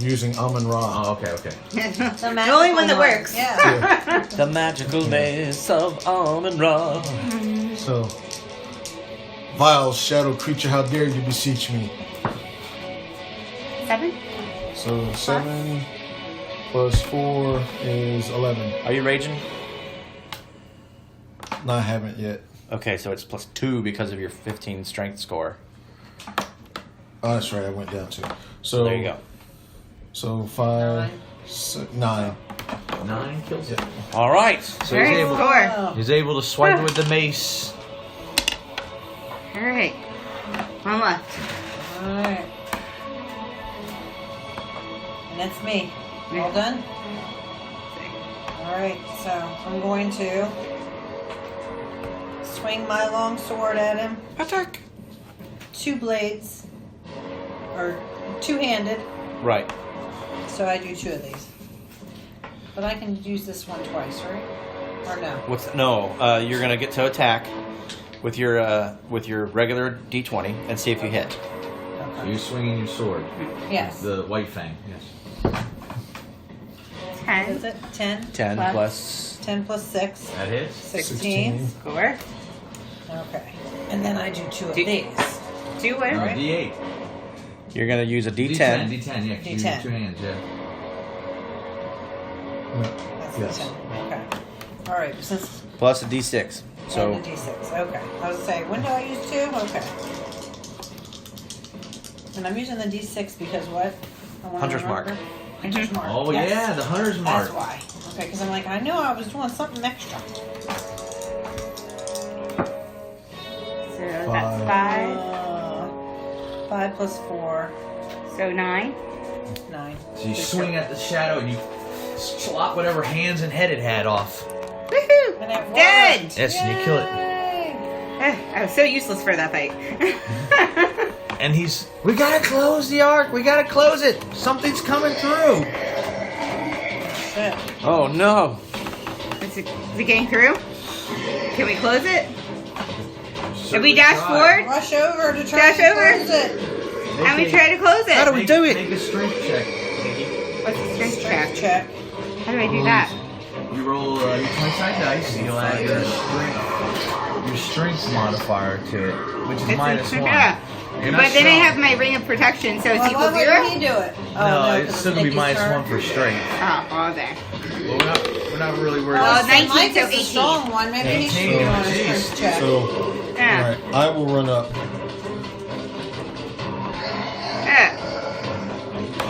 using Amon Ra. Oh, okay. The only one that works. Yeah. The magicalness of Amon-Ra. So, vile shadow creature, how dare you beseech me? 7? So 7 plus 4 is 11. Are you raging? No, I haven't yet. Okay, so it's plus 2 because of your 15 strength score. Oh, that's right. I went down 2. So There you go. So 5, 9. 9 kills it. All right. So Alright, he's able, Oh. score. he's able to swipe with the mace. Alright. One left. Alright. And that's me. All done? Alright, so I'm going to swing my long sword at him. Attack. 2 blades. Or 2-handed. Right. So I do 2 of these. But I can use this one twice, right? Or no? You're gonna get to attack with your regular D20 and see if you hit. So you're swinging your sword. Yes. The white fang. Yes. 10. Is it 10? 10 Plus- plus. 10 plus 6. That hits. 16. Score. Okay. And then I do 2 of Do- these. 2 what? No, Right. D8. You're gonna use a D10, D10. yeah. 'cause you use D10. 2 hands, yeah. That's Yes. the 10. Okay. Alright, since Plus a D6. So and a D6. Okay. I was saying, when do I use 2? Okay. And I'm using the D6 because what? I wanna Hunter's mark. remember. Hunter's mark. Oh, Yes. yeah, the hunter's mark. That's why. Okay, because I'm like, I knew I was doing something extra. So that's 5. 5 plus 4. So 9. 9. So you swing at the shadow and you slop whatever hands and head it had off. Woohoo! And it worked. Dead! Yes, and you kill it. I was so useless for that fight. And we gotta close the arc. We gotta close it. Something's coming through. Shit. Oh no! Is it getting through? Can we close it? If we Certainly dash try. forward Rush over to try Dash to over? close it. and we try to close How do it. we do it? Make a strength check, Nikki. What's the strength Strength check? check. How do I do that? You roll your 20-sided dice, and you'll add your strength modifier to it, which is -1. Yeah. You're But not then I strong. have my ring of protection, so it's Well, equal why zero? would he do it? No, 'cause it's still gonna be Nikki's turn. -1 for strength. Oh, well there. Well, we're not really worried. Oh, about 19, Mike so is the 18. strong one. Maybe he should 18, do on a jeez. strength check. So, Yeah. alright, I will run up. Yeah.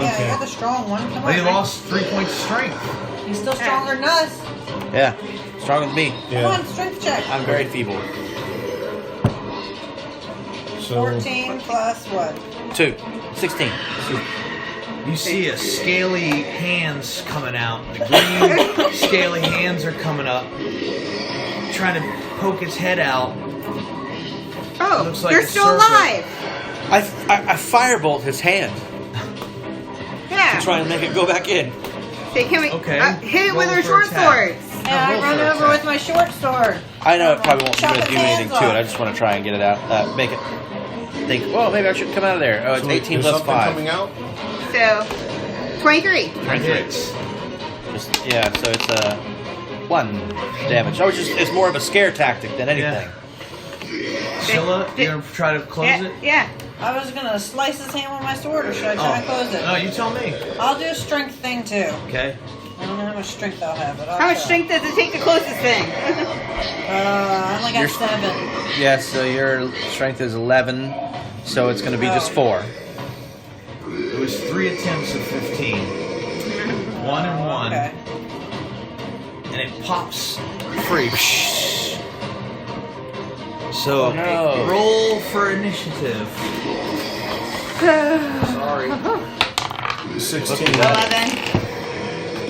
Yeah, you're the strong one. Come Well, on. you Mike. lost 3 points of strength. He's still stronger than us. Yeah, stronger than me. Come Yeah. on, strength check. I'm very feeble. So, 14 plus what? 2. 16. You see a scaly hands coming out. The green scaly hands are coming up, trying to poke its head out. Oh, Looks like you're a still serpent. alive. I firebolt his hand Yeah. to try and make it go back in. Okay, can we Okay. hit it with Roll our for short attack. swords? Yeah, I roll run for over attack. with my short sword. I know it probably won't Chop really its do anything hands to it. off. I just want to try and get it out. Make it think, well, maybe I shouldn't come out of there. Oh, it's so 18 there's plus something 5. coming out? So, 23. 23. Hits. Yeah, so it's 1 damage. Oh, it's more of a scare tactic than anything. Scylla, you're gonna try to close Yeah, it? yeah. I was gonna slice his hand with my sword, or should I try and close it? No, you tell me. I'll do a strength thing too. Okay. I don't know how much strength I'll have, but I'll How much try. strength does it take to close this thing? I only got You're- 7. Yeah, so your strength is 11, so it's going to be just 4. It was 3 attempts of 15. 1 and 1. Okay. And it pops free. So, Oh, no. roll for initiative. Sorry. 16. 11.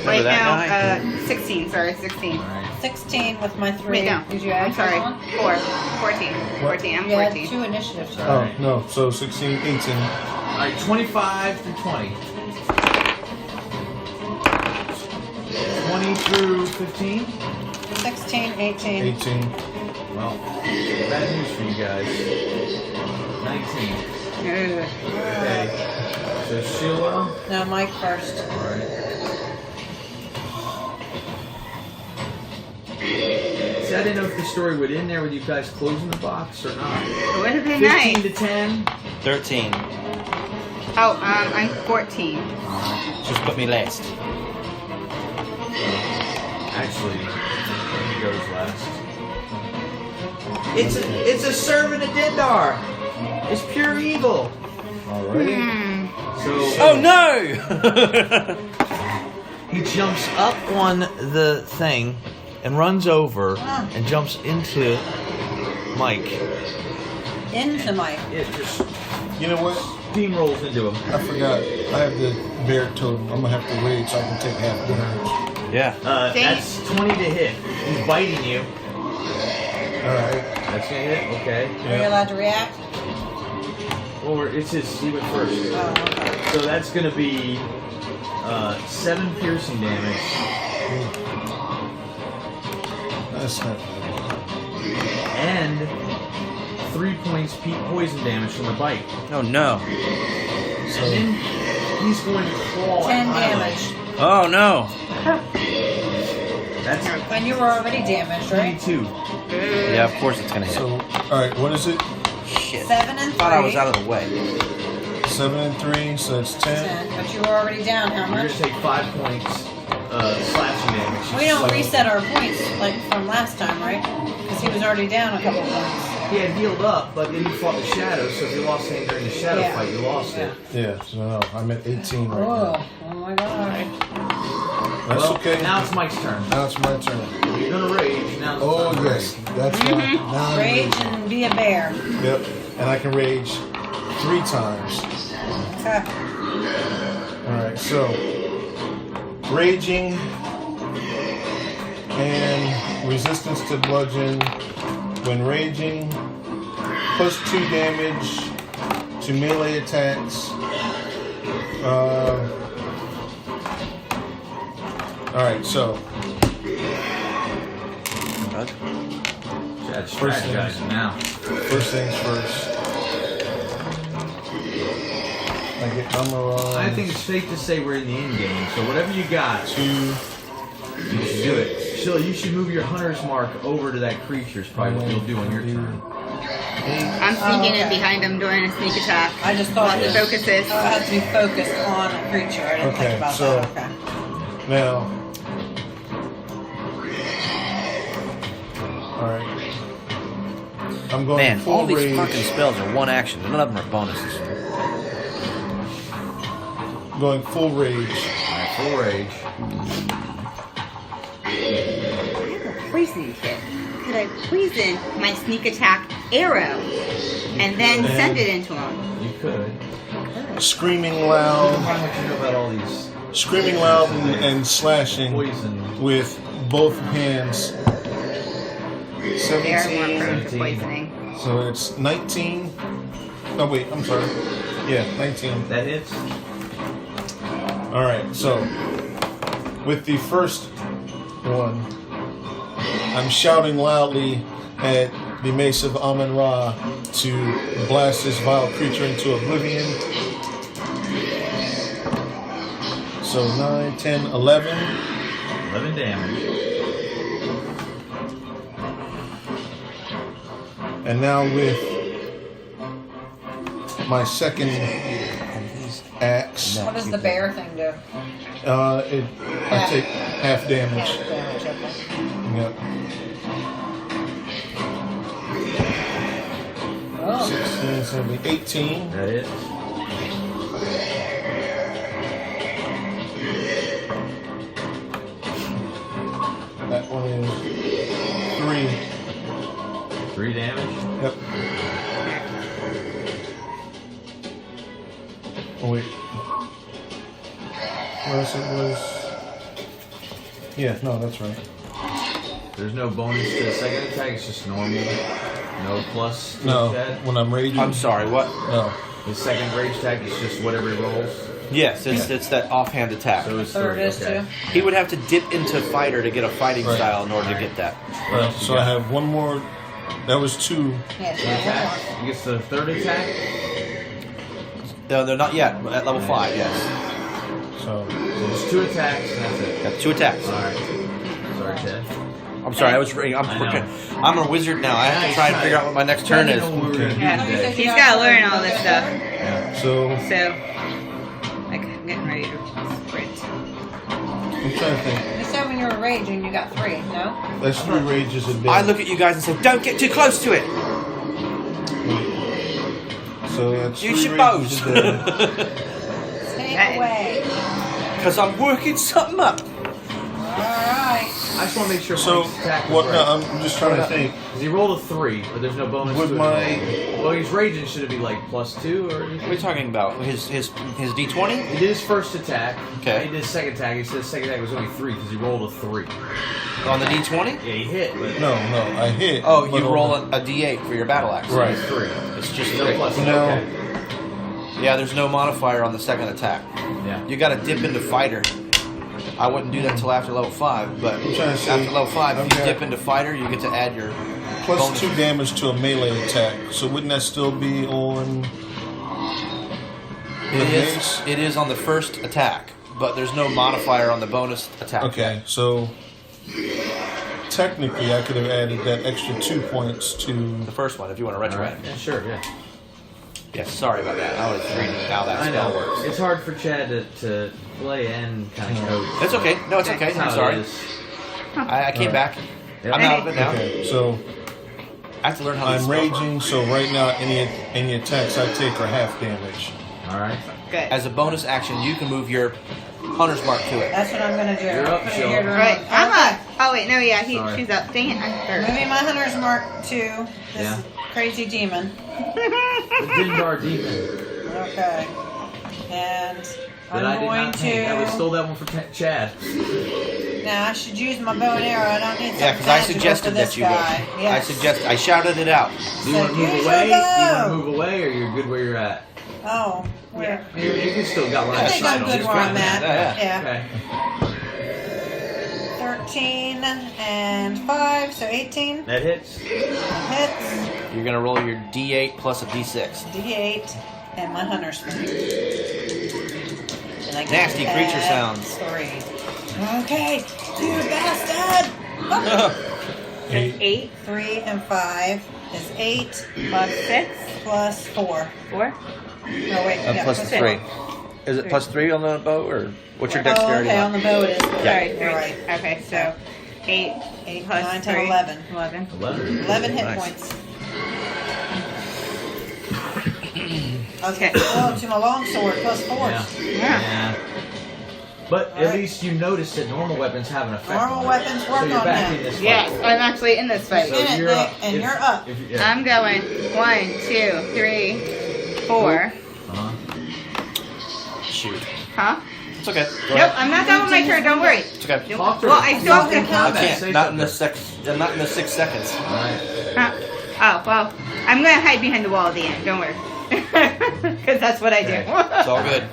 Wait, that no, guy? 16, sorry, 16. 16 with my 3. Wait, no. Did you add I'm sorry. one? 4. 14. 14, I'm You had 14. 2 initiative to Oh, no, so 16, 18. Alright, 25 through 20. 20 through 15. 16, 18. 18. Well, bad news for you guys. 19. Ugh. Okay. So Sheila. No, Mike first. Alright. See, I didn't know if the story would end there with you guys closing the box or not. It would have been 15 nice. to 10. 13. Oh, I'm 14. Just put me last. Actually, he goes last. It's a servant of Dindar. It's pure evil. Alrighty. Hmm. So Oh no! he jumps up on the thing and runs over and jumps into Mike. Into Mike. It just You know what? steamrolls into him. I forgot. I have the bear totem. I'm gonna have to rage so I can take half damage. Yeah. That's 20 to hit. He's biting you. Alright. That's gonna hit. Okay. Are you allowed to react? Well, it's his. He went first. Oh, okay. So that's gonna be 7 piercing damage. That's not bad. And 3 points poison damage from the bite. Oh no. And then he's going to claw 10 at Isla. damage. Oh no. That's And you were already damaged, right? 22. Yeah, of course it's gonna hit. So, alright, what is it? Shit. 7 and 3. Thought I was out of the way. 7 and 3, so that's 10. 10. But you were already down. How You're going much? to take 5 points slashing damage. We don't reset our points like from last time, right? Because he was already down a couple points. He had healed up, but then you fought the shadow, so if you lost anything during the shadow Yeah. fight, you lost it. Yeah, so no, I'm at 18 right Oh, now. oh my god. That's Well, okay. now it's Mike's turn. Now it's my turn. You're going to rage. Now it's Oh, time to yes. rage. That's right. Now I'm Rage raging. and be a bear. Yep. And I can rage 3 times. Okay. Alright, so raging and resistance to bludgeon. When raging, plus 2 damage to melee attacks. Alright, so Chad's First strategizing things. now. first things first. I get armor on. I think it's safe to say we're in the end game, so whatever you got, 2. you should do it. Sheila, you should move your hunter's mark over to that creature is probably what you'll do on your turn. I'm sneaking in okay. behind him doing a sneak attack. I just thought While he focuses. I had to be focused on a creature. I didn't Okay, think about so- that. Okay. Now, alright. I'm going Man, full all these rage. fucking spells are one action. None of them are bonuses. Going full rage. Alright, full rage. I have a poisoning kit. Could I poison my sneak attack arrow and then send it into him? You could. Screaming How loud. much you know about all these Screaming loud and slashing poison? with both hands. They are more 17. prone to poisoning. So it's 19. No, wait, I'm sorry. Yeah, 19. That hits? Alright, so with the first one, I'm shouting loudly at the Mace of Amun-Ra to blast this vile creature into oblivion. So 9, 10, 11. 11 damage. And now with my second axe, What does the bear thing do? I take half damage. Half damage, okay. Yep. Oh. 16, 17, 18. That hits. That one is 3. 3 damage. Yep. Oh wait. Unless it was. Yeah, no, that's right. There's no bonus to the second attack, it's just normal. No plus to No, that. when I'm raging. I'm sorry, what? No. His second rage attack is just whatever he rolls. Yes, it's that offhand attack. So it's Third 3. is Okay. too. He would have to dip into fighter to get a fighting Right. style in order to get that. What else you So I got? have one more. That was 2. Yeah, Two attacks. He gets the third attack. No, they're not yet. At level 5, yes. So So it's 2 attacks, and that's it. Got 2 attacks. Alright. Sorry, Ted. I'm sorry, I know. I'm a wizard now. I have to try and figure out what my next turn is. Yeah. He's got to learn all this stuff. So So, like, I'm getting ready to sprint. I'm trying to think. You said when you were raging, you got 3, no? That's 3 rages a day. I look at you guys and say, don't get too close to it. So that's You 3 should rages boast. a day. Take Right. away. Because I'm working something up. Alright. I just want to make sure So Frank's attack was what? right. No, I'm just trying to think. 'Cause he rolled a 3, but there's no bonus With to it. my- Well, he's raging. Should it be like +2 or What are anything? you talking about? His D20? He did his first attack. Okay. He did his second attack. He said his second attack was only 3 because he rolled a 3. On the D20? Yeah, he hit, but No, I hit. Oh, but you on roll the- a D8 for your battle axe. Right. it's 3. It's just No 3. plus. No. Okay. Yeah, there's no modifier on the second attack. Yeah. You got to dip into fighter. I wouldn't do that until after level 5, but I'm trying to see. after level 5, if you Okay. dip into fighter, you get to add your Plus bonus. 2 damage to a melee attack. So wouldn't that still be on the mace? It is on the first attack, but there's no modifier on the bonus attack. Okay, so technically I could have added that extra 2 points to. The first one, if you want to retro Alright. it. Yeah, sure. Yeah. Yes, sorry about that. I was reading how that I spell know. works. It's hard for Chad to play and kind of coach. It's okay. No, it's okay. That's I'm how it sorry. is. I came back. Yep. I'm out of it now. Okay, so I have to learn how to I'm spell. raging. So right now any attacks I take are half damage. All right. Good. As a bonus action, you can move your hunter's mark to it. That's what I'm gonna do. You're up, Put it Sheila. here to Right, remove- I'm up. Oh, wait, no, yeah, Sorry. she's up. Dang it, I'm third. Moving my hunter's mark to this Yeah. crazy demon. The Dindar Demon. Okay. And that I did not paint. I stole that one from Chad. Now I should use my bow and arrow. I don't need something Yeah, because I magical suggested for this that you guy. go. Yes. I shouted it out. Do you want to move use away? Do your you want bow. to move away, or you're good where you're at? Oh, where? You can still got line I of think sight I'm on good this where I'm guy. at. Yeah. Yeah. Okay. 13 and 5, so 18. That hits. Hits. You're gonna roll your D8 plus a D6. D8 and my hunter's point. And I get Nasty to creature add sounds. 3. Okay, you bastard! Oh. 8 3 and 5 is 8 plus 6 plus 4. 4. No, wait. Yeah, Plus 3. Is it plus 3 on the bow, or what's your dexterity? Oh, okay, on the bow it is. Sorry, You're right. Okay, so 8 8, plus 9, 10, 3. 11. 11. 11 hit Nice. points. Okay. Oh, to my longsword plus 4. Yeah. Yeah. But at Alright. least you notice that normal weapons have an effect. Normal on it. weapons work so you're on back him. in this fight. Yes, I'm actually in this fight. So In it, you're Nick, up. and If- you're up. if- yeah. I'm going 1, 2, 3, 4. Uh-huh. Shoot. Huh? It's okay. Go Nope, ahead. I'm not done with my turn. Don't worry. It's okay. Talk to Well, her. I still have to I Combat, can't. say Not in the something. not in the 6 seconds. Alright. Oh, well, I'm going to hide behind the wall at the end. Don't worry. Because that's what I do. Okay. It's all good.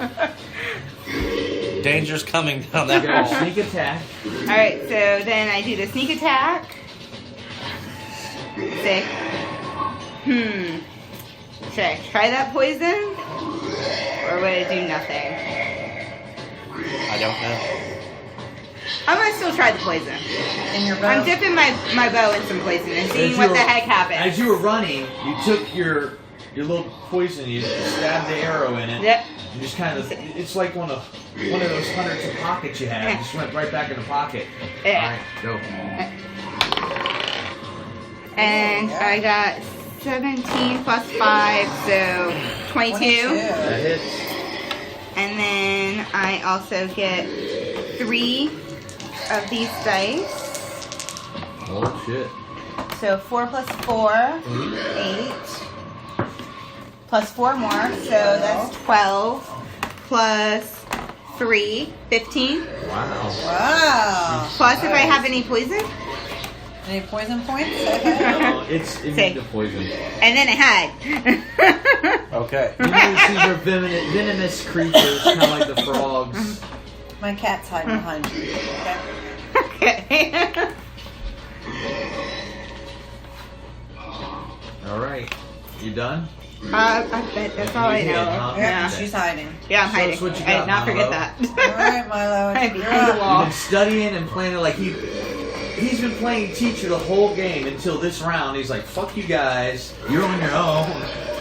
Danger's coming down You that got hall. a sneak attack. Alright, so then I do the sneak attack. Say, should I try that poison? Or would it do nothing? I don't know. I'm going to still try the poison. In your bow. I'm dipping my bow in some poison and seeing As what you the were- heck happens. As you were running, you took your little poison, you stabbed the arrow in it. Yep. You just kind of, it's like one of those hundreds of pockets you have. Just went right back in the pocket. Yeah. Alright, go. And I got 17 plus 5, so 22. That hits. And then I also get 3 of these dice. Oh shit. So 4 plus 4, 8. Plus 4 more, so that's 12. Plus 3, 15. Wow. Wow. Plus if I have any poison. Any poison points? Okay. Oh, it's immune to poison. And then I hide. Okay. You notice these are venomous creatures, kind of like the frogs. My cat's hiding behind you. Okay. Okay. Alright. You done? I bet that's all I You did, know. huh? Yeah, Yeah. she's hiding. Yeah, I'm So hiding. it's what you I did got, not forget Milo. that. All right, Milo. I'm You're behind the up. wall. You've been studying and planning like he's been playing teacher the whole game until this round. He's like, fuck you guys. You're on your own.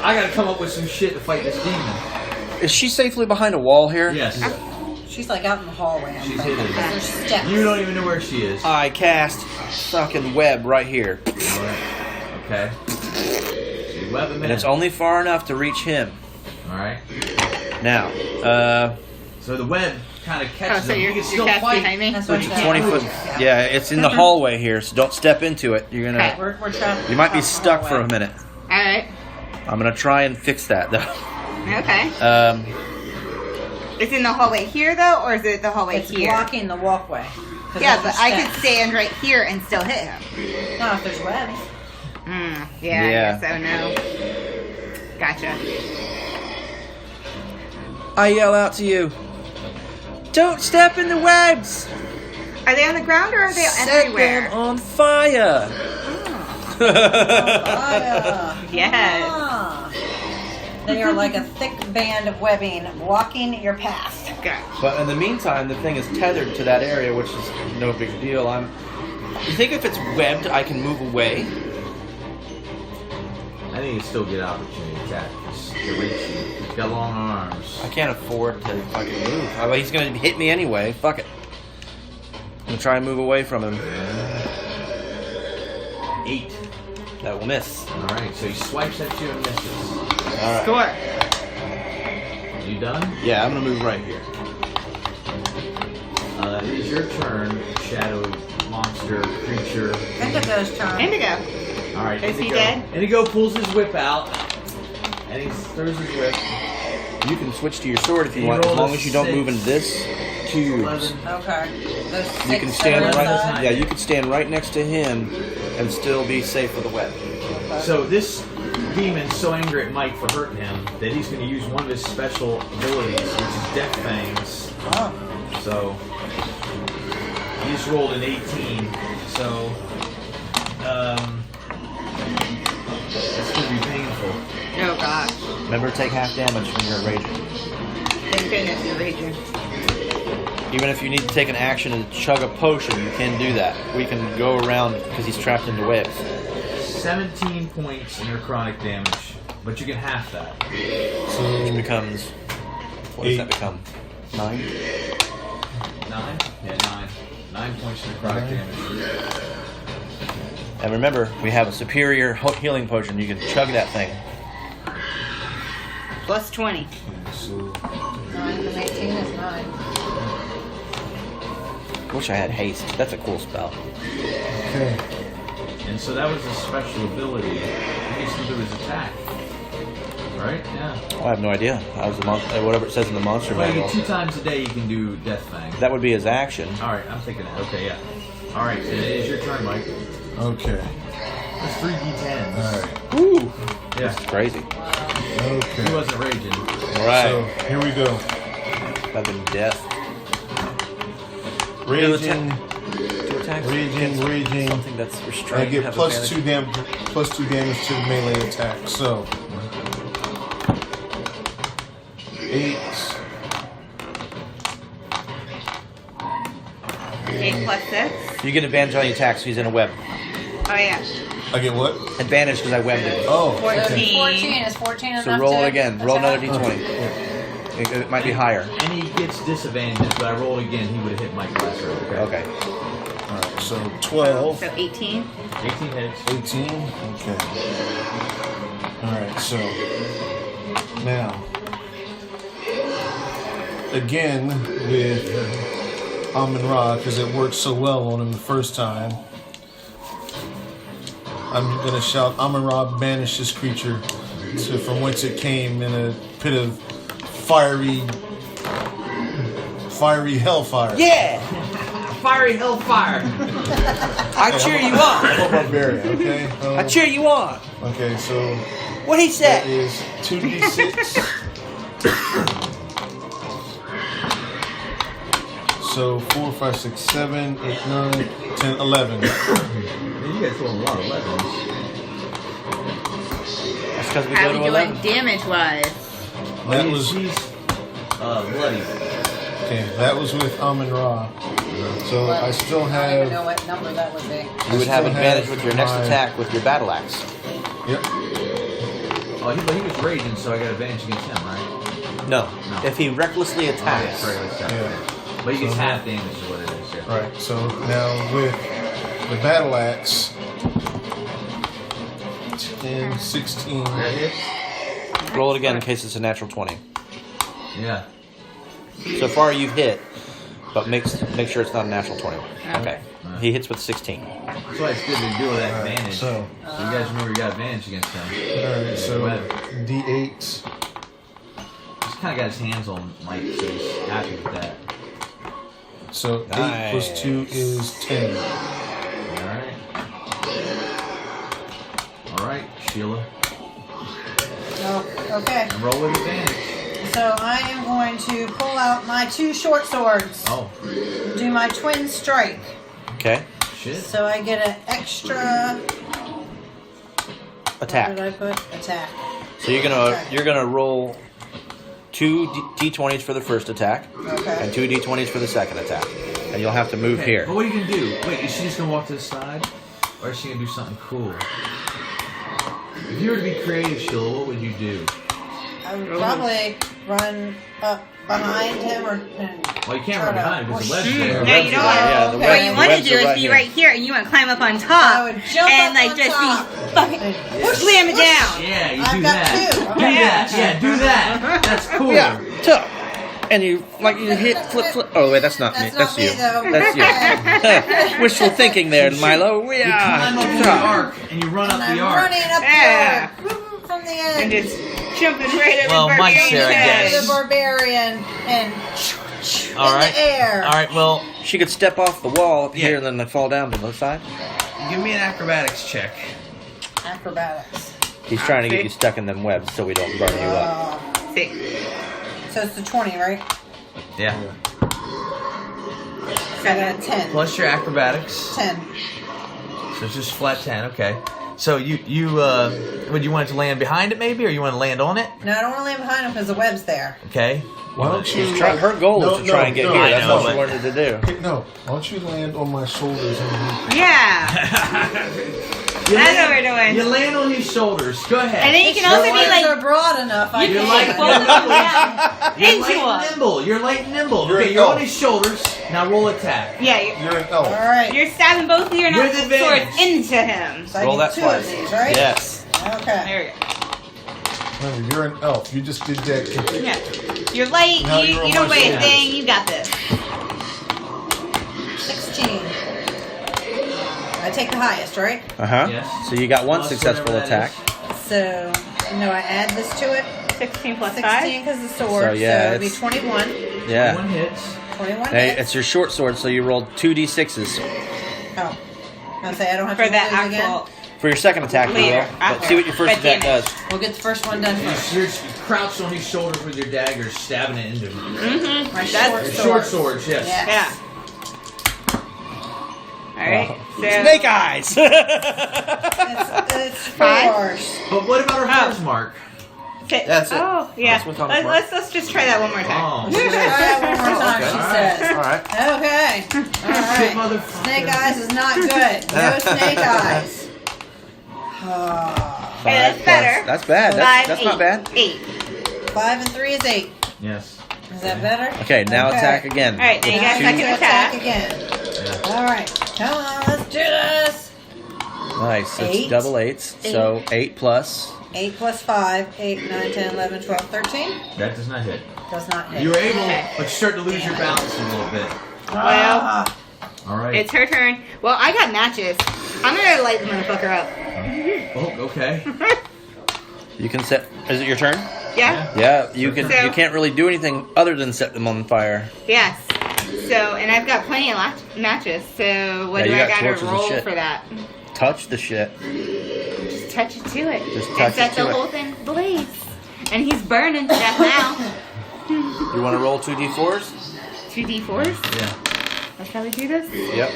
I gotta come up with some shit to fight this demon. Is she safely behind a wall here? Yes. She's like out in the hallway. I'm She's thinking. hidden. There's steps. You don't even know where she is. I cast fucking web right here. Alright. Okay. So you web him And in. it's only far enough to reach him. Alright. Now, So the web kind of Oh, catches so him. you're You can still cast fight. behind me? That's But what you you can't 20 move. foot. Yeah, it's in the hallway here, so don't step into it. You're gonna. Okay. We're trapped. You might be out in the stuck for hallway. a minute. Alright. I'm gonna try and fix that though. Okay. Is it in the hallway here though, or is it the hallway It's here? blocking the walkway. 'Cause Yeah, there's but I could steps. stand right here and still hit him. No, if there's webs. Yeah, Yeah. I guess so, no. Gotcha. I yell out to you. Don't step in the webs. Are they on the ground or are they Set everywhere? them on fire. Yes. Ah. They are like a thick band of webbing blocking your path. Good. But in the meantime, the thing is tethered to that area, which is no big deal. You think if it's webbed, I can move away? I think you still get opportunity attacks to reach you. He's got long arms. I can't afford to fucking move. He's gonna hit me anyway. Fuck it. I'm gonna try and move away from him. 8. That will miss. Alright, so he swipes at you and misses. All right. Score. You done? Yeah, I'm gonna move right here. It is your turn, shadow monster creature. Indigo's turn. Indigo. Alright, Is he Indigo. dead? Indigo pulls his whip out and he throws his whip. You can switch to your sword if you You want, as rolled long a as you don't 6. move into this cube. 11. Okay. The You can six stand that are right. inside? Yeah, you can stand right next to him and still be safe with the web. So this demon's so angry at Mike for hurting him that he's going to use one of his special abilities, which is Death Fangs. Oh. So he just rolled an 18. So that's going to be painful. Oh gosh. Remember, take half damage when you're raging. Thank goodness you're raging. Even if you need to take an action and chug a potion, you can do that. We can go around because he's trapped into webs. 17 points necrotic damage, but you can half that. Which becomes... What does that become? 9? 9? Yeah, 9. 9 points necrotic damage. And remember, we have a superior healing potion. You can chug that thing. Plus 20. Okay, so 9 and 18 is 9. Wish I had haste. That's a cool spell. okay. And so that was a special ability. He used to do his attack. Right? Yeah. Oh, I have no idea. I was whatever it says in the monster Well, manual. 2 times a day you can do Death Fang. That would be his action. Alright, I'm thinking that. Okay, yeah. Alright, it is your turn, Mike. Okay. That's 3d10s. Alright. Woo! Yeah. That's crazy. Okay. He wasn't raging. Right. So here we go. That'd been death. Raging. Two attacks. Raging. Something that's I restrained. get have plus advantage. 2 damage to the melee attack. So 8. 8 plus 6. You get advantage on the attacks. He's in a web. Oh yeah. I get what? Advantage because I webbed him. Oh. 14. 14 is 14 enough So roll to it again. Roll another attack? d20. It might be higher. And he gets disadvantages, but I rolled again, he would have hit Mike last round. Okay. Alright, so 12. So 18. 18 hits. 18? Okay. Alright, so now again with Amun-Ra, because it worked so well on him the first time, I'm gonna shout, Amun-Ra, banish this creature to from whence it came in a pit of fiery hellfire. Yeah! Fiery hellfire! I cheer you on! I'm a barbarian, okay? I cheer you on! Okay, so What he that said? is 2d6. So 4, 5, 6, 7, 8, 9, 10, 11. Man, you guys rolled a lot of 11s. That's because we How go we to doing 11. damage wise? That He's- was he's bloody. okay. That was with Amun-Ra. So Well, I still I don't even know have. what number that would be. You would have still advantage have with your next my- attack with your battle axe. Yep. Oh, but he was raging, so I got advantage against him, right? No. No. If he recklessly Oh, attacks. yeah, right, right, Yeah. right. But he gets So- half damage is what it is, yeah. Right. So now with the battle axe, 10, 16. That hit? Roll it again in case it's a natural 20. Yeah. So far you've hit, but make sure it's not a natural 20. Okay. He hits with 16. That's why it's good to do with that Alright, advantage. so So you guys remember you got advantage against him. alright, so Web. D8. He's kind of got his hands on Mike, so he's happy with that. So 8 plus 2 is 10. Alright. Alright, Sheila. Oh, okay. And roll with advantage. So I am going to pull out my 2 short swords. Oh, Do my twin strike. Okay. shit. So I get an extra. Attack. What did I put? Attack. So you're gonna roll 2 d20s for the first attack Okay. and 2 d20s for the second attack, and you'll have to move Okay, here. but what are you gonna do? Wait, is she just gonna walk to the side? Or is she gonna do something cool? If you were to be creative, Sheila, what would you do? I would probably run up behind him or. Well, you can't run behind because the web's there. Now you know what? Yeah, the okay. What you want to webs do are is right be here. right here, and you want to climb up on I top would jump and up like on just top. be fucking slam it down. Yeah, you I've do got that. 2. Do Okay. that. Yeah, do that. That's cool. Yeah, tuck. And you hit flip. Oh wait, that's not me. That's That's not you. me, though. That's you. Wishful thinking there, Milo. You climb up the Yeah. arc and you run And up I'm the arc. running up Yeah. there from the And edge. just jumping right over Well, might Barbarian's share, I head. guess. The barbarian and All in right. the air. All right. Well, She could step off the wall up Yeah. here and then fall down to the side. give me an acrobatics check. Acrobatics. He's trying to get you stuck in them webs so we don't burn you up. See. So it's the 20, right? Yeah. So I got a 10. Plus your acrobatics. 10. So it's just flat 10. Okay. So would you want it to land behind it maybe, or you want to land on it? No, I don't want to land behind him because the web's there. Okay. Why don't you? Her goal is to try and get no, here. I That's know, what she but- wanted to do. Hey, no, why don't you land on my shoulders underneath? Yeah. That's what we're doing. You land on his shoulders. Go ahead. And then you can Your also be legs like, are broad enough. I You're can. like both of them down You're into light and him. nimble. You're light and nimble. You're Okay, an you're on elf. his shoulders. Now roll attack. Yeah, You're an elf. All right. you're stabbing both of your With swords advantage. into him. So I Roll get that 2 of twice. these, right? Yes. Okay. There we go. Remember, you're an elf. You just did that. Yeah. You're light, Now you you're on don't my weigh a shoulders. thing, you got this. 16. I take the highest, right? Uh huh. Yes. So you got one Plus successful whatever that attack. So, no, I add this to it. 16 plus 16 5. because of the sword. So, yeah, it'd be it's- 21. Yeah. One hits. 21 Hey, hits. it's your short sword, so you rolled 2d6s. Oh. I'll say I don't have For to that roll these again. actual. For your second attack, you Later. will. But see what your first But attack damage. does. We'll get the first one done first. You're crouched on his shoulders with your dagger, stabbing it into him. Mm-hmm. My That's- short Your sword. short swords, yes. Yeah. Yeah. Alright. So Snake eyes! It's 4. But what about our first mark? That's it. Oh, yeah. That's what's on the Let's just try that one more time. Oh. Let's try that one more time, Okay. she says. Alright. Okay. All Shit, right. motherfucker. Snake eyes is not good. No snake eyes. Oh. Hey, that's better. That's bad. 5, That's 8. not bad. 8. 5 and 3 is 8. Yes. Is that better? Okay, now attack again. Alright, now you got Two- second attack. again. All right. Come on, let's do this. Nice. So it's 8. double 8s. So 8 plus. 8 plus 5. 8, 9, 10, 11, 12, 13. That does not hit. Does not hit. You were able, Okay. but you start to lose your balance a little bit. Well, All right. it's her turn. Well, I got matches. I'm gonna light the motherfucker up. Oh, okay. You can set. Is it your turn? Yeah? Yeah. You can. So- You can't really do anything other than set them on fire. Yes. So, and I've got plenty of matches. So, what Yeah, do you I got gotta torches and roll shit. for that? Touch the shit. Just touch it to it. Just and touch set it to the it. whole thing ablaze. And he's burning to death now. You want to roll 2d4s? 2d4s? Yeah. That's how we do this? Yep.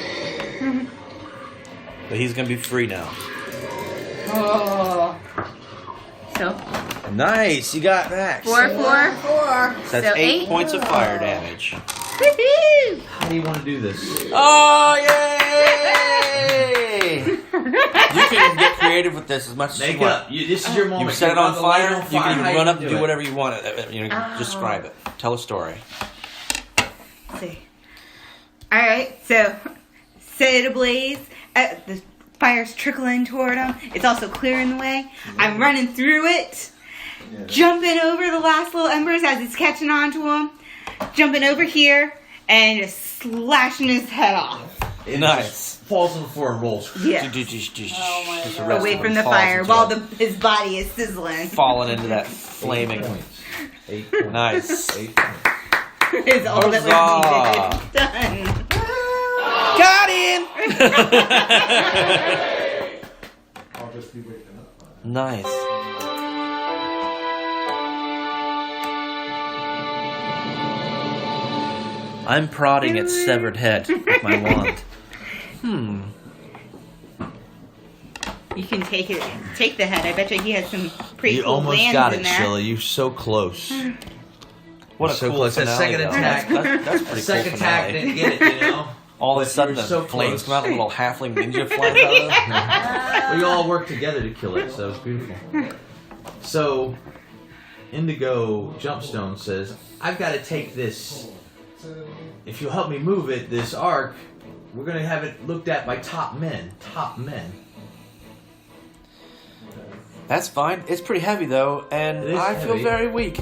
But he's gonna be free now. Oh. So, Nice. You got max. 4, 4. 4. So that's so 8 8. points of fire damage. Woohoo! How do you want to do this? Oh yay! You can get creative with this as much as Make you it want. up. This is your moment. You set it Run on the light fire. You can even How run up do and do it? whatever you want. You know, Oh. describe it. Tell a story. Let's see. Alright, so set it ablaze. The fire's trickling toward him. It's also clearing the way. I'm running through it. Jumping over the last little embers as it's catching on to him. Jumping over here and just slashing his head off. It Nice. just falls on the floor and rolls. Yeah. Just God. the rest Away of from him the falls fire into while it. his body is sizzling. falling into that flaming. 8 points. 8 points. Nice. 8 points. Is all that was needed. Done. Got him. I'll just be waking up. Nice. I'm prodding its severed head with my wand. You can take the head. I bet you he has some pretty You cool almost lands got in it, there. Sheila. You're so close. What a So cool close. That finale, second though. attack- That's pretty Second cool attack finale. didn't get it, you know? All of a But sudden, you the were so flames close. come out, a little halfling ninja flies out of it. We all worked together to kill it, so it's beautiful. So, Indigo Jumpstone says, I've got to take this. If you'll help me move it, this arc, we're going to have it looked at by top men. Top men. That's fine. It's pretty heavy, though, and It is I feel heavy. very weak.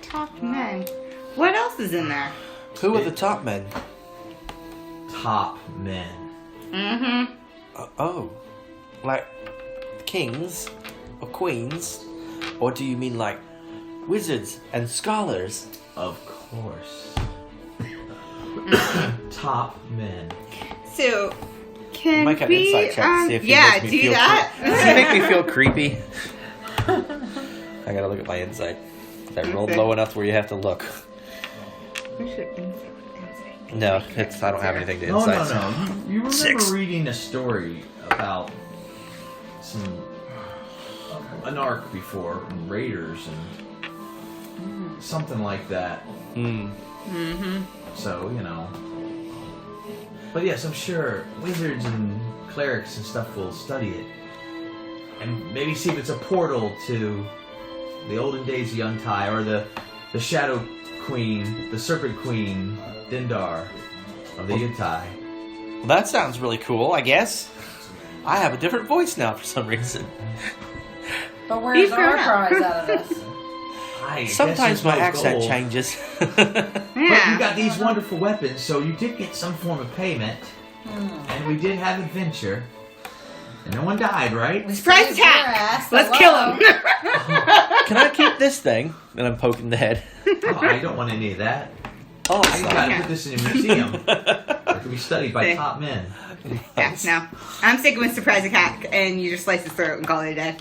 Top men. What else is in there? Who are the top men? Top men. Mm-hmm. Oh. Like, kings or queens? Or do you mean like wizards and scholars? Of course. Top men. So, can Make an we? insight check to see if he yeah, makes me do feel that. Does he make me feel creepy? I gotta look at my insight. Is that rolled low enough where you have to look? No, I don't have anything to No, insight. no. You remember 6. reading a story about an arc before, and raiders and something like that. So, you know. But yes, I'm sure wizards and clerics and stuff will study it. And maybe see if it's a portal to the olden days of Yuan-Ti, or the Shadow Queen, the Serpent Queen, Dindar of the Yuan-Ti. Well, that sounds really cool, I guess. I have a different voice now for some reason. But where's our prize out of this? I guess Sometimes my there's no accent gold. changes. But you got these wonderful weapons, so you did get some form of payment. And we did have adventure. And no one died, right? Surprise Saved your attack! ass, Let's hello. kill him. Can I keep this thing? And I'm poking the head. Oh, I don't want any of that. Oh, I gotta put this in a museum. It can be studied by top men. Yeah, no. I'm sticking with surprise attack, and you just slice his throat and call it a day.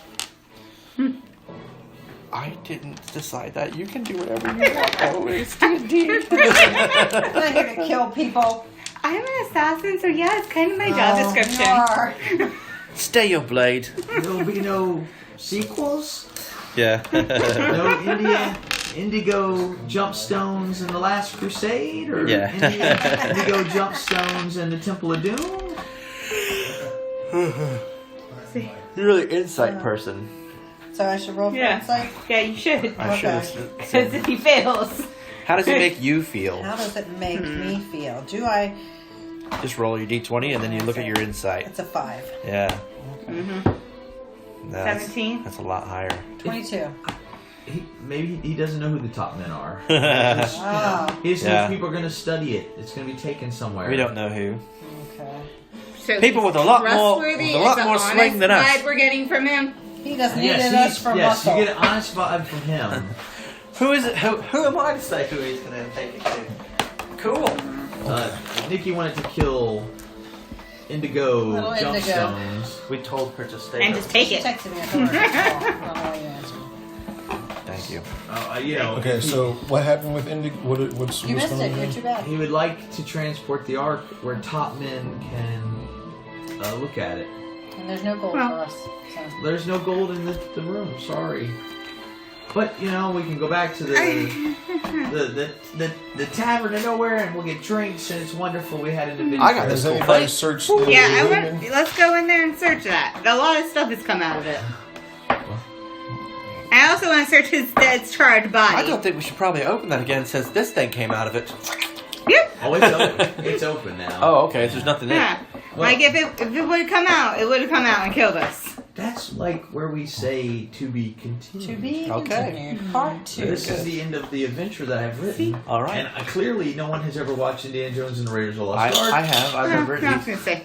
I didn't decide that. You can do whatever you want. Oh, it's D&D. I'm not here to kill people. I'm an assassin, so yeah, it's kind of my job description. You are. Stay your blade. There'll be no sequels? Yeah. No Indigo Jumpstones and the Last Crusade? Or Yeah. Indigo Jumpstones and the Temple of Doom? You're really insight person. So I should roll for Yeah. insight? Yeah, you should. I should have Because said. if he fails. How does it make you feel? How does it make me feel? Do I? Just roll your d20 and then you look at your insight. It's a 5. Yeah. Mm-hmm. 17. That's a lot higher. 22. Maybe he doesn't know who the top men are. Oh, He just Yeah. knows people are going to study it. It's going to be taken somewhere. We don't know who. okay. So People he's with a lot more- trustworthy, with a lot is the more swing honest than us. vibe we're getting from him. He doesn't need Yes, us for yes, muscle. you get an honest vibe from him. Who is it? Who am I to say who he's going to take it to? Cool. Nikki wanted to kill Indigo Little Indigo. Jumpstones. We told her to stay. And just take She it. texted me. I told her to call. I don't know why you answered. Thank you. You know, Okay, he- so what happened with Indigo? What's You missed going it. on? You're too bad. he would like to transport the Ark where top men can look at it. And there's no gold Well. for us. So. There's no gold in the room. Sorry, but you know we can go back to the tavern of nowhere and we'll get drinks and it's wonderful. We had an adventure. I got Has this cool anybody thing. searched the Yeah, I room? want. Let's go in there and search that. A lot of stuff has come out of it. I also want to search his dead, charred body. I don't think we should probably open that again since this thing came out of it. Yep. Oh, it's open. It's open now. Oh, okay. So there's nothing in Yeah. it. Like if it would have come out, it would have come out and killed us. That's like where we say to be continued. To be Okay. continued. Part 2. This is the end of the adventure that I've written. All right. And clearly, no one has ever watched Indiana Jones and the Raiders of the Lost Ark. I have. I remember No, I was it. gonna say.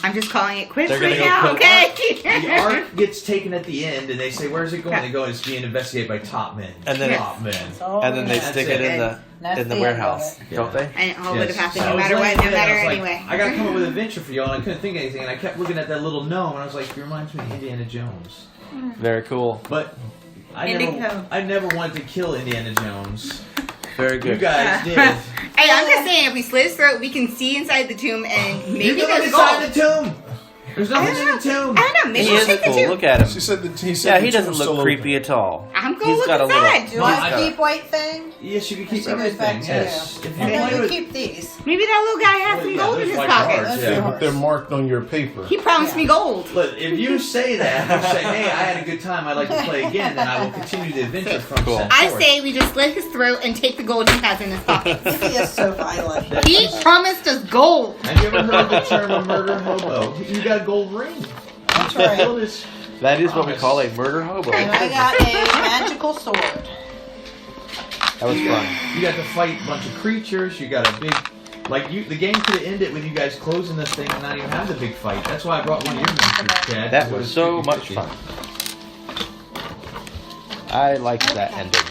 I'm just calling it quits They're gonna right go now, kill okay? The Ark gets taken at the end, and they say, "Where's it going?" They go, "It's being investigated by top men." And then- top men. And then they That's stick it. it in That's the the end of warehouse, it. don't they? And it all would have happened So I no was matter laying what, no there, and I matter was like, anyway. I gotta come up with an adventure for y'all, and I couldn't think of anything, and I kept looking at that little gnome, and I was like, "It reminds me of Indiana Jones." Very cool. But Indigo. I never wanted to kill Indiana Jones. Very You good. guys did. Hey, I'm just saying, if we slit his throat, we can see inside the tomb, and You maybe can look there's inside gold. the tomb. There's nothing in the tomb. I don't know, maybe He we'll isn't take the cool. tomb. Look at him. She said that he said Yeah, the he tomb doesn't was look still creepy open. at all. I'm going He's to look got a little- inside. Do No, I I- keep white thing? Yes, you can keep She goes everything. back to Yes. you. If And you then play you with- keep these. Maybe that little guy has Well, some yeah, gold in there's his white pocket. cards, That's yeah. yours. But they're marked on your paper. He promised me gold. Look, if you say that, you say, "Hey, I had a good time. I'd like to play again," then I will continue the adventure from Cool. set I forth. say we just slit his throat and take the gold he has in his pocket. He is so violent. He promised us gold. Have you ever heard the term a murder hobo? You got a gold ring. That's right. Fulfill this- That is what we call a murder hobo. And I got a magical sword. That was fun. You got to fight a bunch of creatures. You got a big Like the game could have ended with you guys closing this thing and not even have the big fight. That's why I brought one of your monsters, Chad. That It was so much 50-50. fun. I liked that ending.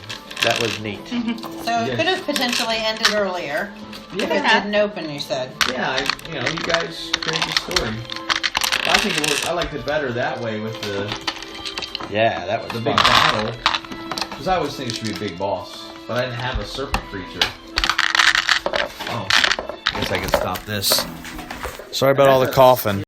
That was neat. So it Yes. could have potentially ended earlier. If it Yeah, didn't open, you said. yeah. You guys created the story. I think it worked. I liked it better that way with the Yeah, that was big fun. battle. Because I always think it should be a big boss, but I didn't have a serpent creature. Oh, I guess I can stop this. Sorry about all the coughing.